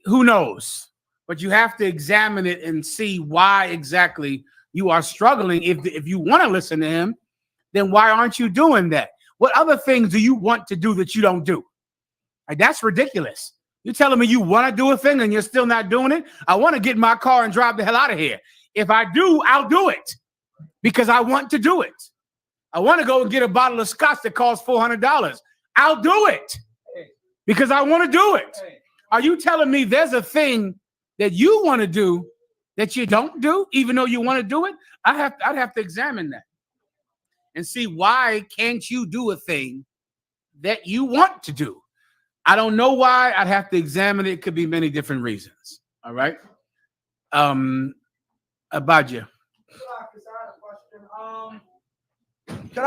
Who knows? But you have to examine it and see why exactly you are struggling. If you want to listen to him, then why aren't you doing that? What other things do you want to do that you don't do? Like, that's ridiculous. You're telling me you want to do a thing and you're still not doing it? I want to get in my car and drive the hell out of here. If I do, I'll do it because I want to do it. I want to go and get a bottle of scotch that costs $400. I'll do it because I want to do it. Are you telling me there's a thing that you want to do that you don't do, even though you want to do it? I'd have to examine that and see why can't you do a thing that you want to do. I don't know why. I'd have to examine it. It could be many different reasons. All right. Abadja. Could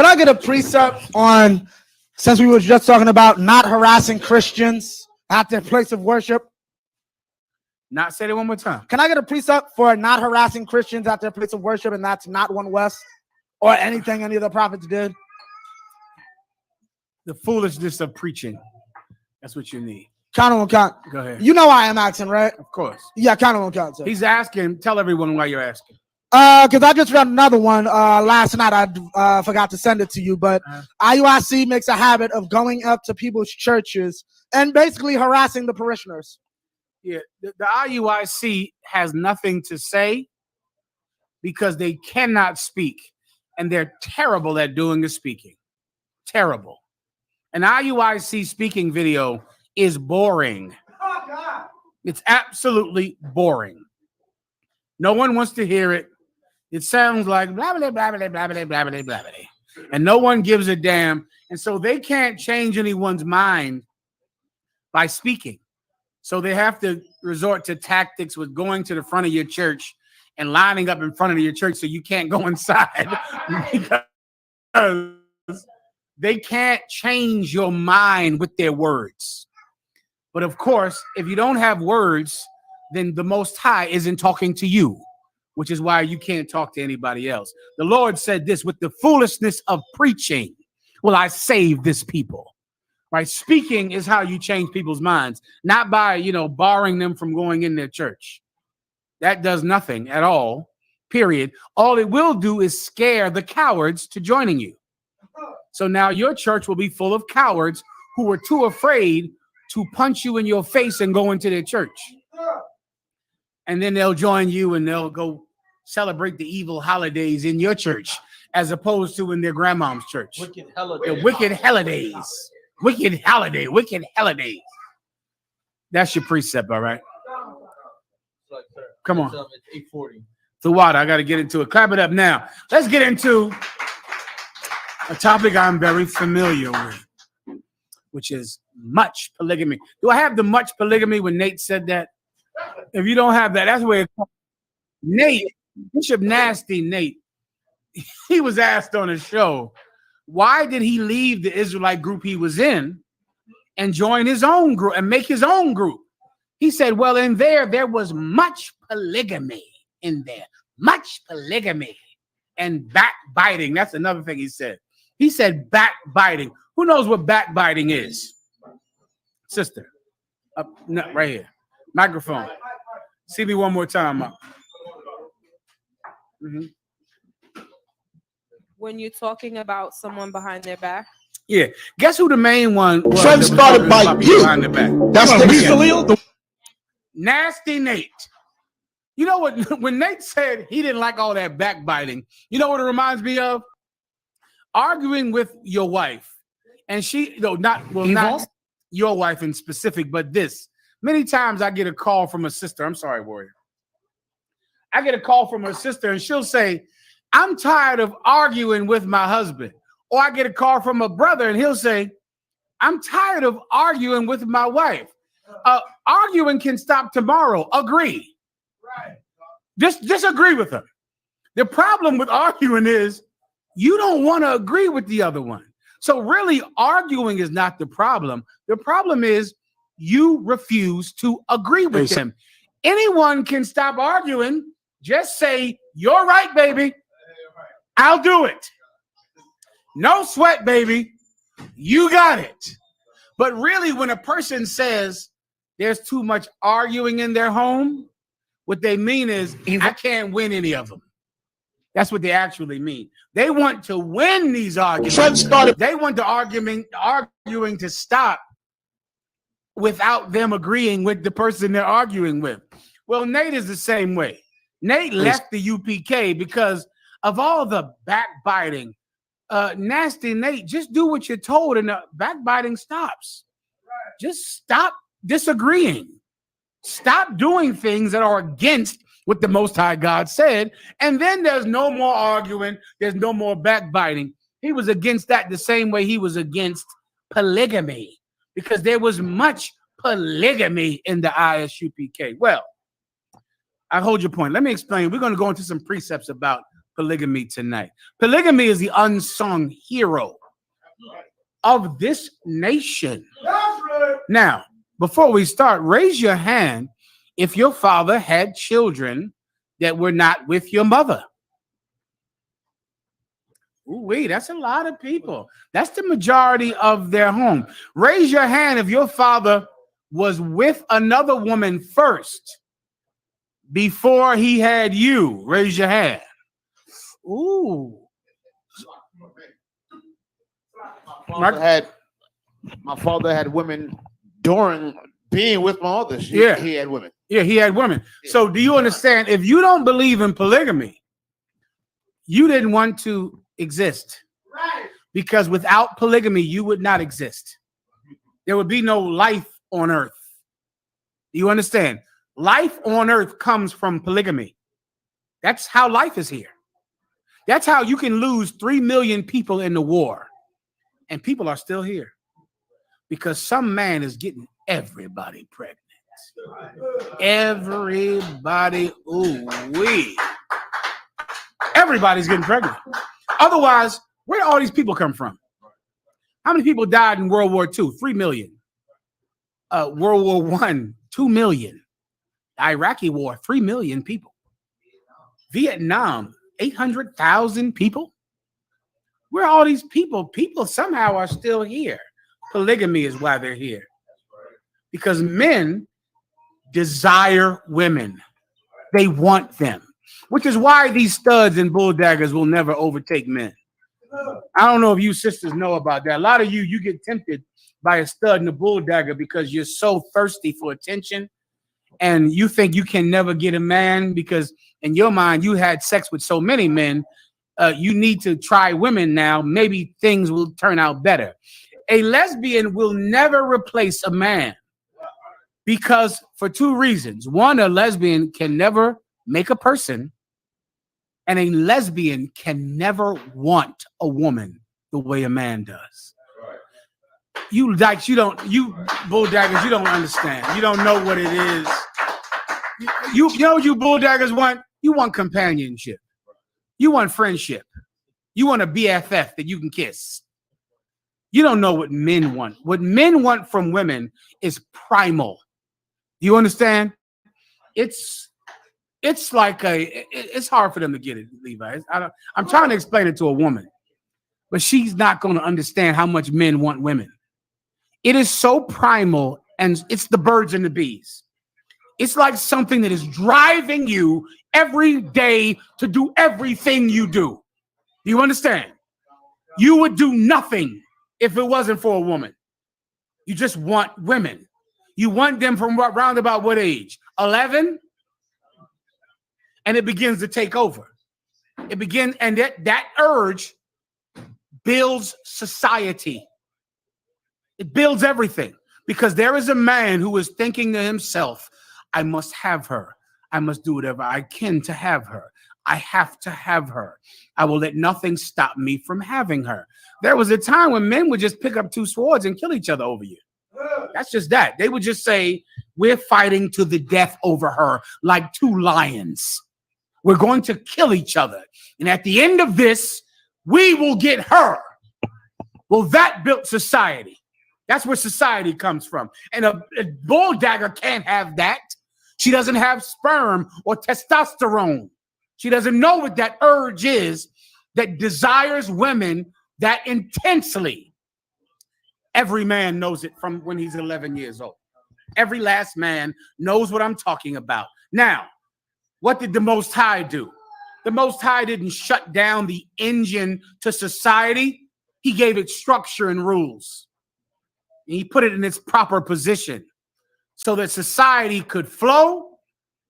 I get a precept on, since we were just talking about not harassing Christians at their place of worship? Not say it one more time. Can I get a precept for not harassing Christians at their place of worship, and that's not One West or anything any of the prophets did? The foolishness of preaching. That's what you need. Count on count. Go ahead. You know why I'm asking, right? Of course. Yeah, count on count. Sir. He's asking. Tell everyone why you're asking. Because I just read another one last night. I forgot to send it to you, but IUIC makes a habit of going up to people's churches and basically harassing the parishioners. Yeah, the IUIC has nothing to say because they cannot speak, and they're terrible at doing the speaking. Terrible. An IUIC speaking video is boring. It's absolutely boring. No one wants to hear it. It sounds like blah, blah, blah, blah, blah, blah, blah, blah, blah, and no one gives a damn. And so they can't change anyone's mind by speaking. So they have to resort to tactics with going to the front of your church and lining up in front of your church so you can't go inside because they can't change your mind with their words. But of course, if you don't have words, then the Most High isn't talking to you, which is why you can't talk to anybody else. The Lord said this, with the foolishness of preaching will I save this people. Right? Speaking is how you change people's minds, not by, barring them from going in their church. That does nothing at all, period. All it will do is scare the cowards to joining you. So now your church will be full of cowards who are too afraid to punch you in your face and go into their church. And then they'll join you and they'll go celebrate the evil holidays in your church as opposed to in their grandmom's church. Wicked holidays. The wicked holidays. Wicked holidays. That's your precept, all right? Come on. It's 8:40. The water. I got to get into it. Clap it up now. Let's get into a topic I'm very familiar with, which is much polygamy. Do I have the much polygamy when Nate said that? If you don't have that, that's where it comes. Nate, Bishop Nasty Nate, he was asked on a show, why did he leave the Israelite group he was in and join his own group and make his own group? He said, well, there was much polygamy in there. Much polygamy. and backbiting. That's another thing he said. He said backbiting. Who knows what backbiting is? Sister, up, no, right here. Microphone. See me one more time up. When you're talking about someone behind their back. Yeah. Guess who the main one was? Trend started by you. Behind the back. That's the Nasty Nate. You know what? When Nate said he didn't like all that backbiting, you know what it reminds me of? Arguing with your wife. And she, no, not your wife in specific, but this. Many times I get a call from a sister. I'm sorry, Warrior. I get a call from her sister and she'll say, I'm tired of arguing with my husband. Or I get a call from a brother and he'll say, I'm tired of arguing with my wife. Arguing can stop tomorrow. Agree. Right. Just disagree with them. The problem with arguing is you don't want to agree with the other one. So really arguing is not the problem. The problem is you refuse to agree with them. Anyone can stop arguing. Just say, you're right, baby. I'll do it. No sweat, baby. You got it. But really, when a person says there's too much arguing in their home, what they mean is, I can't win any of them. That's what they actually mean. They want to win these arguments. They want the arguing to stop without them agreeing with the person they're arguing with. Well, Nate is the same way. Nate left the UPK because of all the backbiting. Nasty Nate, just do what you're told and the backbiting stops. Just stop disagreeing. Stop doing things that are against what the Most High God said. And then there's no more arguing. There's no more backbiting. He was against that the same way he was against polygamy, because there was much polygamy in the ISUPK. Well, I hold your point. Let me explain. We're going to go into some precepts about polygamy tonight. Polygamy is the unsung hero of this nation. Now, before we start, raise your hand if your father had children that were not with your mother. Ooh, that's a lot of people. That's the majority of their home. Raise your hand if your father was with another woman first before he had you. Raise your hand. Ooh. My father had women during being with my mother. He had women. Yeah, he had women. So do you understand? If you don't believe in polygamy, you didn't want to exist. Right. Because without polygamy, you would not exist. There would be no life on earth. Do you understand? Life on earth comes from polygamy. That's how life is here. That's how you can lose 3 million people in the war, and people are still here because some man is getting everybody pregnant. Everybody, everybody's getting pregnant. Otherwise, where do all these people come from? How many people died in World War II? 3 million. World War I, 2 million. The Iraqi War, 3 million people. Vietnam, 800,000 people. Where are all these people? People somehow are still here. Polygamy is why they're here. Because men desire women. They want them. Which is why these studs and bulldaggers will never overtake men. I don't know if you sisters know about that. A lot of you get tempted by a stud and a bulldagger because you're so thirsty for attention and you think you can never get a man because in your mind you had sex with so many men. You need to try women now. Maybe things will turn out better. A lesbian will never replace a man because for 2 reasons. One, a lesbian can never make a person, and a lesbian can never want a woman the way a man does. You bulldaggers, you don't understand. You don't know what it is. You know what you bulldaggers want? You want companionship. You want friendship. You want a BFF that you can kiss. You don't know what men want. What men want from women is primal. You understand? It's It's like it's hard for them to get it, Levi. I'm trying to explain it to a woman, but she's not going to understand how much men want women. It is so primal, and it's the birds and the bees. It's like something that is driving you every day to do everything you do. Do you understand? You would do nothing if it wasn't for a woman. You just want women. You want them from around about what age? 11? And it begins to take over. It begins, and that urge builds society. It builds everything, because there is a man who is thinking to himself, I must have her. I must do whatever I can to have her. I have to have her. I will let nothing stop me from having her. There was a time when men would just pick up two swords and kill each other over you. That's just that. They would just say, we're fighting to the death over her like two lions. We're going to kill each other. And at the end of this, we will get her. Well, that built society. That's where society comes from. And a bull dagger can't have that. She doesn't have sperm or testosterone. She doesn't know what that urge is that desires women that intensely. Every man knows it from when he's 11 years old. Every last man knows what I'm talking about. Now, what did the Most High do? The Most High didn't shut down the engine to society. He gave it structure and rules. And he put it in its proper position so that society could flow,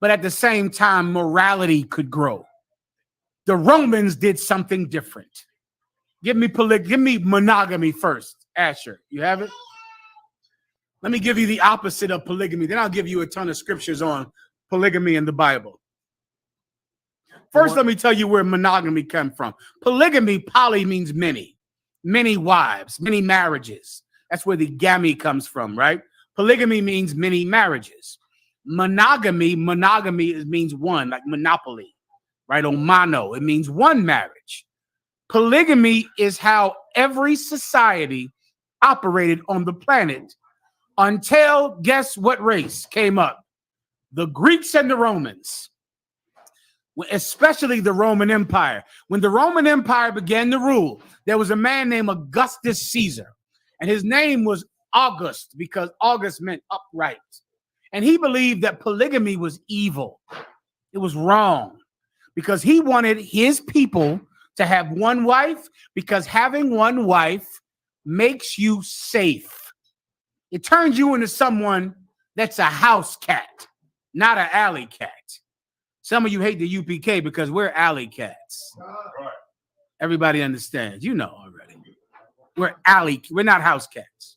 but at the same time, morality could grow. The Romans did something different. Give me monogamy first, Asher. You have it? Let me give you the opposite of polygamy. Then I'll give you a ton of scriptures on polygamy in the Bible. First, let me tell you where monogamy comes from. Polygamy, poly means many wives, many marriages. That's where the gamy comes from, right? Polygamy means many marriages. Monogamy means one, like monopoly, right? Or mono, it means one marriage. Polygamy is how every society operated on the planet until, guess what race came up? The Greeks and the Romans. Especially the Roman Empire. When the Roman Empire began to rule, there was a man named Augustus Caesar, and his name was August because August meant upright. And he believed that polygamy was evil. It was wrong because he wanted his people to have one wife, because having one wife makes you safe. It turns you into someone that's a house cat, not an alley cat. Some of you hate the UPK because we're alley cats. Everybody understands. You know already. We're not house cats.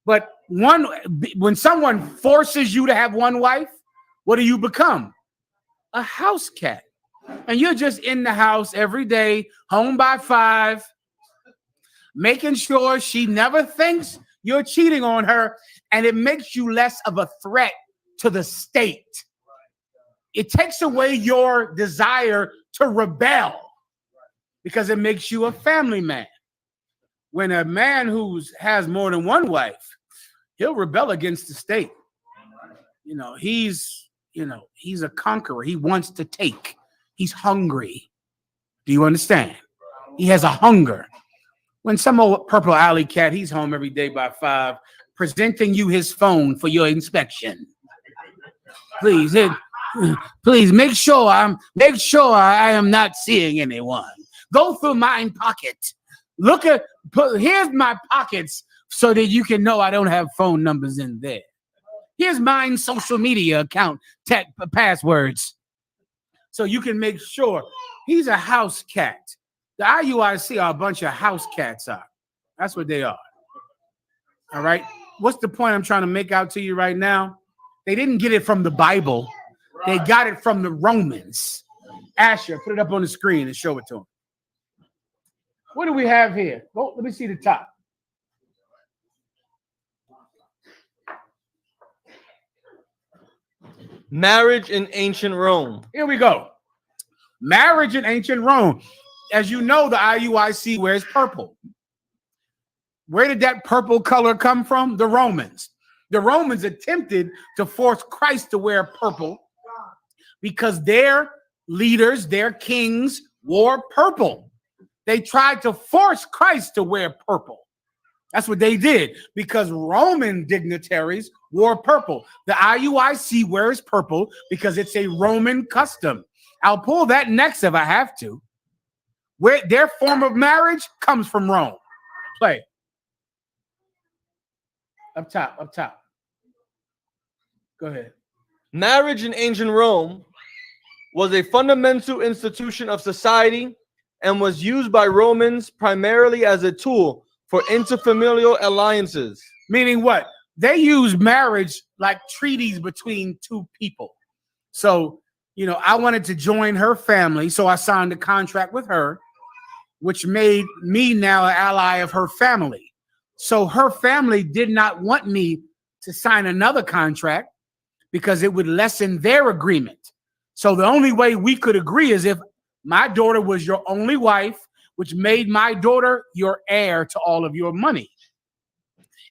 But when someone forces you to have one wife, what do you become? A house cat. And you're just in the house every day, home by 5, making sure she never thinks you're cheating on her, and it makes you less of a threat to the state. It takes away your desire to rebel because it makes you a family man. When a man who has more than one wife, he'll rebel against the state. He's a conqueror. He wants to take. He's hungry. Do you understand? He has a hunger. When some old purple alley cat, he's home every day by 5, presenting you his phone for your inspection. Please make sure I am not seeing anyone. Go through my pocket. Here's my pockets so that you can know I don't have phone numbers in there. Here's my social media account passwords. So you can make sure he's a house cat. The IUIC are a bunch of house cats. That's what they are. All right. What's the point I'm trying to make out to you right now? They didn't get it from the Bible. They got it from the Romans. Asher, put it up on the screen and show it to them. What do we have here? Oh, let me see the top. Marriage in ancient Rome. Here we go. Marriage in ancient Rome. As you know, the IUIC wears purple. Where did that purple color come from? The Romans. The Romans attempted to force Christ to wear purple because their leaders, their kings, wore purple. They tried to force Christ to wear purple. That's what they did, because Roman dignitaries wore purple. The IUIC wears purple because it's a Roman custom. I'll pull that next if I have to. Where their form of marriage comes from Rome. Play. Up top. Go ahead. Marriage in ancient Rome was a fundamental institution of society and was used by Romans primarily as a tool for interfamilial alliances. Meaning what? They use marriage like treaties between two people. So, I wanted to join her family, so I signed a contract with her, which made me now an ally of her family. So her family did not want me to sign another contract because it would lessen their agreement. So the only way we could agree is if my daughter was your only wife, which made my daughter your heir to all of your money.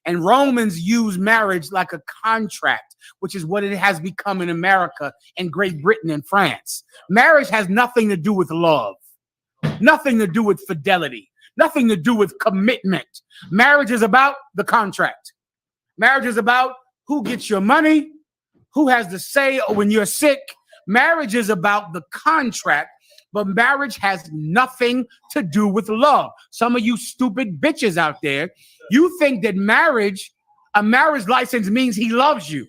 And Romans use marriage like a contract, which is what it has become in America and Great Britain and France. Marriage has nothing to do with love, nothing to do with fidelity, nothing to do with commitment. Marriage is about the contract. Marriage is about who gets your money, who has the say when you're sick. Marriage is about the contract. But marriage has nothing to do with love. Some of you stupid bitches out there, you think that a marriage license means he loves you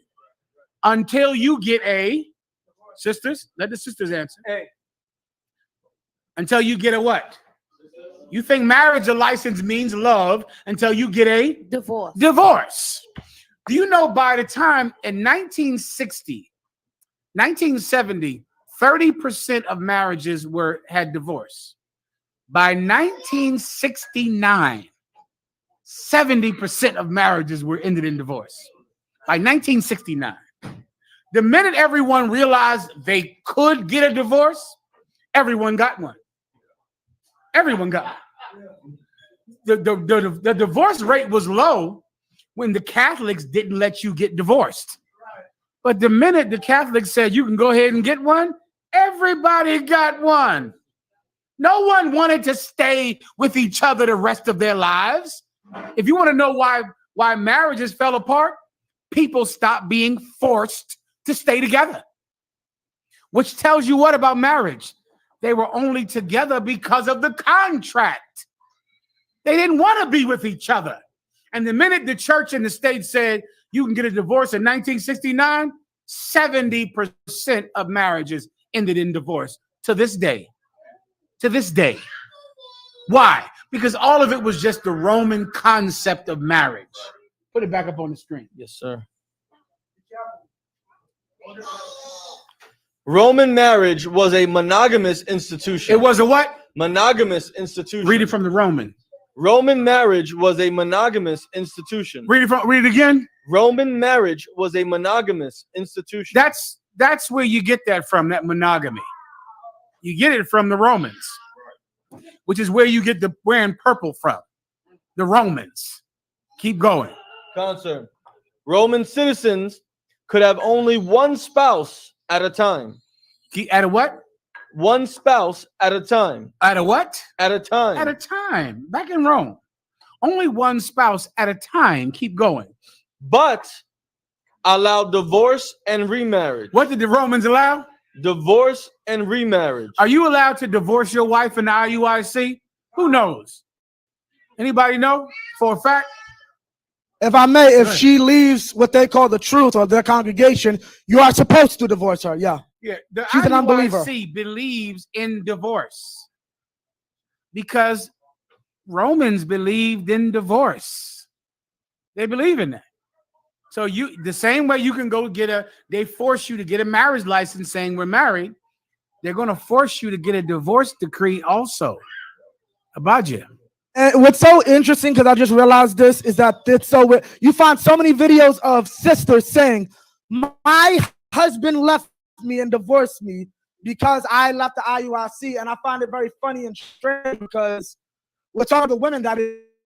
until you get sisters, let the sisters answer. Hey. Until you get a what? You think marriage license means love until you get a divorce. Do you know by the time in 1970, 30% of marriages had divorce. By 1969, 70% of marriages were ended in divorce. By 1969. The minute everyone realized they could get a divorce, everyone got one. Everyone got one. The divorce rate was low when the Catholics didn't let you get divorced. But the minute the Catholics said you can go ahead and get one, everybody got one. No one wanted to stay with each other the rest of their lives. If you want to know why marriages fell apart, people stopped being forced to stay together. Which tells you what about marriage? They were only together because of the contract. They didn't want to be with each other. And the minute the church and the state said you can get a divorce in 1969, 70% of marriages ended in divorce to this day. To this day. Why? Because all of it was just the Roman concept of marriage. Put it back up on the screen. Yes, sir. Roman marriage was a monogamous institution. It was a what? Monogamous institution. Read it from the Roman. Roman marriage was a monogamous institution. Read it again. Roman marriage was a monogamous institution. That's where you get that from, that monogamy. You get it from the Romans, which is where you get the wearing purple from. The Romans. Keep going. Concern. Roman citizens could have only one spouse at a time. At a what? One spouse at a time. At a what? At a time. At a time. Back in Rome. Only one spouse at a time. Keep going. But allowed divorce and remarriage. What did the Romans allow? Divorce and remarriage. Are you allowed to divorce your wife in the IUIC? Who knows? Anybody know for a fact? If I may, if she leaves what they call the truth or their congregation, you are supposed to divorce her. Yeah. Yeah. The She's an unbeliever. IUIC believes in divorce because Romans believed in divorce. They believe in that. So the same way you can go they force you to get a marriage license saying we're married, they're going to force you to get a divorce decree also about you. And what's so interesting, because I just realized this, is that you find so many videos of sisters saying, my husband left me and divorced me because I left the IUIC. And I find it very funny and strange because we're talking to women that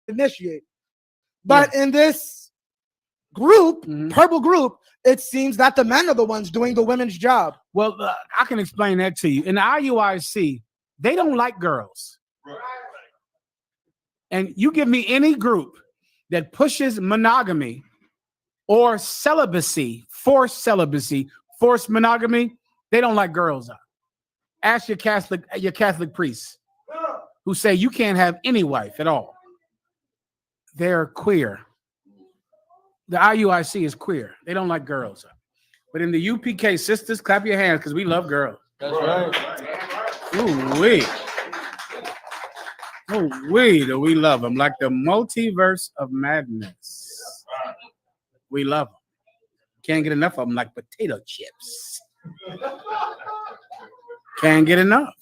initiate. But in this group, purple group, it seems that the men are the ones doing the women's job. Well, I can explain that to you. In the IUIC, they don't like girls. And you give me any group that pushes monogamy or celibacy, forced monogamy, they don't like girls. Ask your Catholic priests who say you can't have any wife at all. They're queer. The IUIC is queer. They don't like girls. But in the UPK, sisters, clap your hands because we love girls. That's right. Ooh-wee. Ooh-wee, do we love them. Like the multiverse of madness. We love them. Can't get enough of them like potato chips. Can't get enough.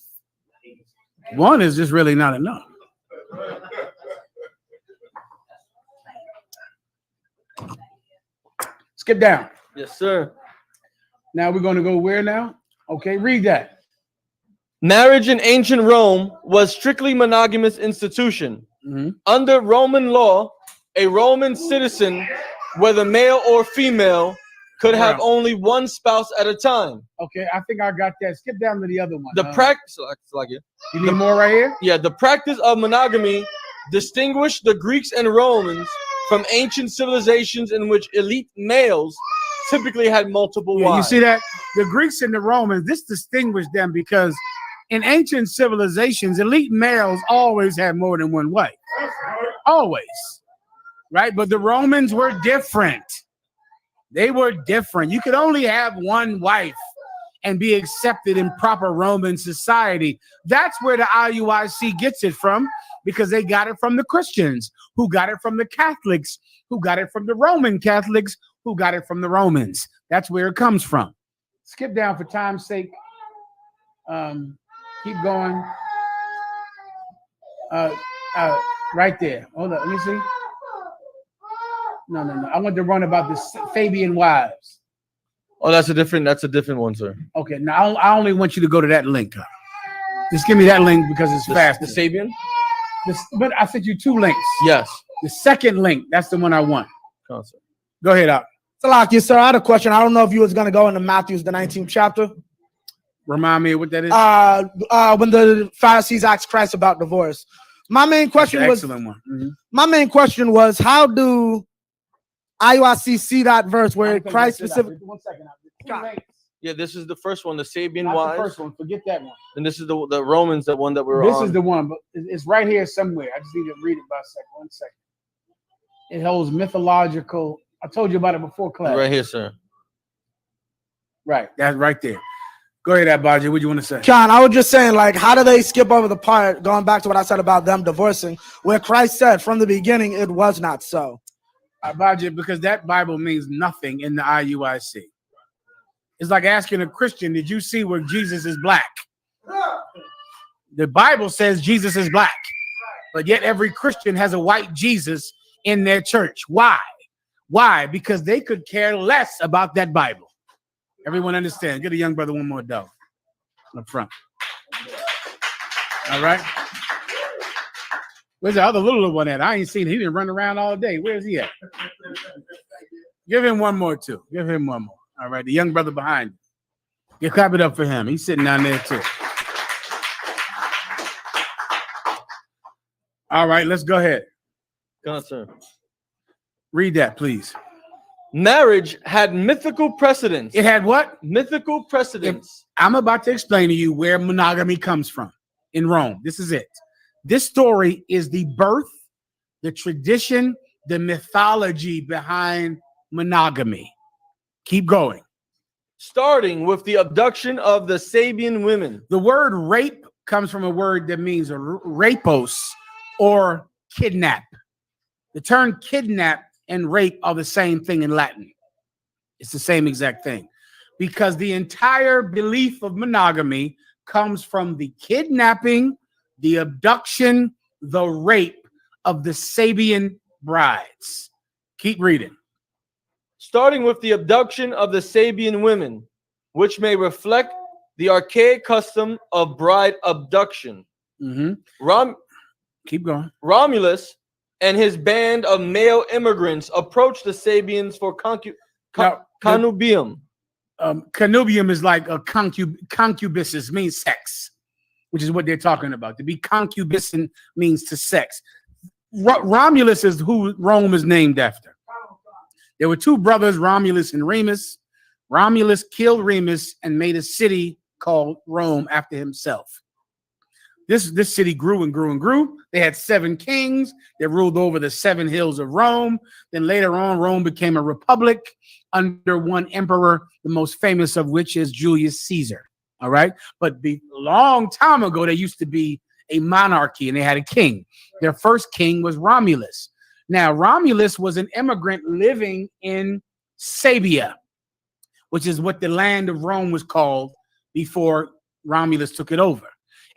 One is just really not enough. Skip down. Yes, sir. Now we're going to go where now? Okay, read that. Marriage in ancient Rome was strictly monogamous institution. Under Roman law, a Roman citizen, whether male or female, could have only one spouse at a time. Okay, I think I got that. Skip down to the other one. The practice, you need more right here? Yeah, the practice of monogamy distinguished the Greeks and Romans from ancient civilizations in which elite males typically had multiple wives. You see that? The Greeks and the Romans, this distinguished them because in ancient civilizations, elite males always had more than one wife. Always. Right? But the Romans were different. They were different. You could only have one wife and be accepted in proper Roman society. That's where the IUIC gets it from, because they got it from the Christians, who got it from the Catholics, who got it from the Roman Catholics, who got it from the Romans. That's where it comes from. Skip down for time's sake. Keep going. Right there. Hold up. Let me see. No. I want to run about the Fabian wives. Oh, that's a different one, sir. Okay. Now I only want you to go to that link. Just give me that link because it's fast. The Sabian? But I sent you 2 links. Yes. The second link, that's the one I want. Oh, sir. Go ahead, Al. Salakia, sir, I had a question. I don't know if you was going to go into Matthew's, the 19th chapter. Remind me of what that is. When the Pharisees asked Christ about divorce. My main question was, my main question was, how do IUIC see that verse where Christ specifically? 1 second. Yeah, this is the first one, the Sabian Not wives. the first one. Forget that one. And this is the Romans, the one that we're on. This is the one, but it's right here somewhere. I just need to read it by a second. 1 second. It holds mythological. I told you about it before class. Right here, sir. Right, that's right there. Go ahead, Abaji. What do you want to say? John, I was just saying, like, how do they skip over the part, going back to what I said about them divorcing, where Christ said from the beginning it was not so? Abaji, because that Bible means nothing in the IUIC. It's like asking a Christian, did you see where Jesus is black? The Bible says Jesus is black, but yet every Christian has a white Jesus in their church. Why? Why? Because they could care less about that Bible. Everyone understand? Get a young brother one more dough up front. All right. Where's the other little one at? I ain't seen him. He didn't run around all day. Where's he at? Give him one more too. Give him one more. All right, the young brother behind you. You clap it up for him. He's sitting down there too. All right, let's go ahead. Go on, sir. Read that, please. Marriage had mythical precedents. It had what? Mythical precedents. I'm about to explain to you where monogamy comes from in Rome. This is it. This story is the birth, the tradition, the mythology behind monogamy. Keep going. Starting with the abduction of the Sabian women. The word rape comes from a word that means rapos or kidnap. The term kidnap and rape are the same thing in Latin. It's the same exact thing. Because the entire belief of monogamy comes from the kidnapping, the abduction, the rape of the Sabian brides. Keep reading. Starting with the abduction of the Sabian women, which may reflect the archaic custom of bride abduction. Keep going. Romulus and his band of male immigrants approached the Sabians for connubium. Connubium is like a concupiscence, means sex, which is what they're talking about. To be concupiscent means to sex. Romulus is who Rome is named after. There were two brothers, Romulus and Remus. Romulus killed Remus and made a city called Rome after himself. This city grew and grew and grew. They had 7 kings that ruled over the 7 hills of Rome. Then later on, Rome became a republic under one emperor, the most famous of which is Julius Caesar. All right. But a long time ago, there used to be a monarchy and they had a king. Their first king was Romulus. Now, Romulus was an immigrant living in Sabia, which is what the land of Rome was called before Romulus took it over.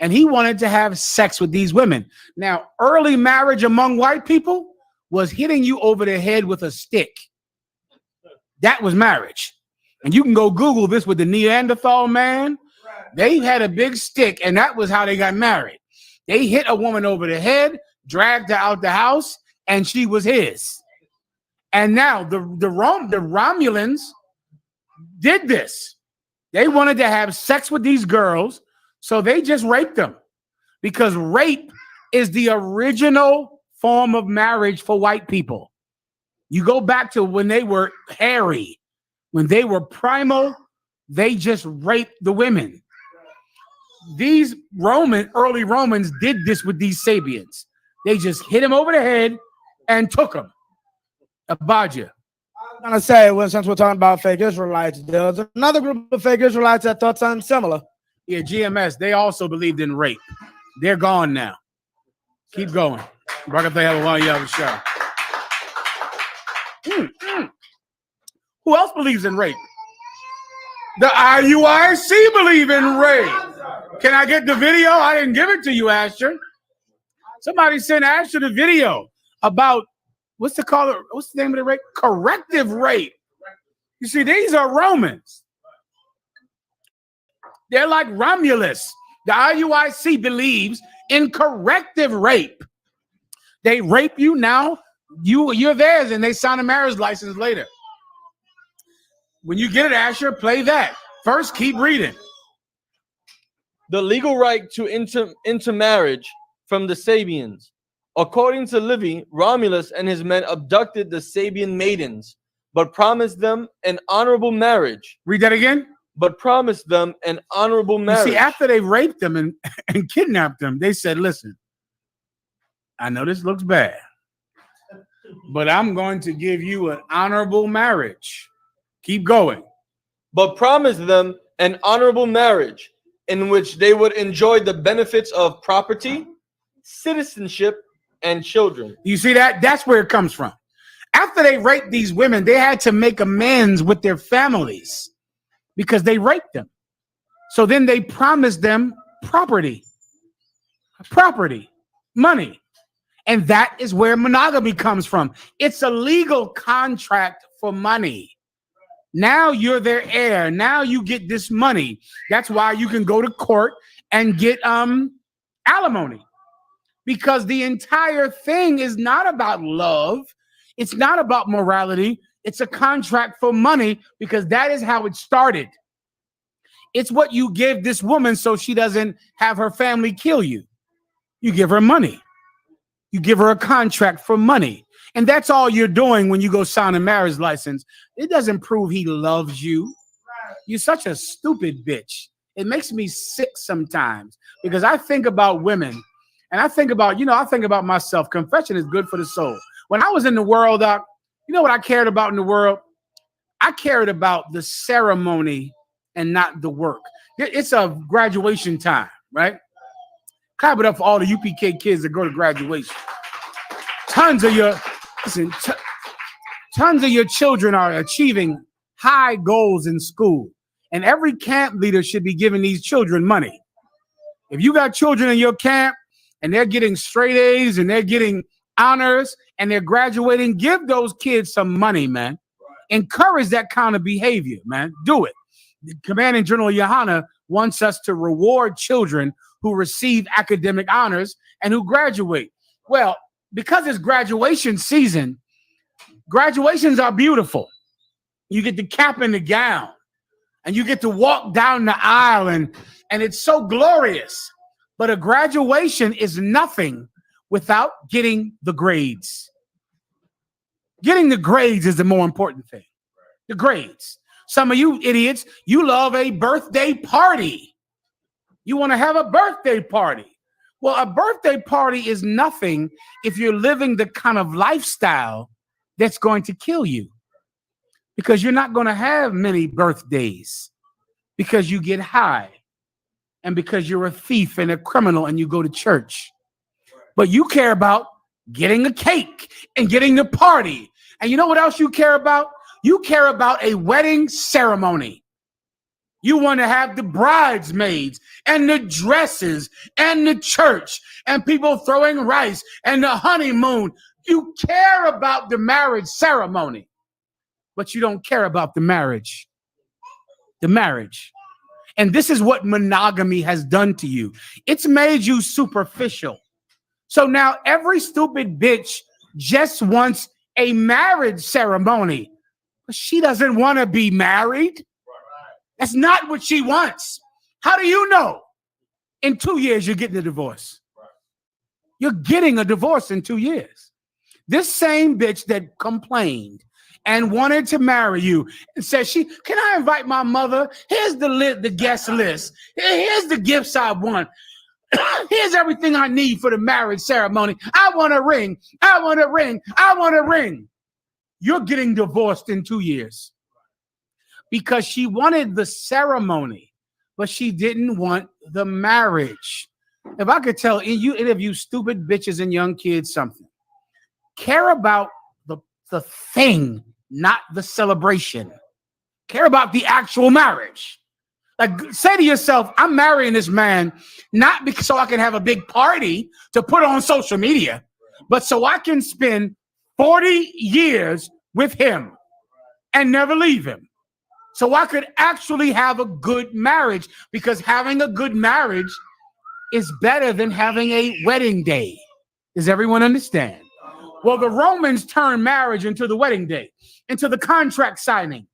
And he wanted to have sex with these women. Now, early marriage among white people was hitting you over the head with a stick. That was marriage. And you can go Google this with the Neanderthal man. They had a big stick, and that was how they got married. They hit a woman over the head, dragged her out the house, and she was his. And now the Romulans did this. They wanted to have sex with these girls, so they just raped them, because rape is the original form of marriage for white people. You go back to when they were hairy, when they were primal, they just raped the women. These early Romans did this with these Sabians. They just hit him over the head and took him. Abadja. I'm gonna say, well, since we're talking about fake Israelites, there's another group of fake Israelites that thought something similar. Yeah, GMS, they also believed in rape. They're gone now. Keep going. Who else believes in rape? The IUIC believe in rape. Can I get the video? I didn't give it to you, Asher. Somebody sent Asher the video about what's the name of the rape? Corrective rape. You see, these are Romans. They're like Romulus. The IUIC believes in corrective rape. They rape you now, you're theirs, and they sign a marriage license later. When you get it, Asher, play that. First, keep reading. The legal right to intermarriage from the Sabians. According to Livy, Romulus and his men abducted the Sabian maidens, but promised them an honorable marriage. Read that again. But promised them an honorable marriage. You see, after they raped them and kidnapped them, they said, listen, I know this looks bad, but I'm going to give you an honorable marriage. Keep going. But promised them an honorable marriage in which they would enjoy the benefits of property, citizenship, and children. You see that? That's where it comes from. After they raped these women, they had to make amends with their families because they raped them. So then they promised them property, money. And that is where monogamy comes from. It's a legal contract for money. Now you're their heir. Now you get this money. That's why you can go to court and get alimony. Because the entire thing is not about love. It's not about morality. It's a contract for money, because that is how it started. It's what you give this woman so she doesn't have her family kill you. You give her money. You give her a contract for money. And that's all you're doing when you go sign a marriage license. It doesn't prove he loves you. You're such a stupid bitch. It makes me sick sometimes, because I think about women and I think about myself. Confession is good for the soul. When I was in the world, you know what I cared about in the world? I cared about the ceremony and not the work. It's a graduation time, right? Clap it up for all the UPK kids that go to graduation. Tons of your children are achieving high goals in school. And every camp leader should be giving these children money. If you got children in your camp and they're getting straight A's and they're getting honors and they're graduating, give those kids some money, man. Encourage that kind of behavior, man. Do it. Commanding General Yohana wants us to reward children who receive academic honors and who graduate. Well, because it's graduation season, graduations are beautiful. You get the cap and the gown. and you get to walk down the aisle, and it's so glorious. But a graduation is nothing without getting the grades. Getting the grades is the more important thing. The grades. Some of you idiots, you love a birthday party. You want to have a birthday party. Well, a birthday party is nothing if you're living the kind of lifestyle that's going to kill you. Because you're not going to have many birthdays because you get high and because you're a thief and a criminal and you go to church. But you care about getting a cake and getting the party. And you know what else you care about? You care about a wedding ceremony. You want to have the bridesmaids and the dresses and the church and people throwing rice and the honeymoon. You care about the marriage ceremony, but you don't care about the marriage. The marriage. And this is what monogamy has done to you. It's made you superficial. So now every stupid bitch just wants a marriage ceremony, but she doesn't want to be married. That's not what she wants. How do you know? In 2 years, you're getting a divorce. You're getting a divorce in 2 years. This same bitch that complained and wanted to marry you and said, can I invite my mother? Here's the guest list. Here's the gifts I want. Here's everything I need for the marriage ceremony. I want a ring. I want a ring. I want a ring. You're getting divorced in 2 years because she wanted the ceremony, but she didn't want the marriage. If I could tell any of you stupid bitches and young kids something, care about the thing, not the celebration. Care about the actual marriage. Like, say to yourself, I'm marrying this man not because so I can have a big party to put on social media, but so I can spend 40 years with him and never leave him. So I could actually have a good marriage, because having a good marriage is better than having a wedding day. Does everyone understand? Well, the Romans turned marriage into the wedding day, into the contract signing,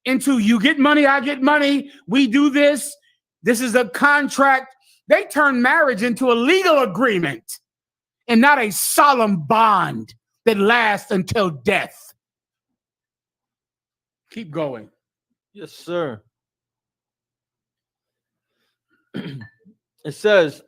into you get money, I get money, we do this. This is a contract. They turned marriage into a legal agreement and not a solemn bond that lasts until death. Keep going. Yes, sir. It says,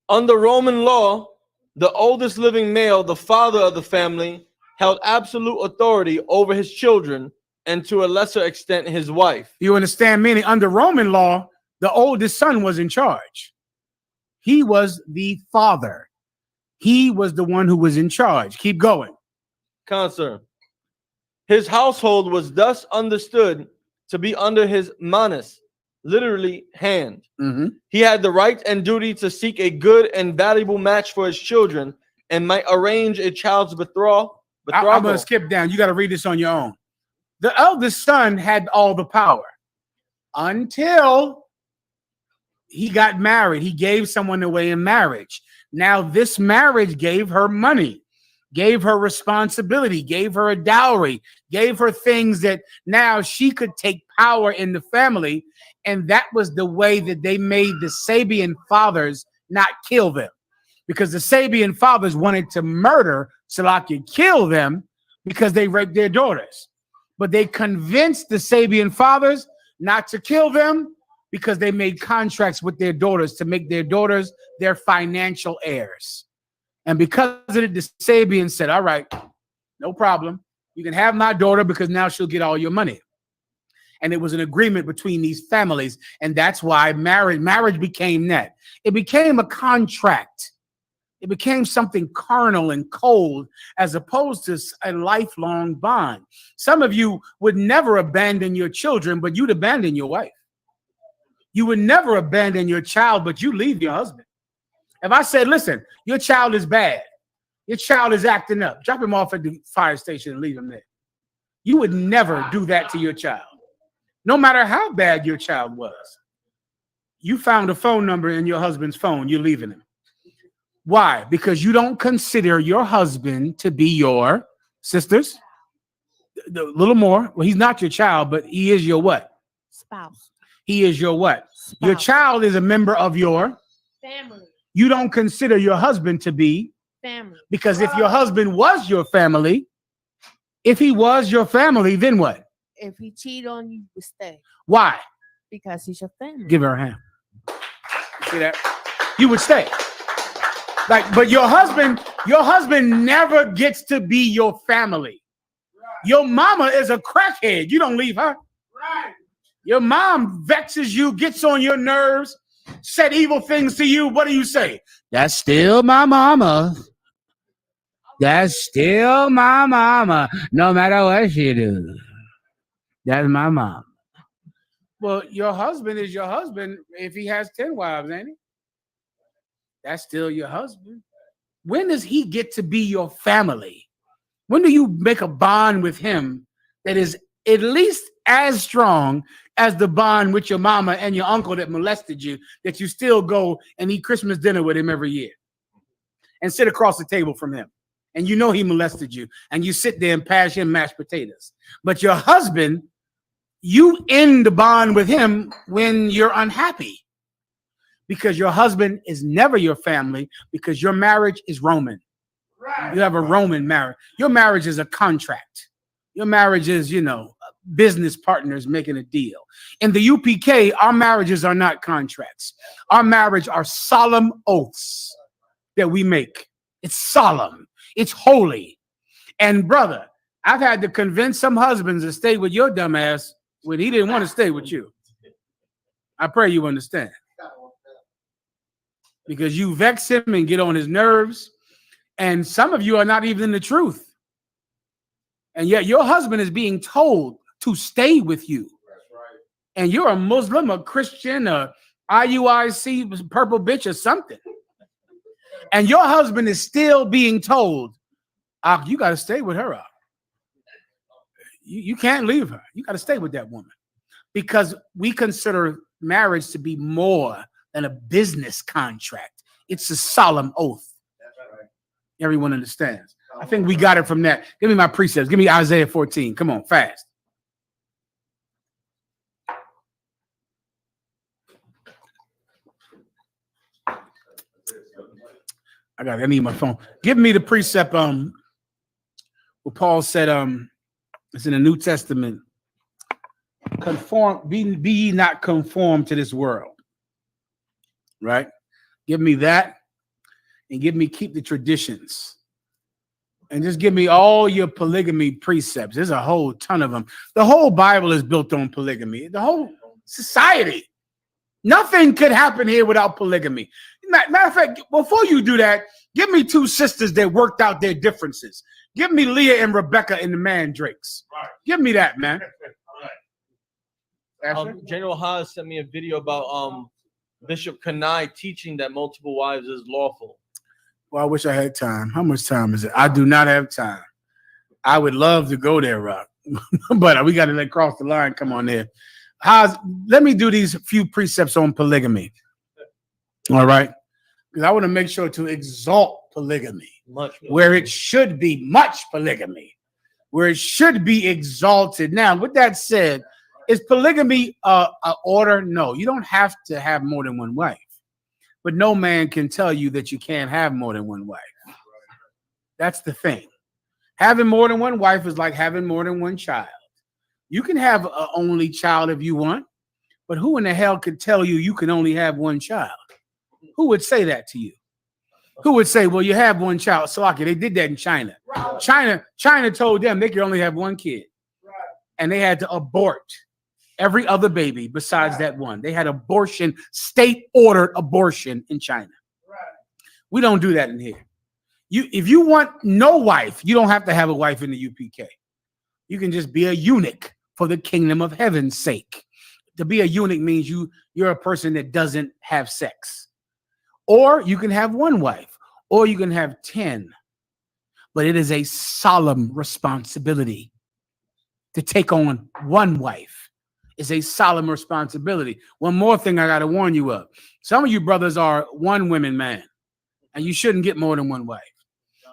under Roman law, the oldest living male, the father of the family, held absolute authority over his children and to a lesser extent his wife. You understand? Meaning under Roman law, the oldest son was in charge. He was the father. He was the one who was in charge. Keep going. Concern. His household was thus understood to be under his manus, literally hand. Mm-hmm. He had the right and duty to seek a good and valuable match for his children and might arrange a child's betrothal. I'm going to skip down. You got to read this on your own. The eldest son had all the power until he got married. He gave someone away in marriage. Now this marriage gave her money, gave her responsibility, gave her a dowry, gave her things that now she could take power in the family. And that was the way that they made the Sabian fathers not kill them, because the Sabian fathers wanted to murder Salakia, kill them because they raped their daughters. But they convinced the Sabian fathers not to kill them because they made contracts with their daughters to make their daughters their financial heirs. And because of it, the Sabian said, all right, no problem. You can have my daughter because now she'll get all your money. And it was an agreement between these families. And that's why marriage became that. It became a contract. It became something carnal and cold as opposed to a lifelong bond. Some of you would never abandon your children, but you'd abandon your wife. You would never abandon your child, but you leave your husband. If I said, listen, your child is bad, your child is acting up, drop him off at the fire station and leave him there. You would never do that to your child, no matter how bad your child was. You found a phone number in your husband's phone, you're leaving him. Why? Because you don't consider your husband to be your sisters. The little more. Well, he's not your child, but he is your what? Spouse. He is your what? Spouse. Your child is a member of your family. You don't consider your husband to be family. Because if your husband was your family, if he was your family, then what? If he cheated on you, you would stay. Why? Because he's your family. Give her a hand. See that? You would stay. Like, but your husband never gets to be your family. Your mama is a crackhead. You don't leave her. Right. Your mom vexes you, gets on your nerves, said evil things to you. What do you say? That's still my mama. That's still my mama. No matter what she do. That's my mom. Well, your husband is your husband if he has 10 wives, ain't he? That's still your husband. When does he get to be your family? When do you make a bond with him that is at least as strong as the bond with your mama and your uncle that molested you, that you still go and eat Christmas dinner with him every year and sit across the table from him? And you know he molested you, and you sit there and pass him mashed potatoes. But your husband, you end the bond with him when you're unhappy, because your husband is never your family, because your marriage is Roman. Right. You have a Roman marriage. Your marriage is a contract. Your marriage is, business partners making a deal. In the UPK, our marriages are not contracts. Our marriage are solemn oaths that we make. It's solemn. It's holy. And brother, I've had to convince some husbands to stay with your dumb ass when he didn't want to stay with you. I pray you understand. Because you vex him and get on his nerves. And some of you are not even in the truth. And yet your husband is being told to stay with you. That's right. And you're a Muslim, a Christian, a IUIC purple bitch or something. And your husband is still being told, you got to stay with her. You can't leave her. You got to stay with that woman. Because we consider marriage to be more than a business contract. It's a solemn oath. That's right. Everyone understands. I think we got it from that. Give me my precepts. Give me Isaiah 14. Come on, fast. I need my phone. Give me the precept. What Paul said. It's in the New Testament. Be ye not conformed to this world. Right? Give me that, and keep the traditions. And just give me all your polygamy precepts. There's a whole ton of them. The whole Bible is built on polygamy. The whole society. Nothing could happen here without polygamy. Matter of fact, before you do that, give me two sisters that worked out their differences. Give me Leah and Rebecca in the Mandrakes. Right. Give me that, man. General Haas sent me a video about Bishop Kanai teaching that multiple wives is lawful. Well, I wish I had time. How much time is it? I do not have time. I would love to go there, Rock. But we got to let cross the line. Come on there. Let me do these few precepts on polygamy. All right. Because I want to make sure to exalt polygamy. Where it should be much polygamy. Where it should be exalted. Now, with that said, is polygamy an order? No, you don't have to have more than one wife. But no man can tell you that you can't have more than one wife. That's the thing. Having more than one wife is like having more than one child. You can have an only child if you want, but who in the hell could tell you you can only have one child? Who would say that to you? Who would say, well, you have one child? Salaki, they did that in China. China told them they could only have one kid. And they had to abort every other baby besides that one. They had abortion, state-ordered abortion in China. We don't do that in here. If you want no wife, you don't have to have a wife in the UPK. You can just be a eunuch for the kingdom of heaven's sake. To be a eunuch means you're a person that doesn't have sex. Or you can have one wife, or you can have 10. But it is a solemn responsibility to take on one wife. It's a solemn responsibility. One more thing I got to warn you of. Some of you brothers are one women man, and you shouldn't get more than one wife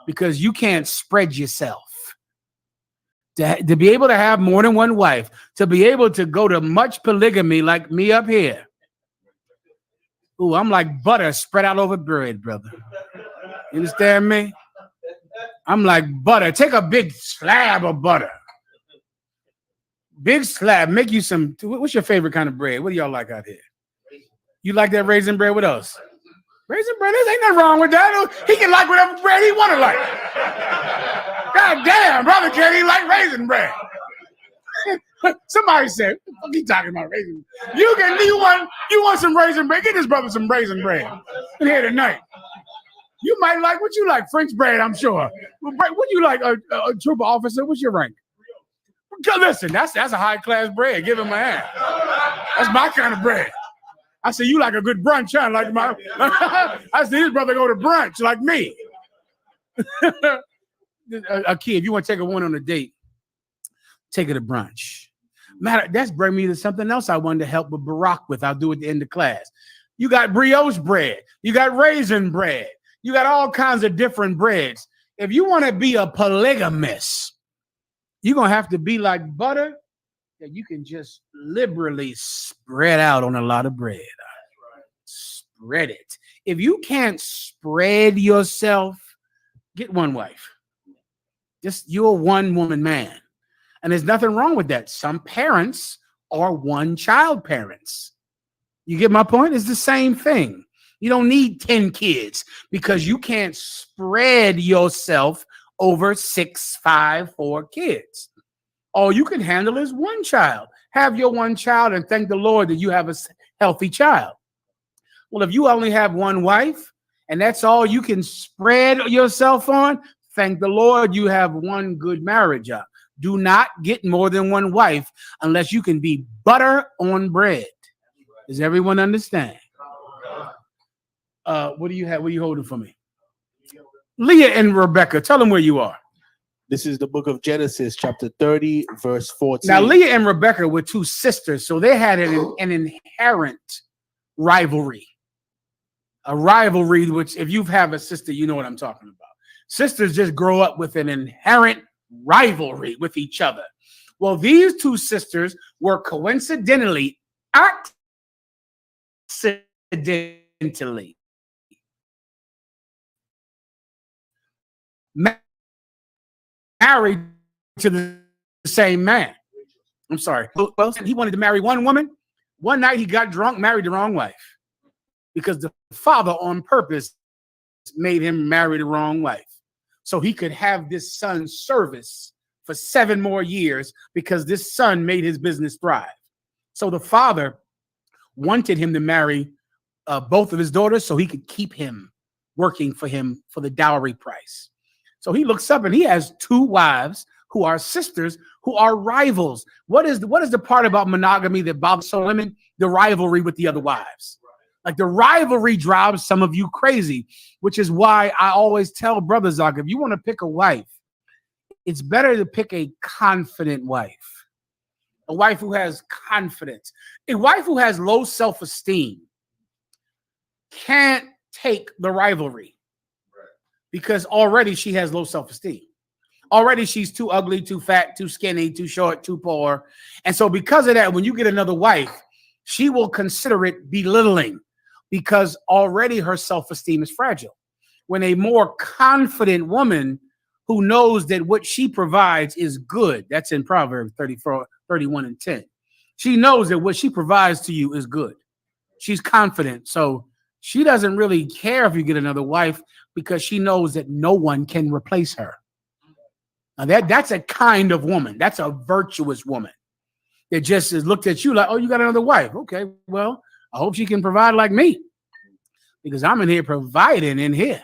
because you can't spread yourself. To be able to have more than one wife, to be able to go to much polygamy like me up here. Ooh, I'm like butter spread out over bread, brother. You understand me? I'm like butter. Take a big slab of butter. Big slab. Make you some. What's your favorite kind of bread? What do y'all like out here? You like that raisin bread with us? Raisin bread? There ain't nothing wrong with that. He can like whatever bread he want to like. God damn, brother, can't he like raisin bread? Somebody said, what the fuck you talking about raisin? You want some raisin bread? Get this brother some raisin bread in here tonight. You might like what you like, French bread, I'm sure. What you like, a trooper officer? What's your rank? Listen, that's a high class bread. Give him a hand. That's my kind of bread. I said, you like a good brunch, huh? Like my, I said, this brother go to brunch like me. A kid, if you want to take a woman on a date, take her to brunch. Matter, that's bring me to something else I wanted to help with Barack with. I'll do at the end of class. You got brioche bread. You got raisin bread. You got all kinds of different breads. If you want to be a polygamist, you're going to have to be like butter that you can just liberally spread out on a lot of bread. Spread it. If you can't spread yourself, get one wife. Just you're a one-woman man. And there's nothing wrong with that. Some parents are one-child parents. You get my point? It's the same thing. You don't need 10 kids because you can't spread yourself over 6, 5, 4 kids. All you can handle is one child. Have your one child and thank the Lord that you have a healthy child. Well, if you only have one wife and that's all you can spread yourself on, thank the Lord you have one good marriage up. Do not get more than one wife unless you can be butter on bread. Does everyone understand? What do you have? What are you holding for me? Leah and Rebecca, tell them where you are. This is the book of Genesis, chapter 30, verse 14. Now, Leah and Rebecca were two sisters, so they had an inherent rivalry. A rivalry, which if you have a sister, you know what I'm talking about. Sisters just grow up with an inherent rivalry with each other. Well, these two sisters were coincidentally, married to the same man. I'm sorry. Well, he wanted to marry one woman. One night he got drunk, married the wrong wife because the father on purpose made him marry the wrong wife so he could have this son's service for 7 more years because this son made his business thrive. So the father wanted him to marry both of his daughters so he could keep him working for him for the dowry price. So he looks up and he has 2 wives who are sisters who are rivals. What is the part about monogamy that bothers some women? The rivalry with the other wives. Like the rivalry drives some of you crazy, which is why I always tell brothers, like, if you want to pick a wife, it's better to pick a confident wife. A wife who has confidence. A wife who has low self-esteem can't take the rivalry because already she has low self-esteem. Already she's too ugly, too fat, too skinny, too short, too poor. And so because of that, when you get another wife, she will consider it belittling because already her self-esteem is fragile. When a more confident woman who knows that what she provides is good, that's in Proverbs 34, 31 and 10. She knows that what she provides to you is good. She's confident. So she doesn't really care if you get another wife because she knows that no one can replace her. Now that's a kind of woman. That's a virtuous woman that just has looked at you like, oh, you got another wife. Okay, well, I hope she can provide like me because I'm in here providing in here.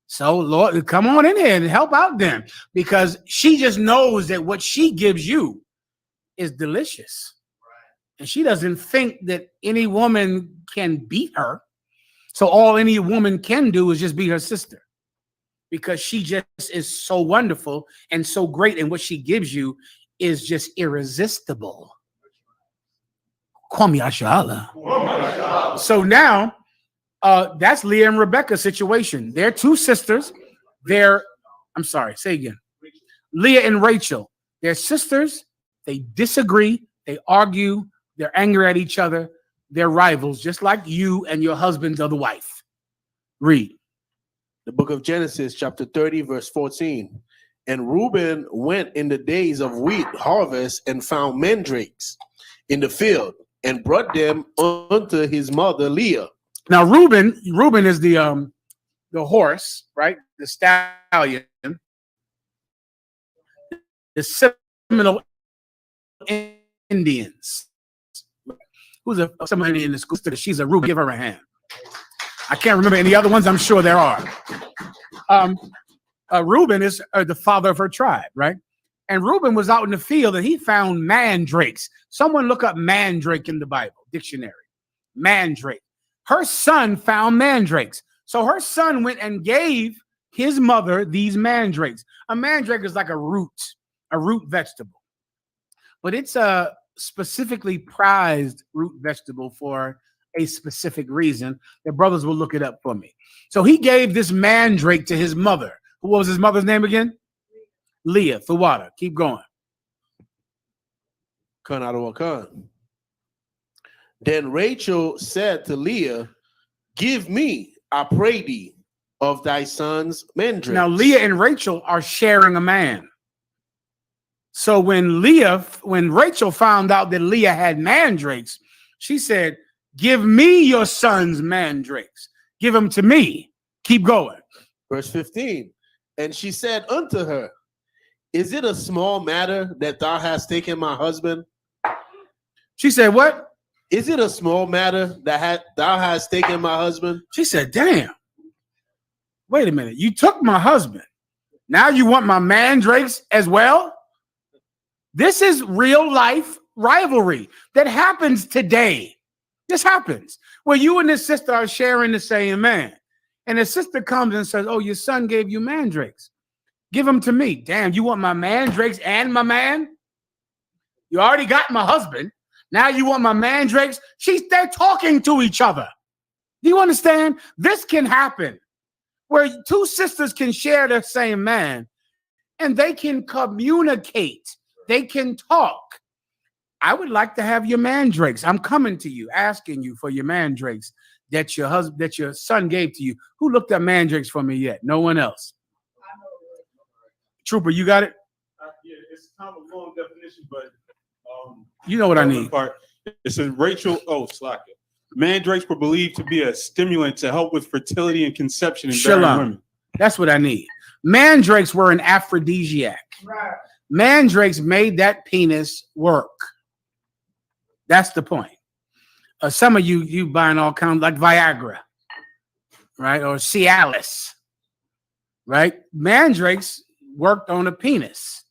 So, Lord, come on in here and help out them because she just knows that what she gives you is delicious. And she doesn't think that any woman can beat her. So all any woman can do is just be her sister because she just is so wonderful and so great. And what she gives you is just irresistible. So now that's Leah and Rebecca's situation. They're 2 sisters. I'm sorry, say again. Leah and Rachel. They're sisters. They disagree. They argue. They're angry at each other. They're rivals, just like you and your husband's other wife. Read. The book of Genesis, chapter 30, verse 14. And Reuben went in the days of wheat harvest and found mandrakes in the field and brought them unto his mother Leah. Now, Reuben is the horse, right? The stallion. The Seminole Indians. Who's a somebody in the school? She's a Reuben. Give her a hand. I can't remember any other ones. I'm sure there are. Reuben is the father of her tribe, right? And Reuben was out in the field and he found mandrakes. Someone look up mandrake in the Bible dictionary. Mandrake. Her son found mandrakes. So her son went and gave his mother these mandrakes. A mandrake is like a root vegetable. But it's a specifically prized root vegetable for a specific reason. The brothers will look it up for me. So he gave this mandrake to his mother. What was his mother's name again? Leah. Thawada. Keep going. Then Rachel said to Leah, give me, I pray thee, of thy son's mandrakes. Now Leah and Rachel are sharing a man. So when Rachel found out that Leah had mandrakes, she said, give me your son's mandrakes. Give them to me. Keep going. Verse 15. And she said unto her, is it a small matter that thou hast taken my husband? She said, what? Is it a small matter that thou hast taken my husband? She said, damn. Wait a minute. You took my husband. Now you want my mandrakes as well? This is real life rivalry that happens today. This happens where you and this sister are sharing the same man. And the sister comes and says, oh, your son gave you mandrakes. Give them to me. Damn, you want my mandrakes and my man? You already got my husband. Now you want my mandrakes? They're talking to each other. Do you understand? This can happen where two sisters can share the same man and they can communicate. They can talk. I would like to have your mandrakes. I'm coming to you, asking you for your mandrakes that your son gave to you. Who looked at mandrakes for me yet? No one else. Trooper, you got it? Yeah, it's kind of a long definition, but you know what I need. Part, it says Slacker. Mandrakes were believed to be a stimulant to help with fertility and conception in barren women. That's what I need. Mandrakes were an aphrodisiac. Right. Mandrakes made that penis work. That's the point. Some of you buying all kinds like Viagra, right? Or Cialis, right? Mandrakes worked on a penis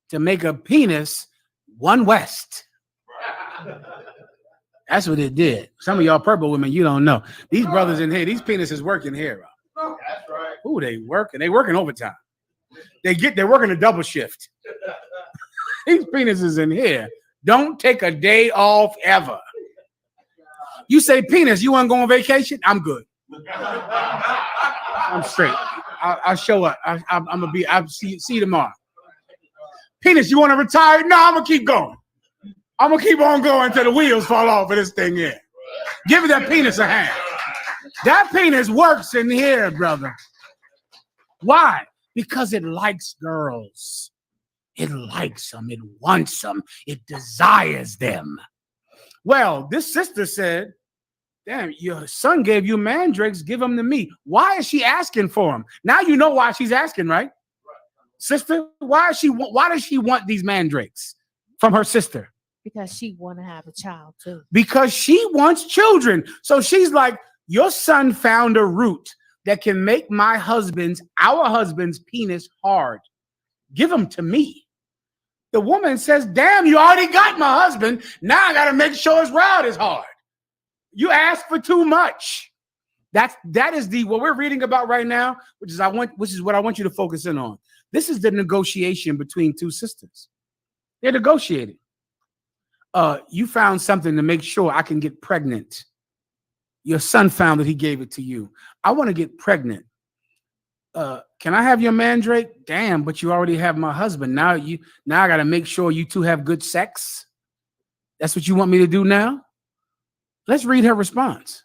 to make a penis one west. That's what it did. Some of y'all purple women, you don't know. These brothers in here, these penises working here. Bro. That's right. Ooh, they working. They working overtime. They're working a double shift. These penises in here don't take a day off ever. You say penis, you want to go on vacation? I'm good. I'm straight. I'll show up. I'll see you tomorrow. Penis, you want to retire? No, I'm gonna keep going. I'm gonna keep on going until the wheels fall off of this thing here. Give me that penis a hand. That penis works in here, brother. Why? Because it likes girls. It likes them. It wants them. It desires them. Well, this sister said, damn, your son gave you mandrakes, give them to me. Why is she asking for them? Now you know why she's asking, right? Sister, why does she want these mandrakes from her sister? Because she want to have a child too. Because she wants children. So she's like, your son found a root that can make our husband's penis hard. Give him to me. The woman says, damn, you already got my husband. Now I got to make sure his rod is hard. You asked for too much. That is what we're reading about right now, which is what I want you to focus in on. This is the negotiation between two sisters. They're negotiating. You found something to make sure I can get pregnant. Your son found that he gave it to you. I want to get pregnant. can I have your mandrake? Damn, but you already have my husband. Now I got to make sure you two have good sex. That's what you want me to do now? Let's read her response.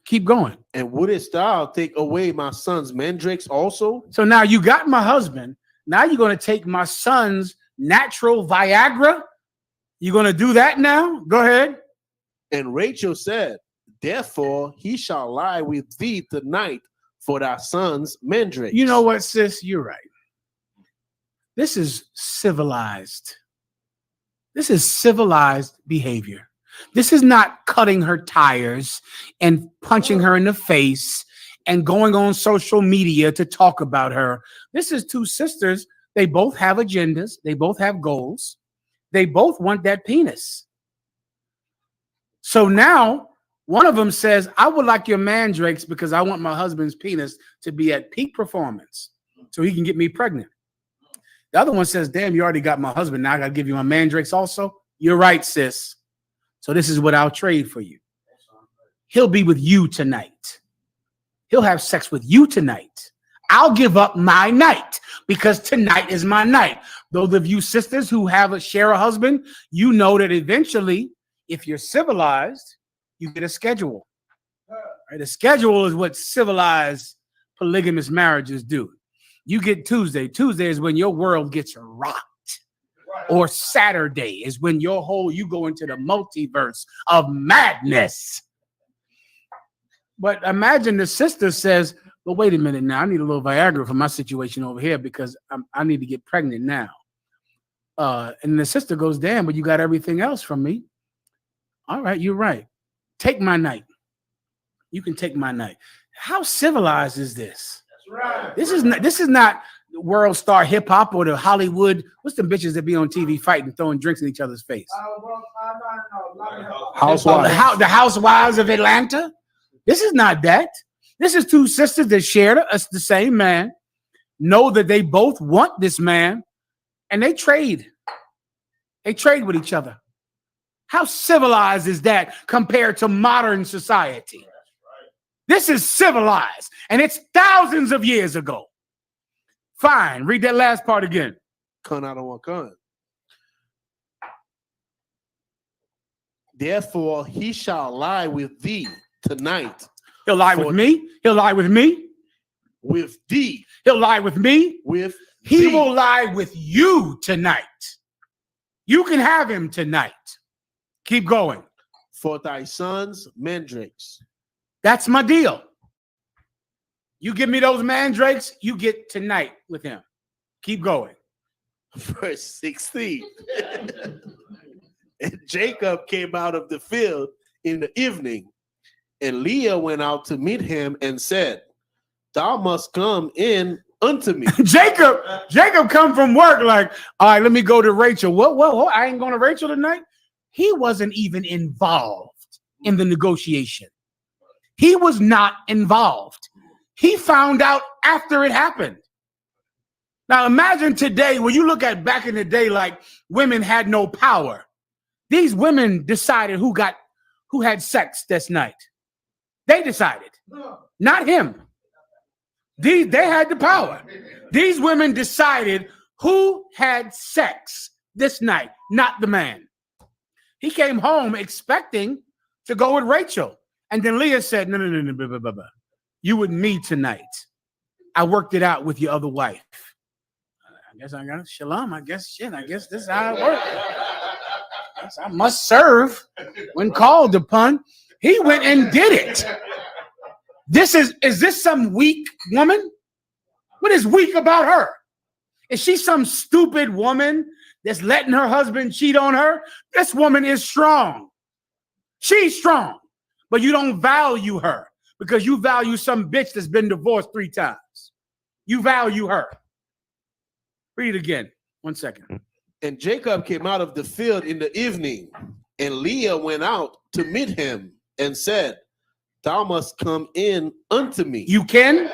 Keep going. And wouldest thou take away my son's mandrakes also? So now you got my husband. Now you're going to take my son's natural Viagra? You're going to do that now? Go ahead. And Rachel said, therefore he shall lie with thee tonight for thy son's mandrakes. You know what, sis? You're right. This is civilized. This is civilized behavior. This is not cutting her tires and punching her in the face and going on social media to talk about her. This is two sisters. They both have agendas. They both have goals. They both want that penis. So now one of them says, I would like your mandrakes because I want my husband's penis to be at peak performance so he can get me pregnant. The other one says, damn, you already got my husband. Now I got to give you my mandrakes also. You're right, sis. So this is what I'll trade for you. He'll be with you tonight. He'll have sex with you tonight. I'll give up my night because tonight is my night. Those of you sisters who share a husband, you know that eventually, if you're civilized, you get a schedule. Right? A schedule is what civilized polygamous marriages do. You get Tuesday. Tuesday is when your world gets rocked. Or Saturday is when you go into the multiverse of madness. But imagine the sister says, well, wait a minute now. I need a little Viagra for my situation over here because I need to get pregnant now. And the sister goes, damn, but you got everything else from me. All right, you're right. Take my night. You can take my night. How civilized is this? That's right. This is not world star hip hop or the Hollywood. What's the bitches that be on TV fighting, throwing drinks in each other's face? Housewives. The housewives of Atlanta. This is not that. This is two sisters that share the same man, know that they both want this man, and they trade. They trade with each other. How civilized is that compared to modern society? This is civilized, and it's thousands of years ago. Fine. Read that last part again. Con out of one con. Therefore, he shall lie with thee tonight. He'll lie with me. He'll lie with me. With thee. He'll lie with me. With he thee. will lie with you tonight. You can have him tonight. Keep going. For thy son's mandrakes. That's my deal. You give me those mandrakes, you get tonight with him. Keep going. Verse 16. And Jacob came out of the field in the evening, and Leah went out to meet him and said, thou must come in unto me. Jacob come from work like, all right, let me go to Rachel. What? I ain't going to Rachel tonight? He wasn't even involved in the negotiation. He was not involved. He found out after it happened. Now imagine today when you look at back in the day, like women had no power. These women decided who had sex this night. They decided, not him. They had the power. These women decided who had sex this night, not the man. He came home expecting to go with Rachel. And then Leah said, no, blah, blah, blah, blah. You with me tonight. I worked it out with your other wife. I guess I got shalom. I guess this is how it works. I must serve when called upon. He went and did it. Is this some weak woman? What is weak about her? Is she some stupid woman that's letting her husband cheat on her? This woman is strong. She's strong, but you don't value her because you value some bitch that's been divorced 3 times. You value her. Read it again. 1 second. And Jacob came out of the field in the evening, and Leah went out to meet him and said, thou must come in unto me. You can.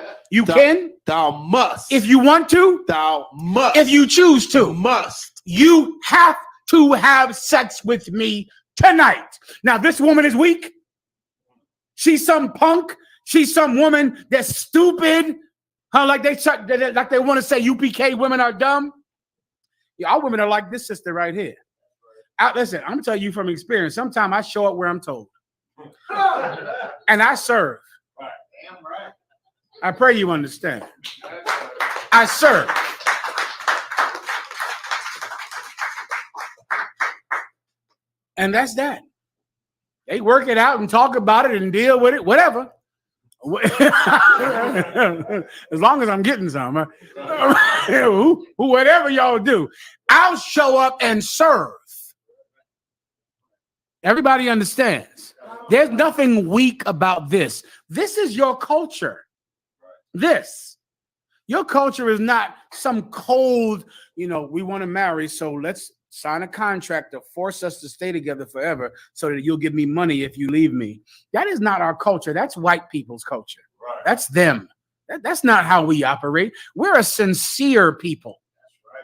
Thou must. If you want to. Thou must. If you choose to. Must. You have to have sex with me tonight. Now, this woman is weak. She's some punk. She's some woman that's stupid. Huh? Like they want to say UPK women are dumb. Yeah, our women are like this sister right here. Listen, I'm telling you from experience. Sometimes I show up where I'm told, and I serve. I pray you understand. I serve. And that's that. They work it out and talk about it and deal with it, whatever. As long as I'm getting some. Whatever y'all do, I'll show up and serve. Everybody understands. There's nothing weak about this. This is your culture. Your culture is not some cold, we want to marry, so let's sign a contract to force us to stay together forever so that you'll give me money if you leave me. That is not our culture. That's white people's culture. Right. That's them. That's not how we operate. We're a sincere people.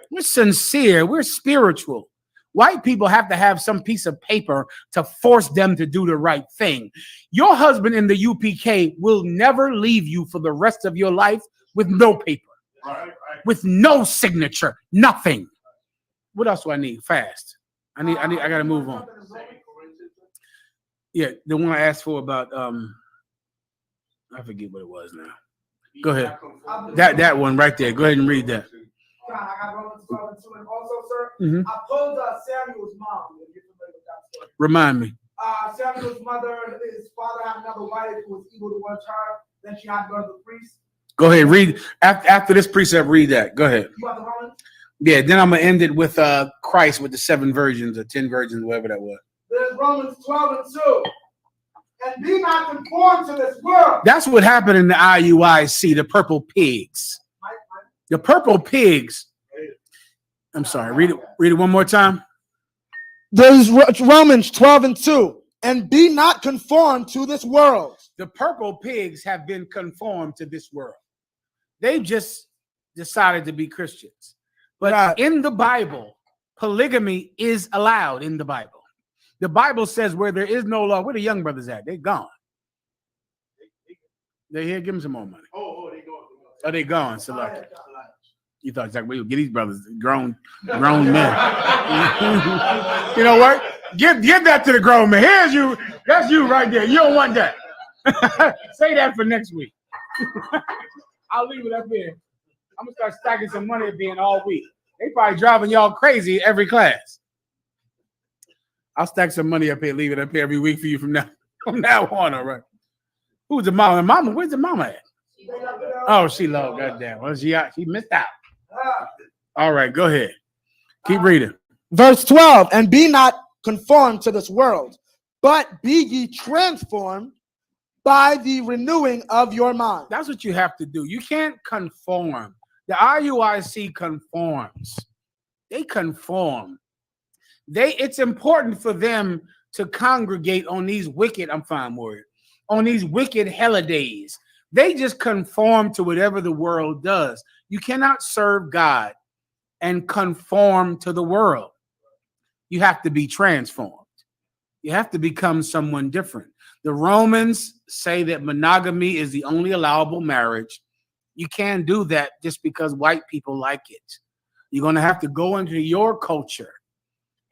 We're sincere. We're spiritual. White people have to have some piece of paper to force them to do the right thing. Your husband in the UPK will never leave you for the rest of your life with no paper, with no signature, nothing. What else do I need? Fast. I gotta move on. Yeah, the one I asked for about I forget what it was now. Go ahead. That one right there. Go ahead and read that. I got Romans 12 and 2, and also, sir, Mhm. I pulled Samuel's mom. If you're familiar with that story. Remind me. Samuel's mother, his father had another wife who was evil towards her. Then she had to go to the priest. Go ahead, read after this precept. Read that. Go ahead. You want the Romans? Yeah, then I'm gonna end it with Christ with the 7 virgins or 10 virgins, whatever that was. There's Romans 12 and 2. And be not conformed to this world. That's what happened in the IUIC, the purple pigs. The purple pigs. I'm sorry. Read it one more time. There's Romans 12 and 2. And be not conformed to this world. The purple pigs have been conformed to this world. They've just decided to be Christians. But in the Bible, polygamy is allowed in the Bible. The Bible says where there is no law, where the young brothers at? They're gone. They're here. Give them some more money. Oh, they gone. So like, you thought exactly we would get these brothers grown men. You know what? Give that to the grown man. Here's you. That's you right there. You don't want that. Say that for next week. I'll leave it up here. I'm gonna start stacking some money at being all week. They probably driving y'all crazy every class. I'll stack some money up here, leave it up here every week for you from now on. All right. Who's the mama? The mama? Where's the mama at? Oh, she low. Goddamn. Well, she missed out. All right, go ahead. Keep reading. Verse 12. And be not conformed to this world, but be ye transformed by the renewing of your mind. That's what you have to do. You can't conform. The IUIC conforms. They conform. It's important for them to congregate on these wicked, I'm fine, warrior, on these wicked holidays. They just conform to whatever the world does. You cannot serve God and conform to the world. You have to be transformed. You have to become someone different. The Romans say that monogamy is the only allowable marriage. You can't do that just because white people like it. You're going to have to go into your culture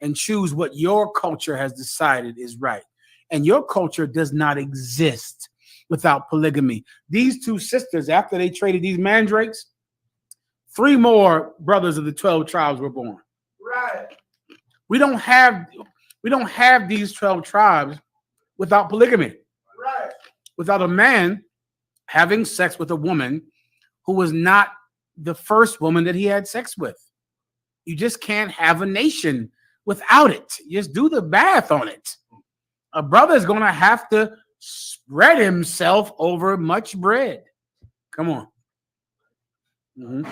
and choose what your culture has decided is right. And your culture does not exist without polygamy. These 2 sisters, after they traded these mandrakes, 3 more brothers of the 12 tribes were born. Right. We don't have these 12 tribes without polygamy. Right. Without a man having sex with a woman who was not the first woman that he had sex with. You just can't have a nation without it. Just do the math on it. A brother is going to have to spread himself over much bread. Come on. Mm-hmm.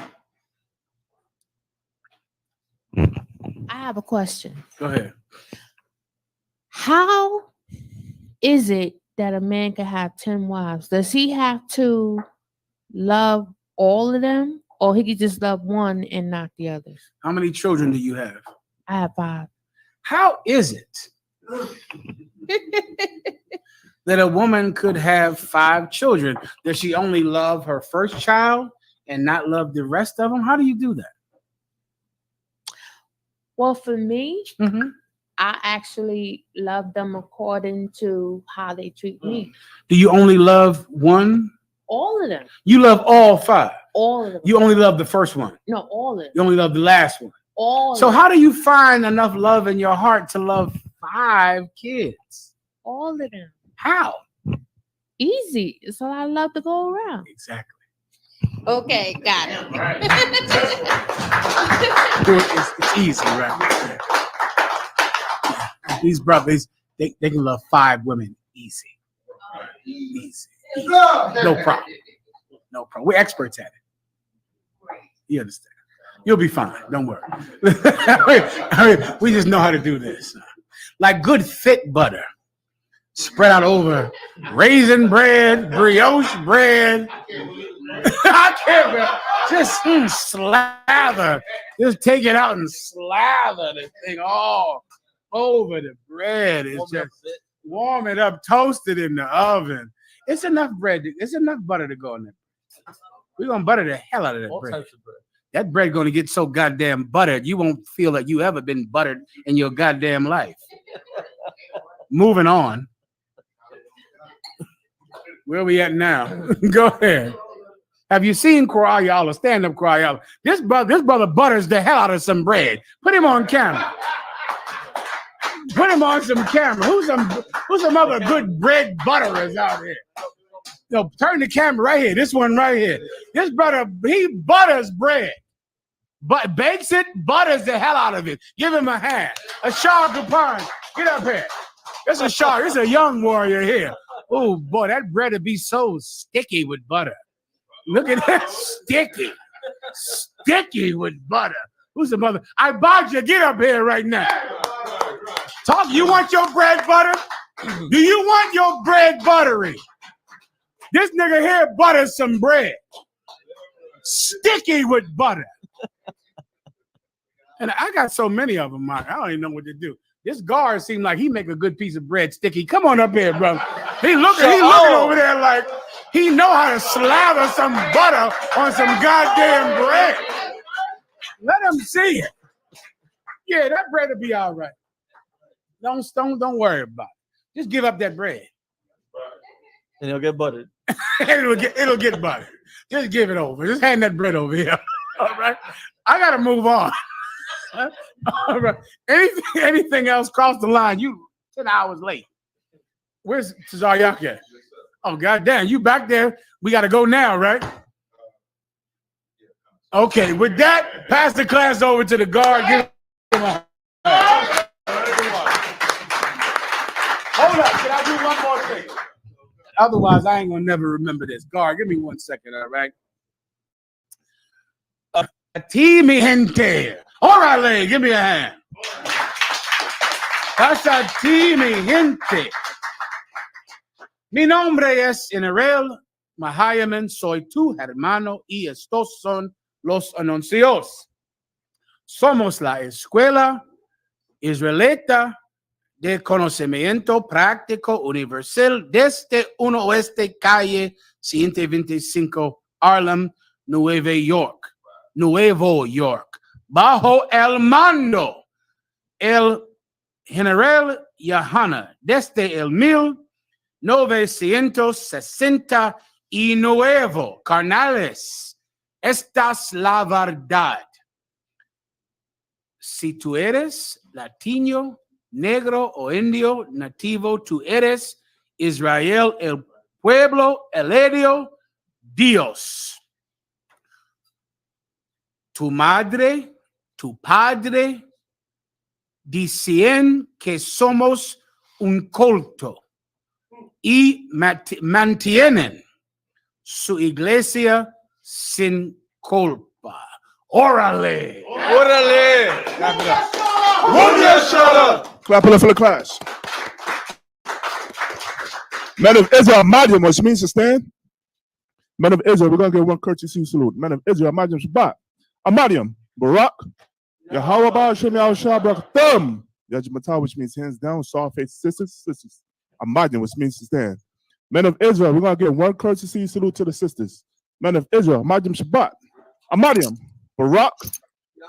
I have a question. Go ahead. How is it that a man can have 10 wives? Does he have to love all of them, or he could just love one and not the others? How many children do you have? I have 5. How is it that a woman could have 5 children? Does she only love her first child and not love the rest of them? How do you do that? Well, for me, I actually love them according to how they treat me. Do you only love one? All of them. You love all 5. All of them. You only love the first one. No, all of them. You only love the last one. All. So how do you find enough love in your heart to love 5 kids? All of them. How? Easy. It's a lot of love to go around. Exactly. Okay, got it. It's easy, right? These brothers, they can love 5 women easy. Easy. No problem. No problem. We're experts at it. You understand? You'll be fine. Don't worry. We just know how to do this. Like good thick butter. Spread out over raisin bread, brioche bread. I can't, man. Just slather. Just take it out and slather the thing all over the bread. It's just warm it up, toast it in the oven. It's enough bread. It's enough butter to go in there. We're gonna butter the hell out of that bread. Types of bread. That bread gonna get so goddamn buttered, you won't feel like you ever been buttered in your goddamn life. Moving on. Where we at now? Go ahead. Have you seen Corayala, stand-up Corayala? This brother butters the hell out of some bread. Put him on camera. Put him on some camera. Who's some other good bread butterers out here? No, turn the camera right here. This one right here. This brother, he butters bread. But bakes it, butters the hell out of it. Give him a hand. A Shah Kapan. Get up here. It's a Shah. It's a young warrior here. Oh boy, that bread would be so sticky with butter. Look at that, sticky. Sticky with butter. Who's the mother? I bought you. Get up here right now. Talk. You want your bread butter? Do you want your bread buttery? This nigga here butters some bread. Sticky with butter. And I got so many of them, Mark. I don't even know what to do. This guard seemed like he make a good piece of bread sticky. Come on up here, brother. He looking over there like he know how to slather some butter on some goddamn bread. Let him see it. Yeah, that bread will be all right. Don't worry about it. Just give up that bread. And it'll get buttered. it'll get buttered. Just give it over. Just hand that bread over here. All right. I gotta move on. All right. Anything else cross the line? You 10 hours late. Where's Tazaryak at? Oh goddamn, you back there? We gotta go now, right? Okay. With that, pass the class over to the guard. Give him a hold up. Can I do one more thing? Otherwise, I ain't gonna never remember this. Guard, give me 1 second, all right? Ti mi gente. Órale, give me a hand. Pasa ti mi gente. Mi nombre es General Mahayaman. Soy tu hermano y estos son los anuncios. Somos la escuela israelita de conocimiento práctico universal desde 1 Oeste, calle 125, Harlem, Nuevo York, bajo el mando el general Yahana desde el 1969. Carnales, esta es la verdad. Si tú eres latino, negro o indio nativo, tú eres Israel, el pueblo elegido, Dios. Tu madre, tu padre dicen que somos un culto y mantienen su iglesia sin culpa. Órale. Órale. Clap it up for the class. Men of Israel, Madiam, which means to stand. Men of Israel, we're going to get one courtesy salute. Men of Israel, Madiam Shabbat. Amadiam, Barak, Yahweh Ba Shem Yahweh Shabrak Thumb. Yajmatah, which means hands down, soft face, sisters. Amadiam, which means to stand. Men of Israel, we're going to get one courtesy salute to the sisters. men of Israel, Madim Shabbat, Amadiam, Barak,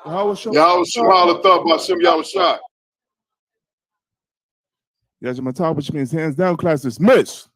Yahweh Shemala Thought by Shem Yahweh Shai. Yajamatah, which means hands down, class dismissed.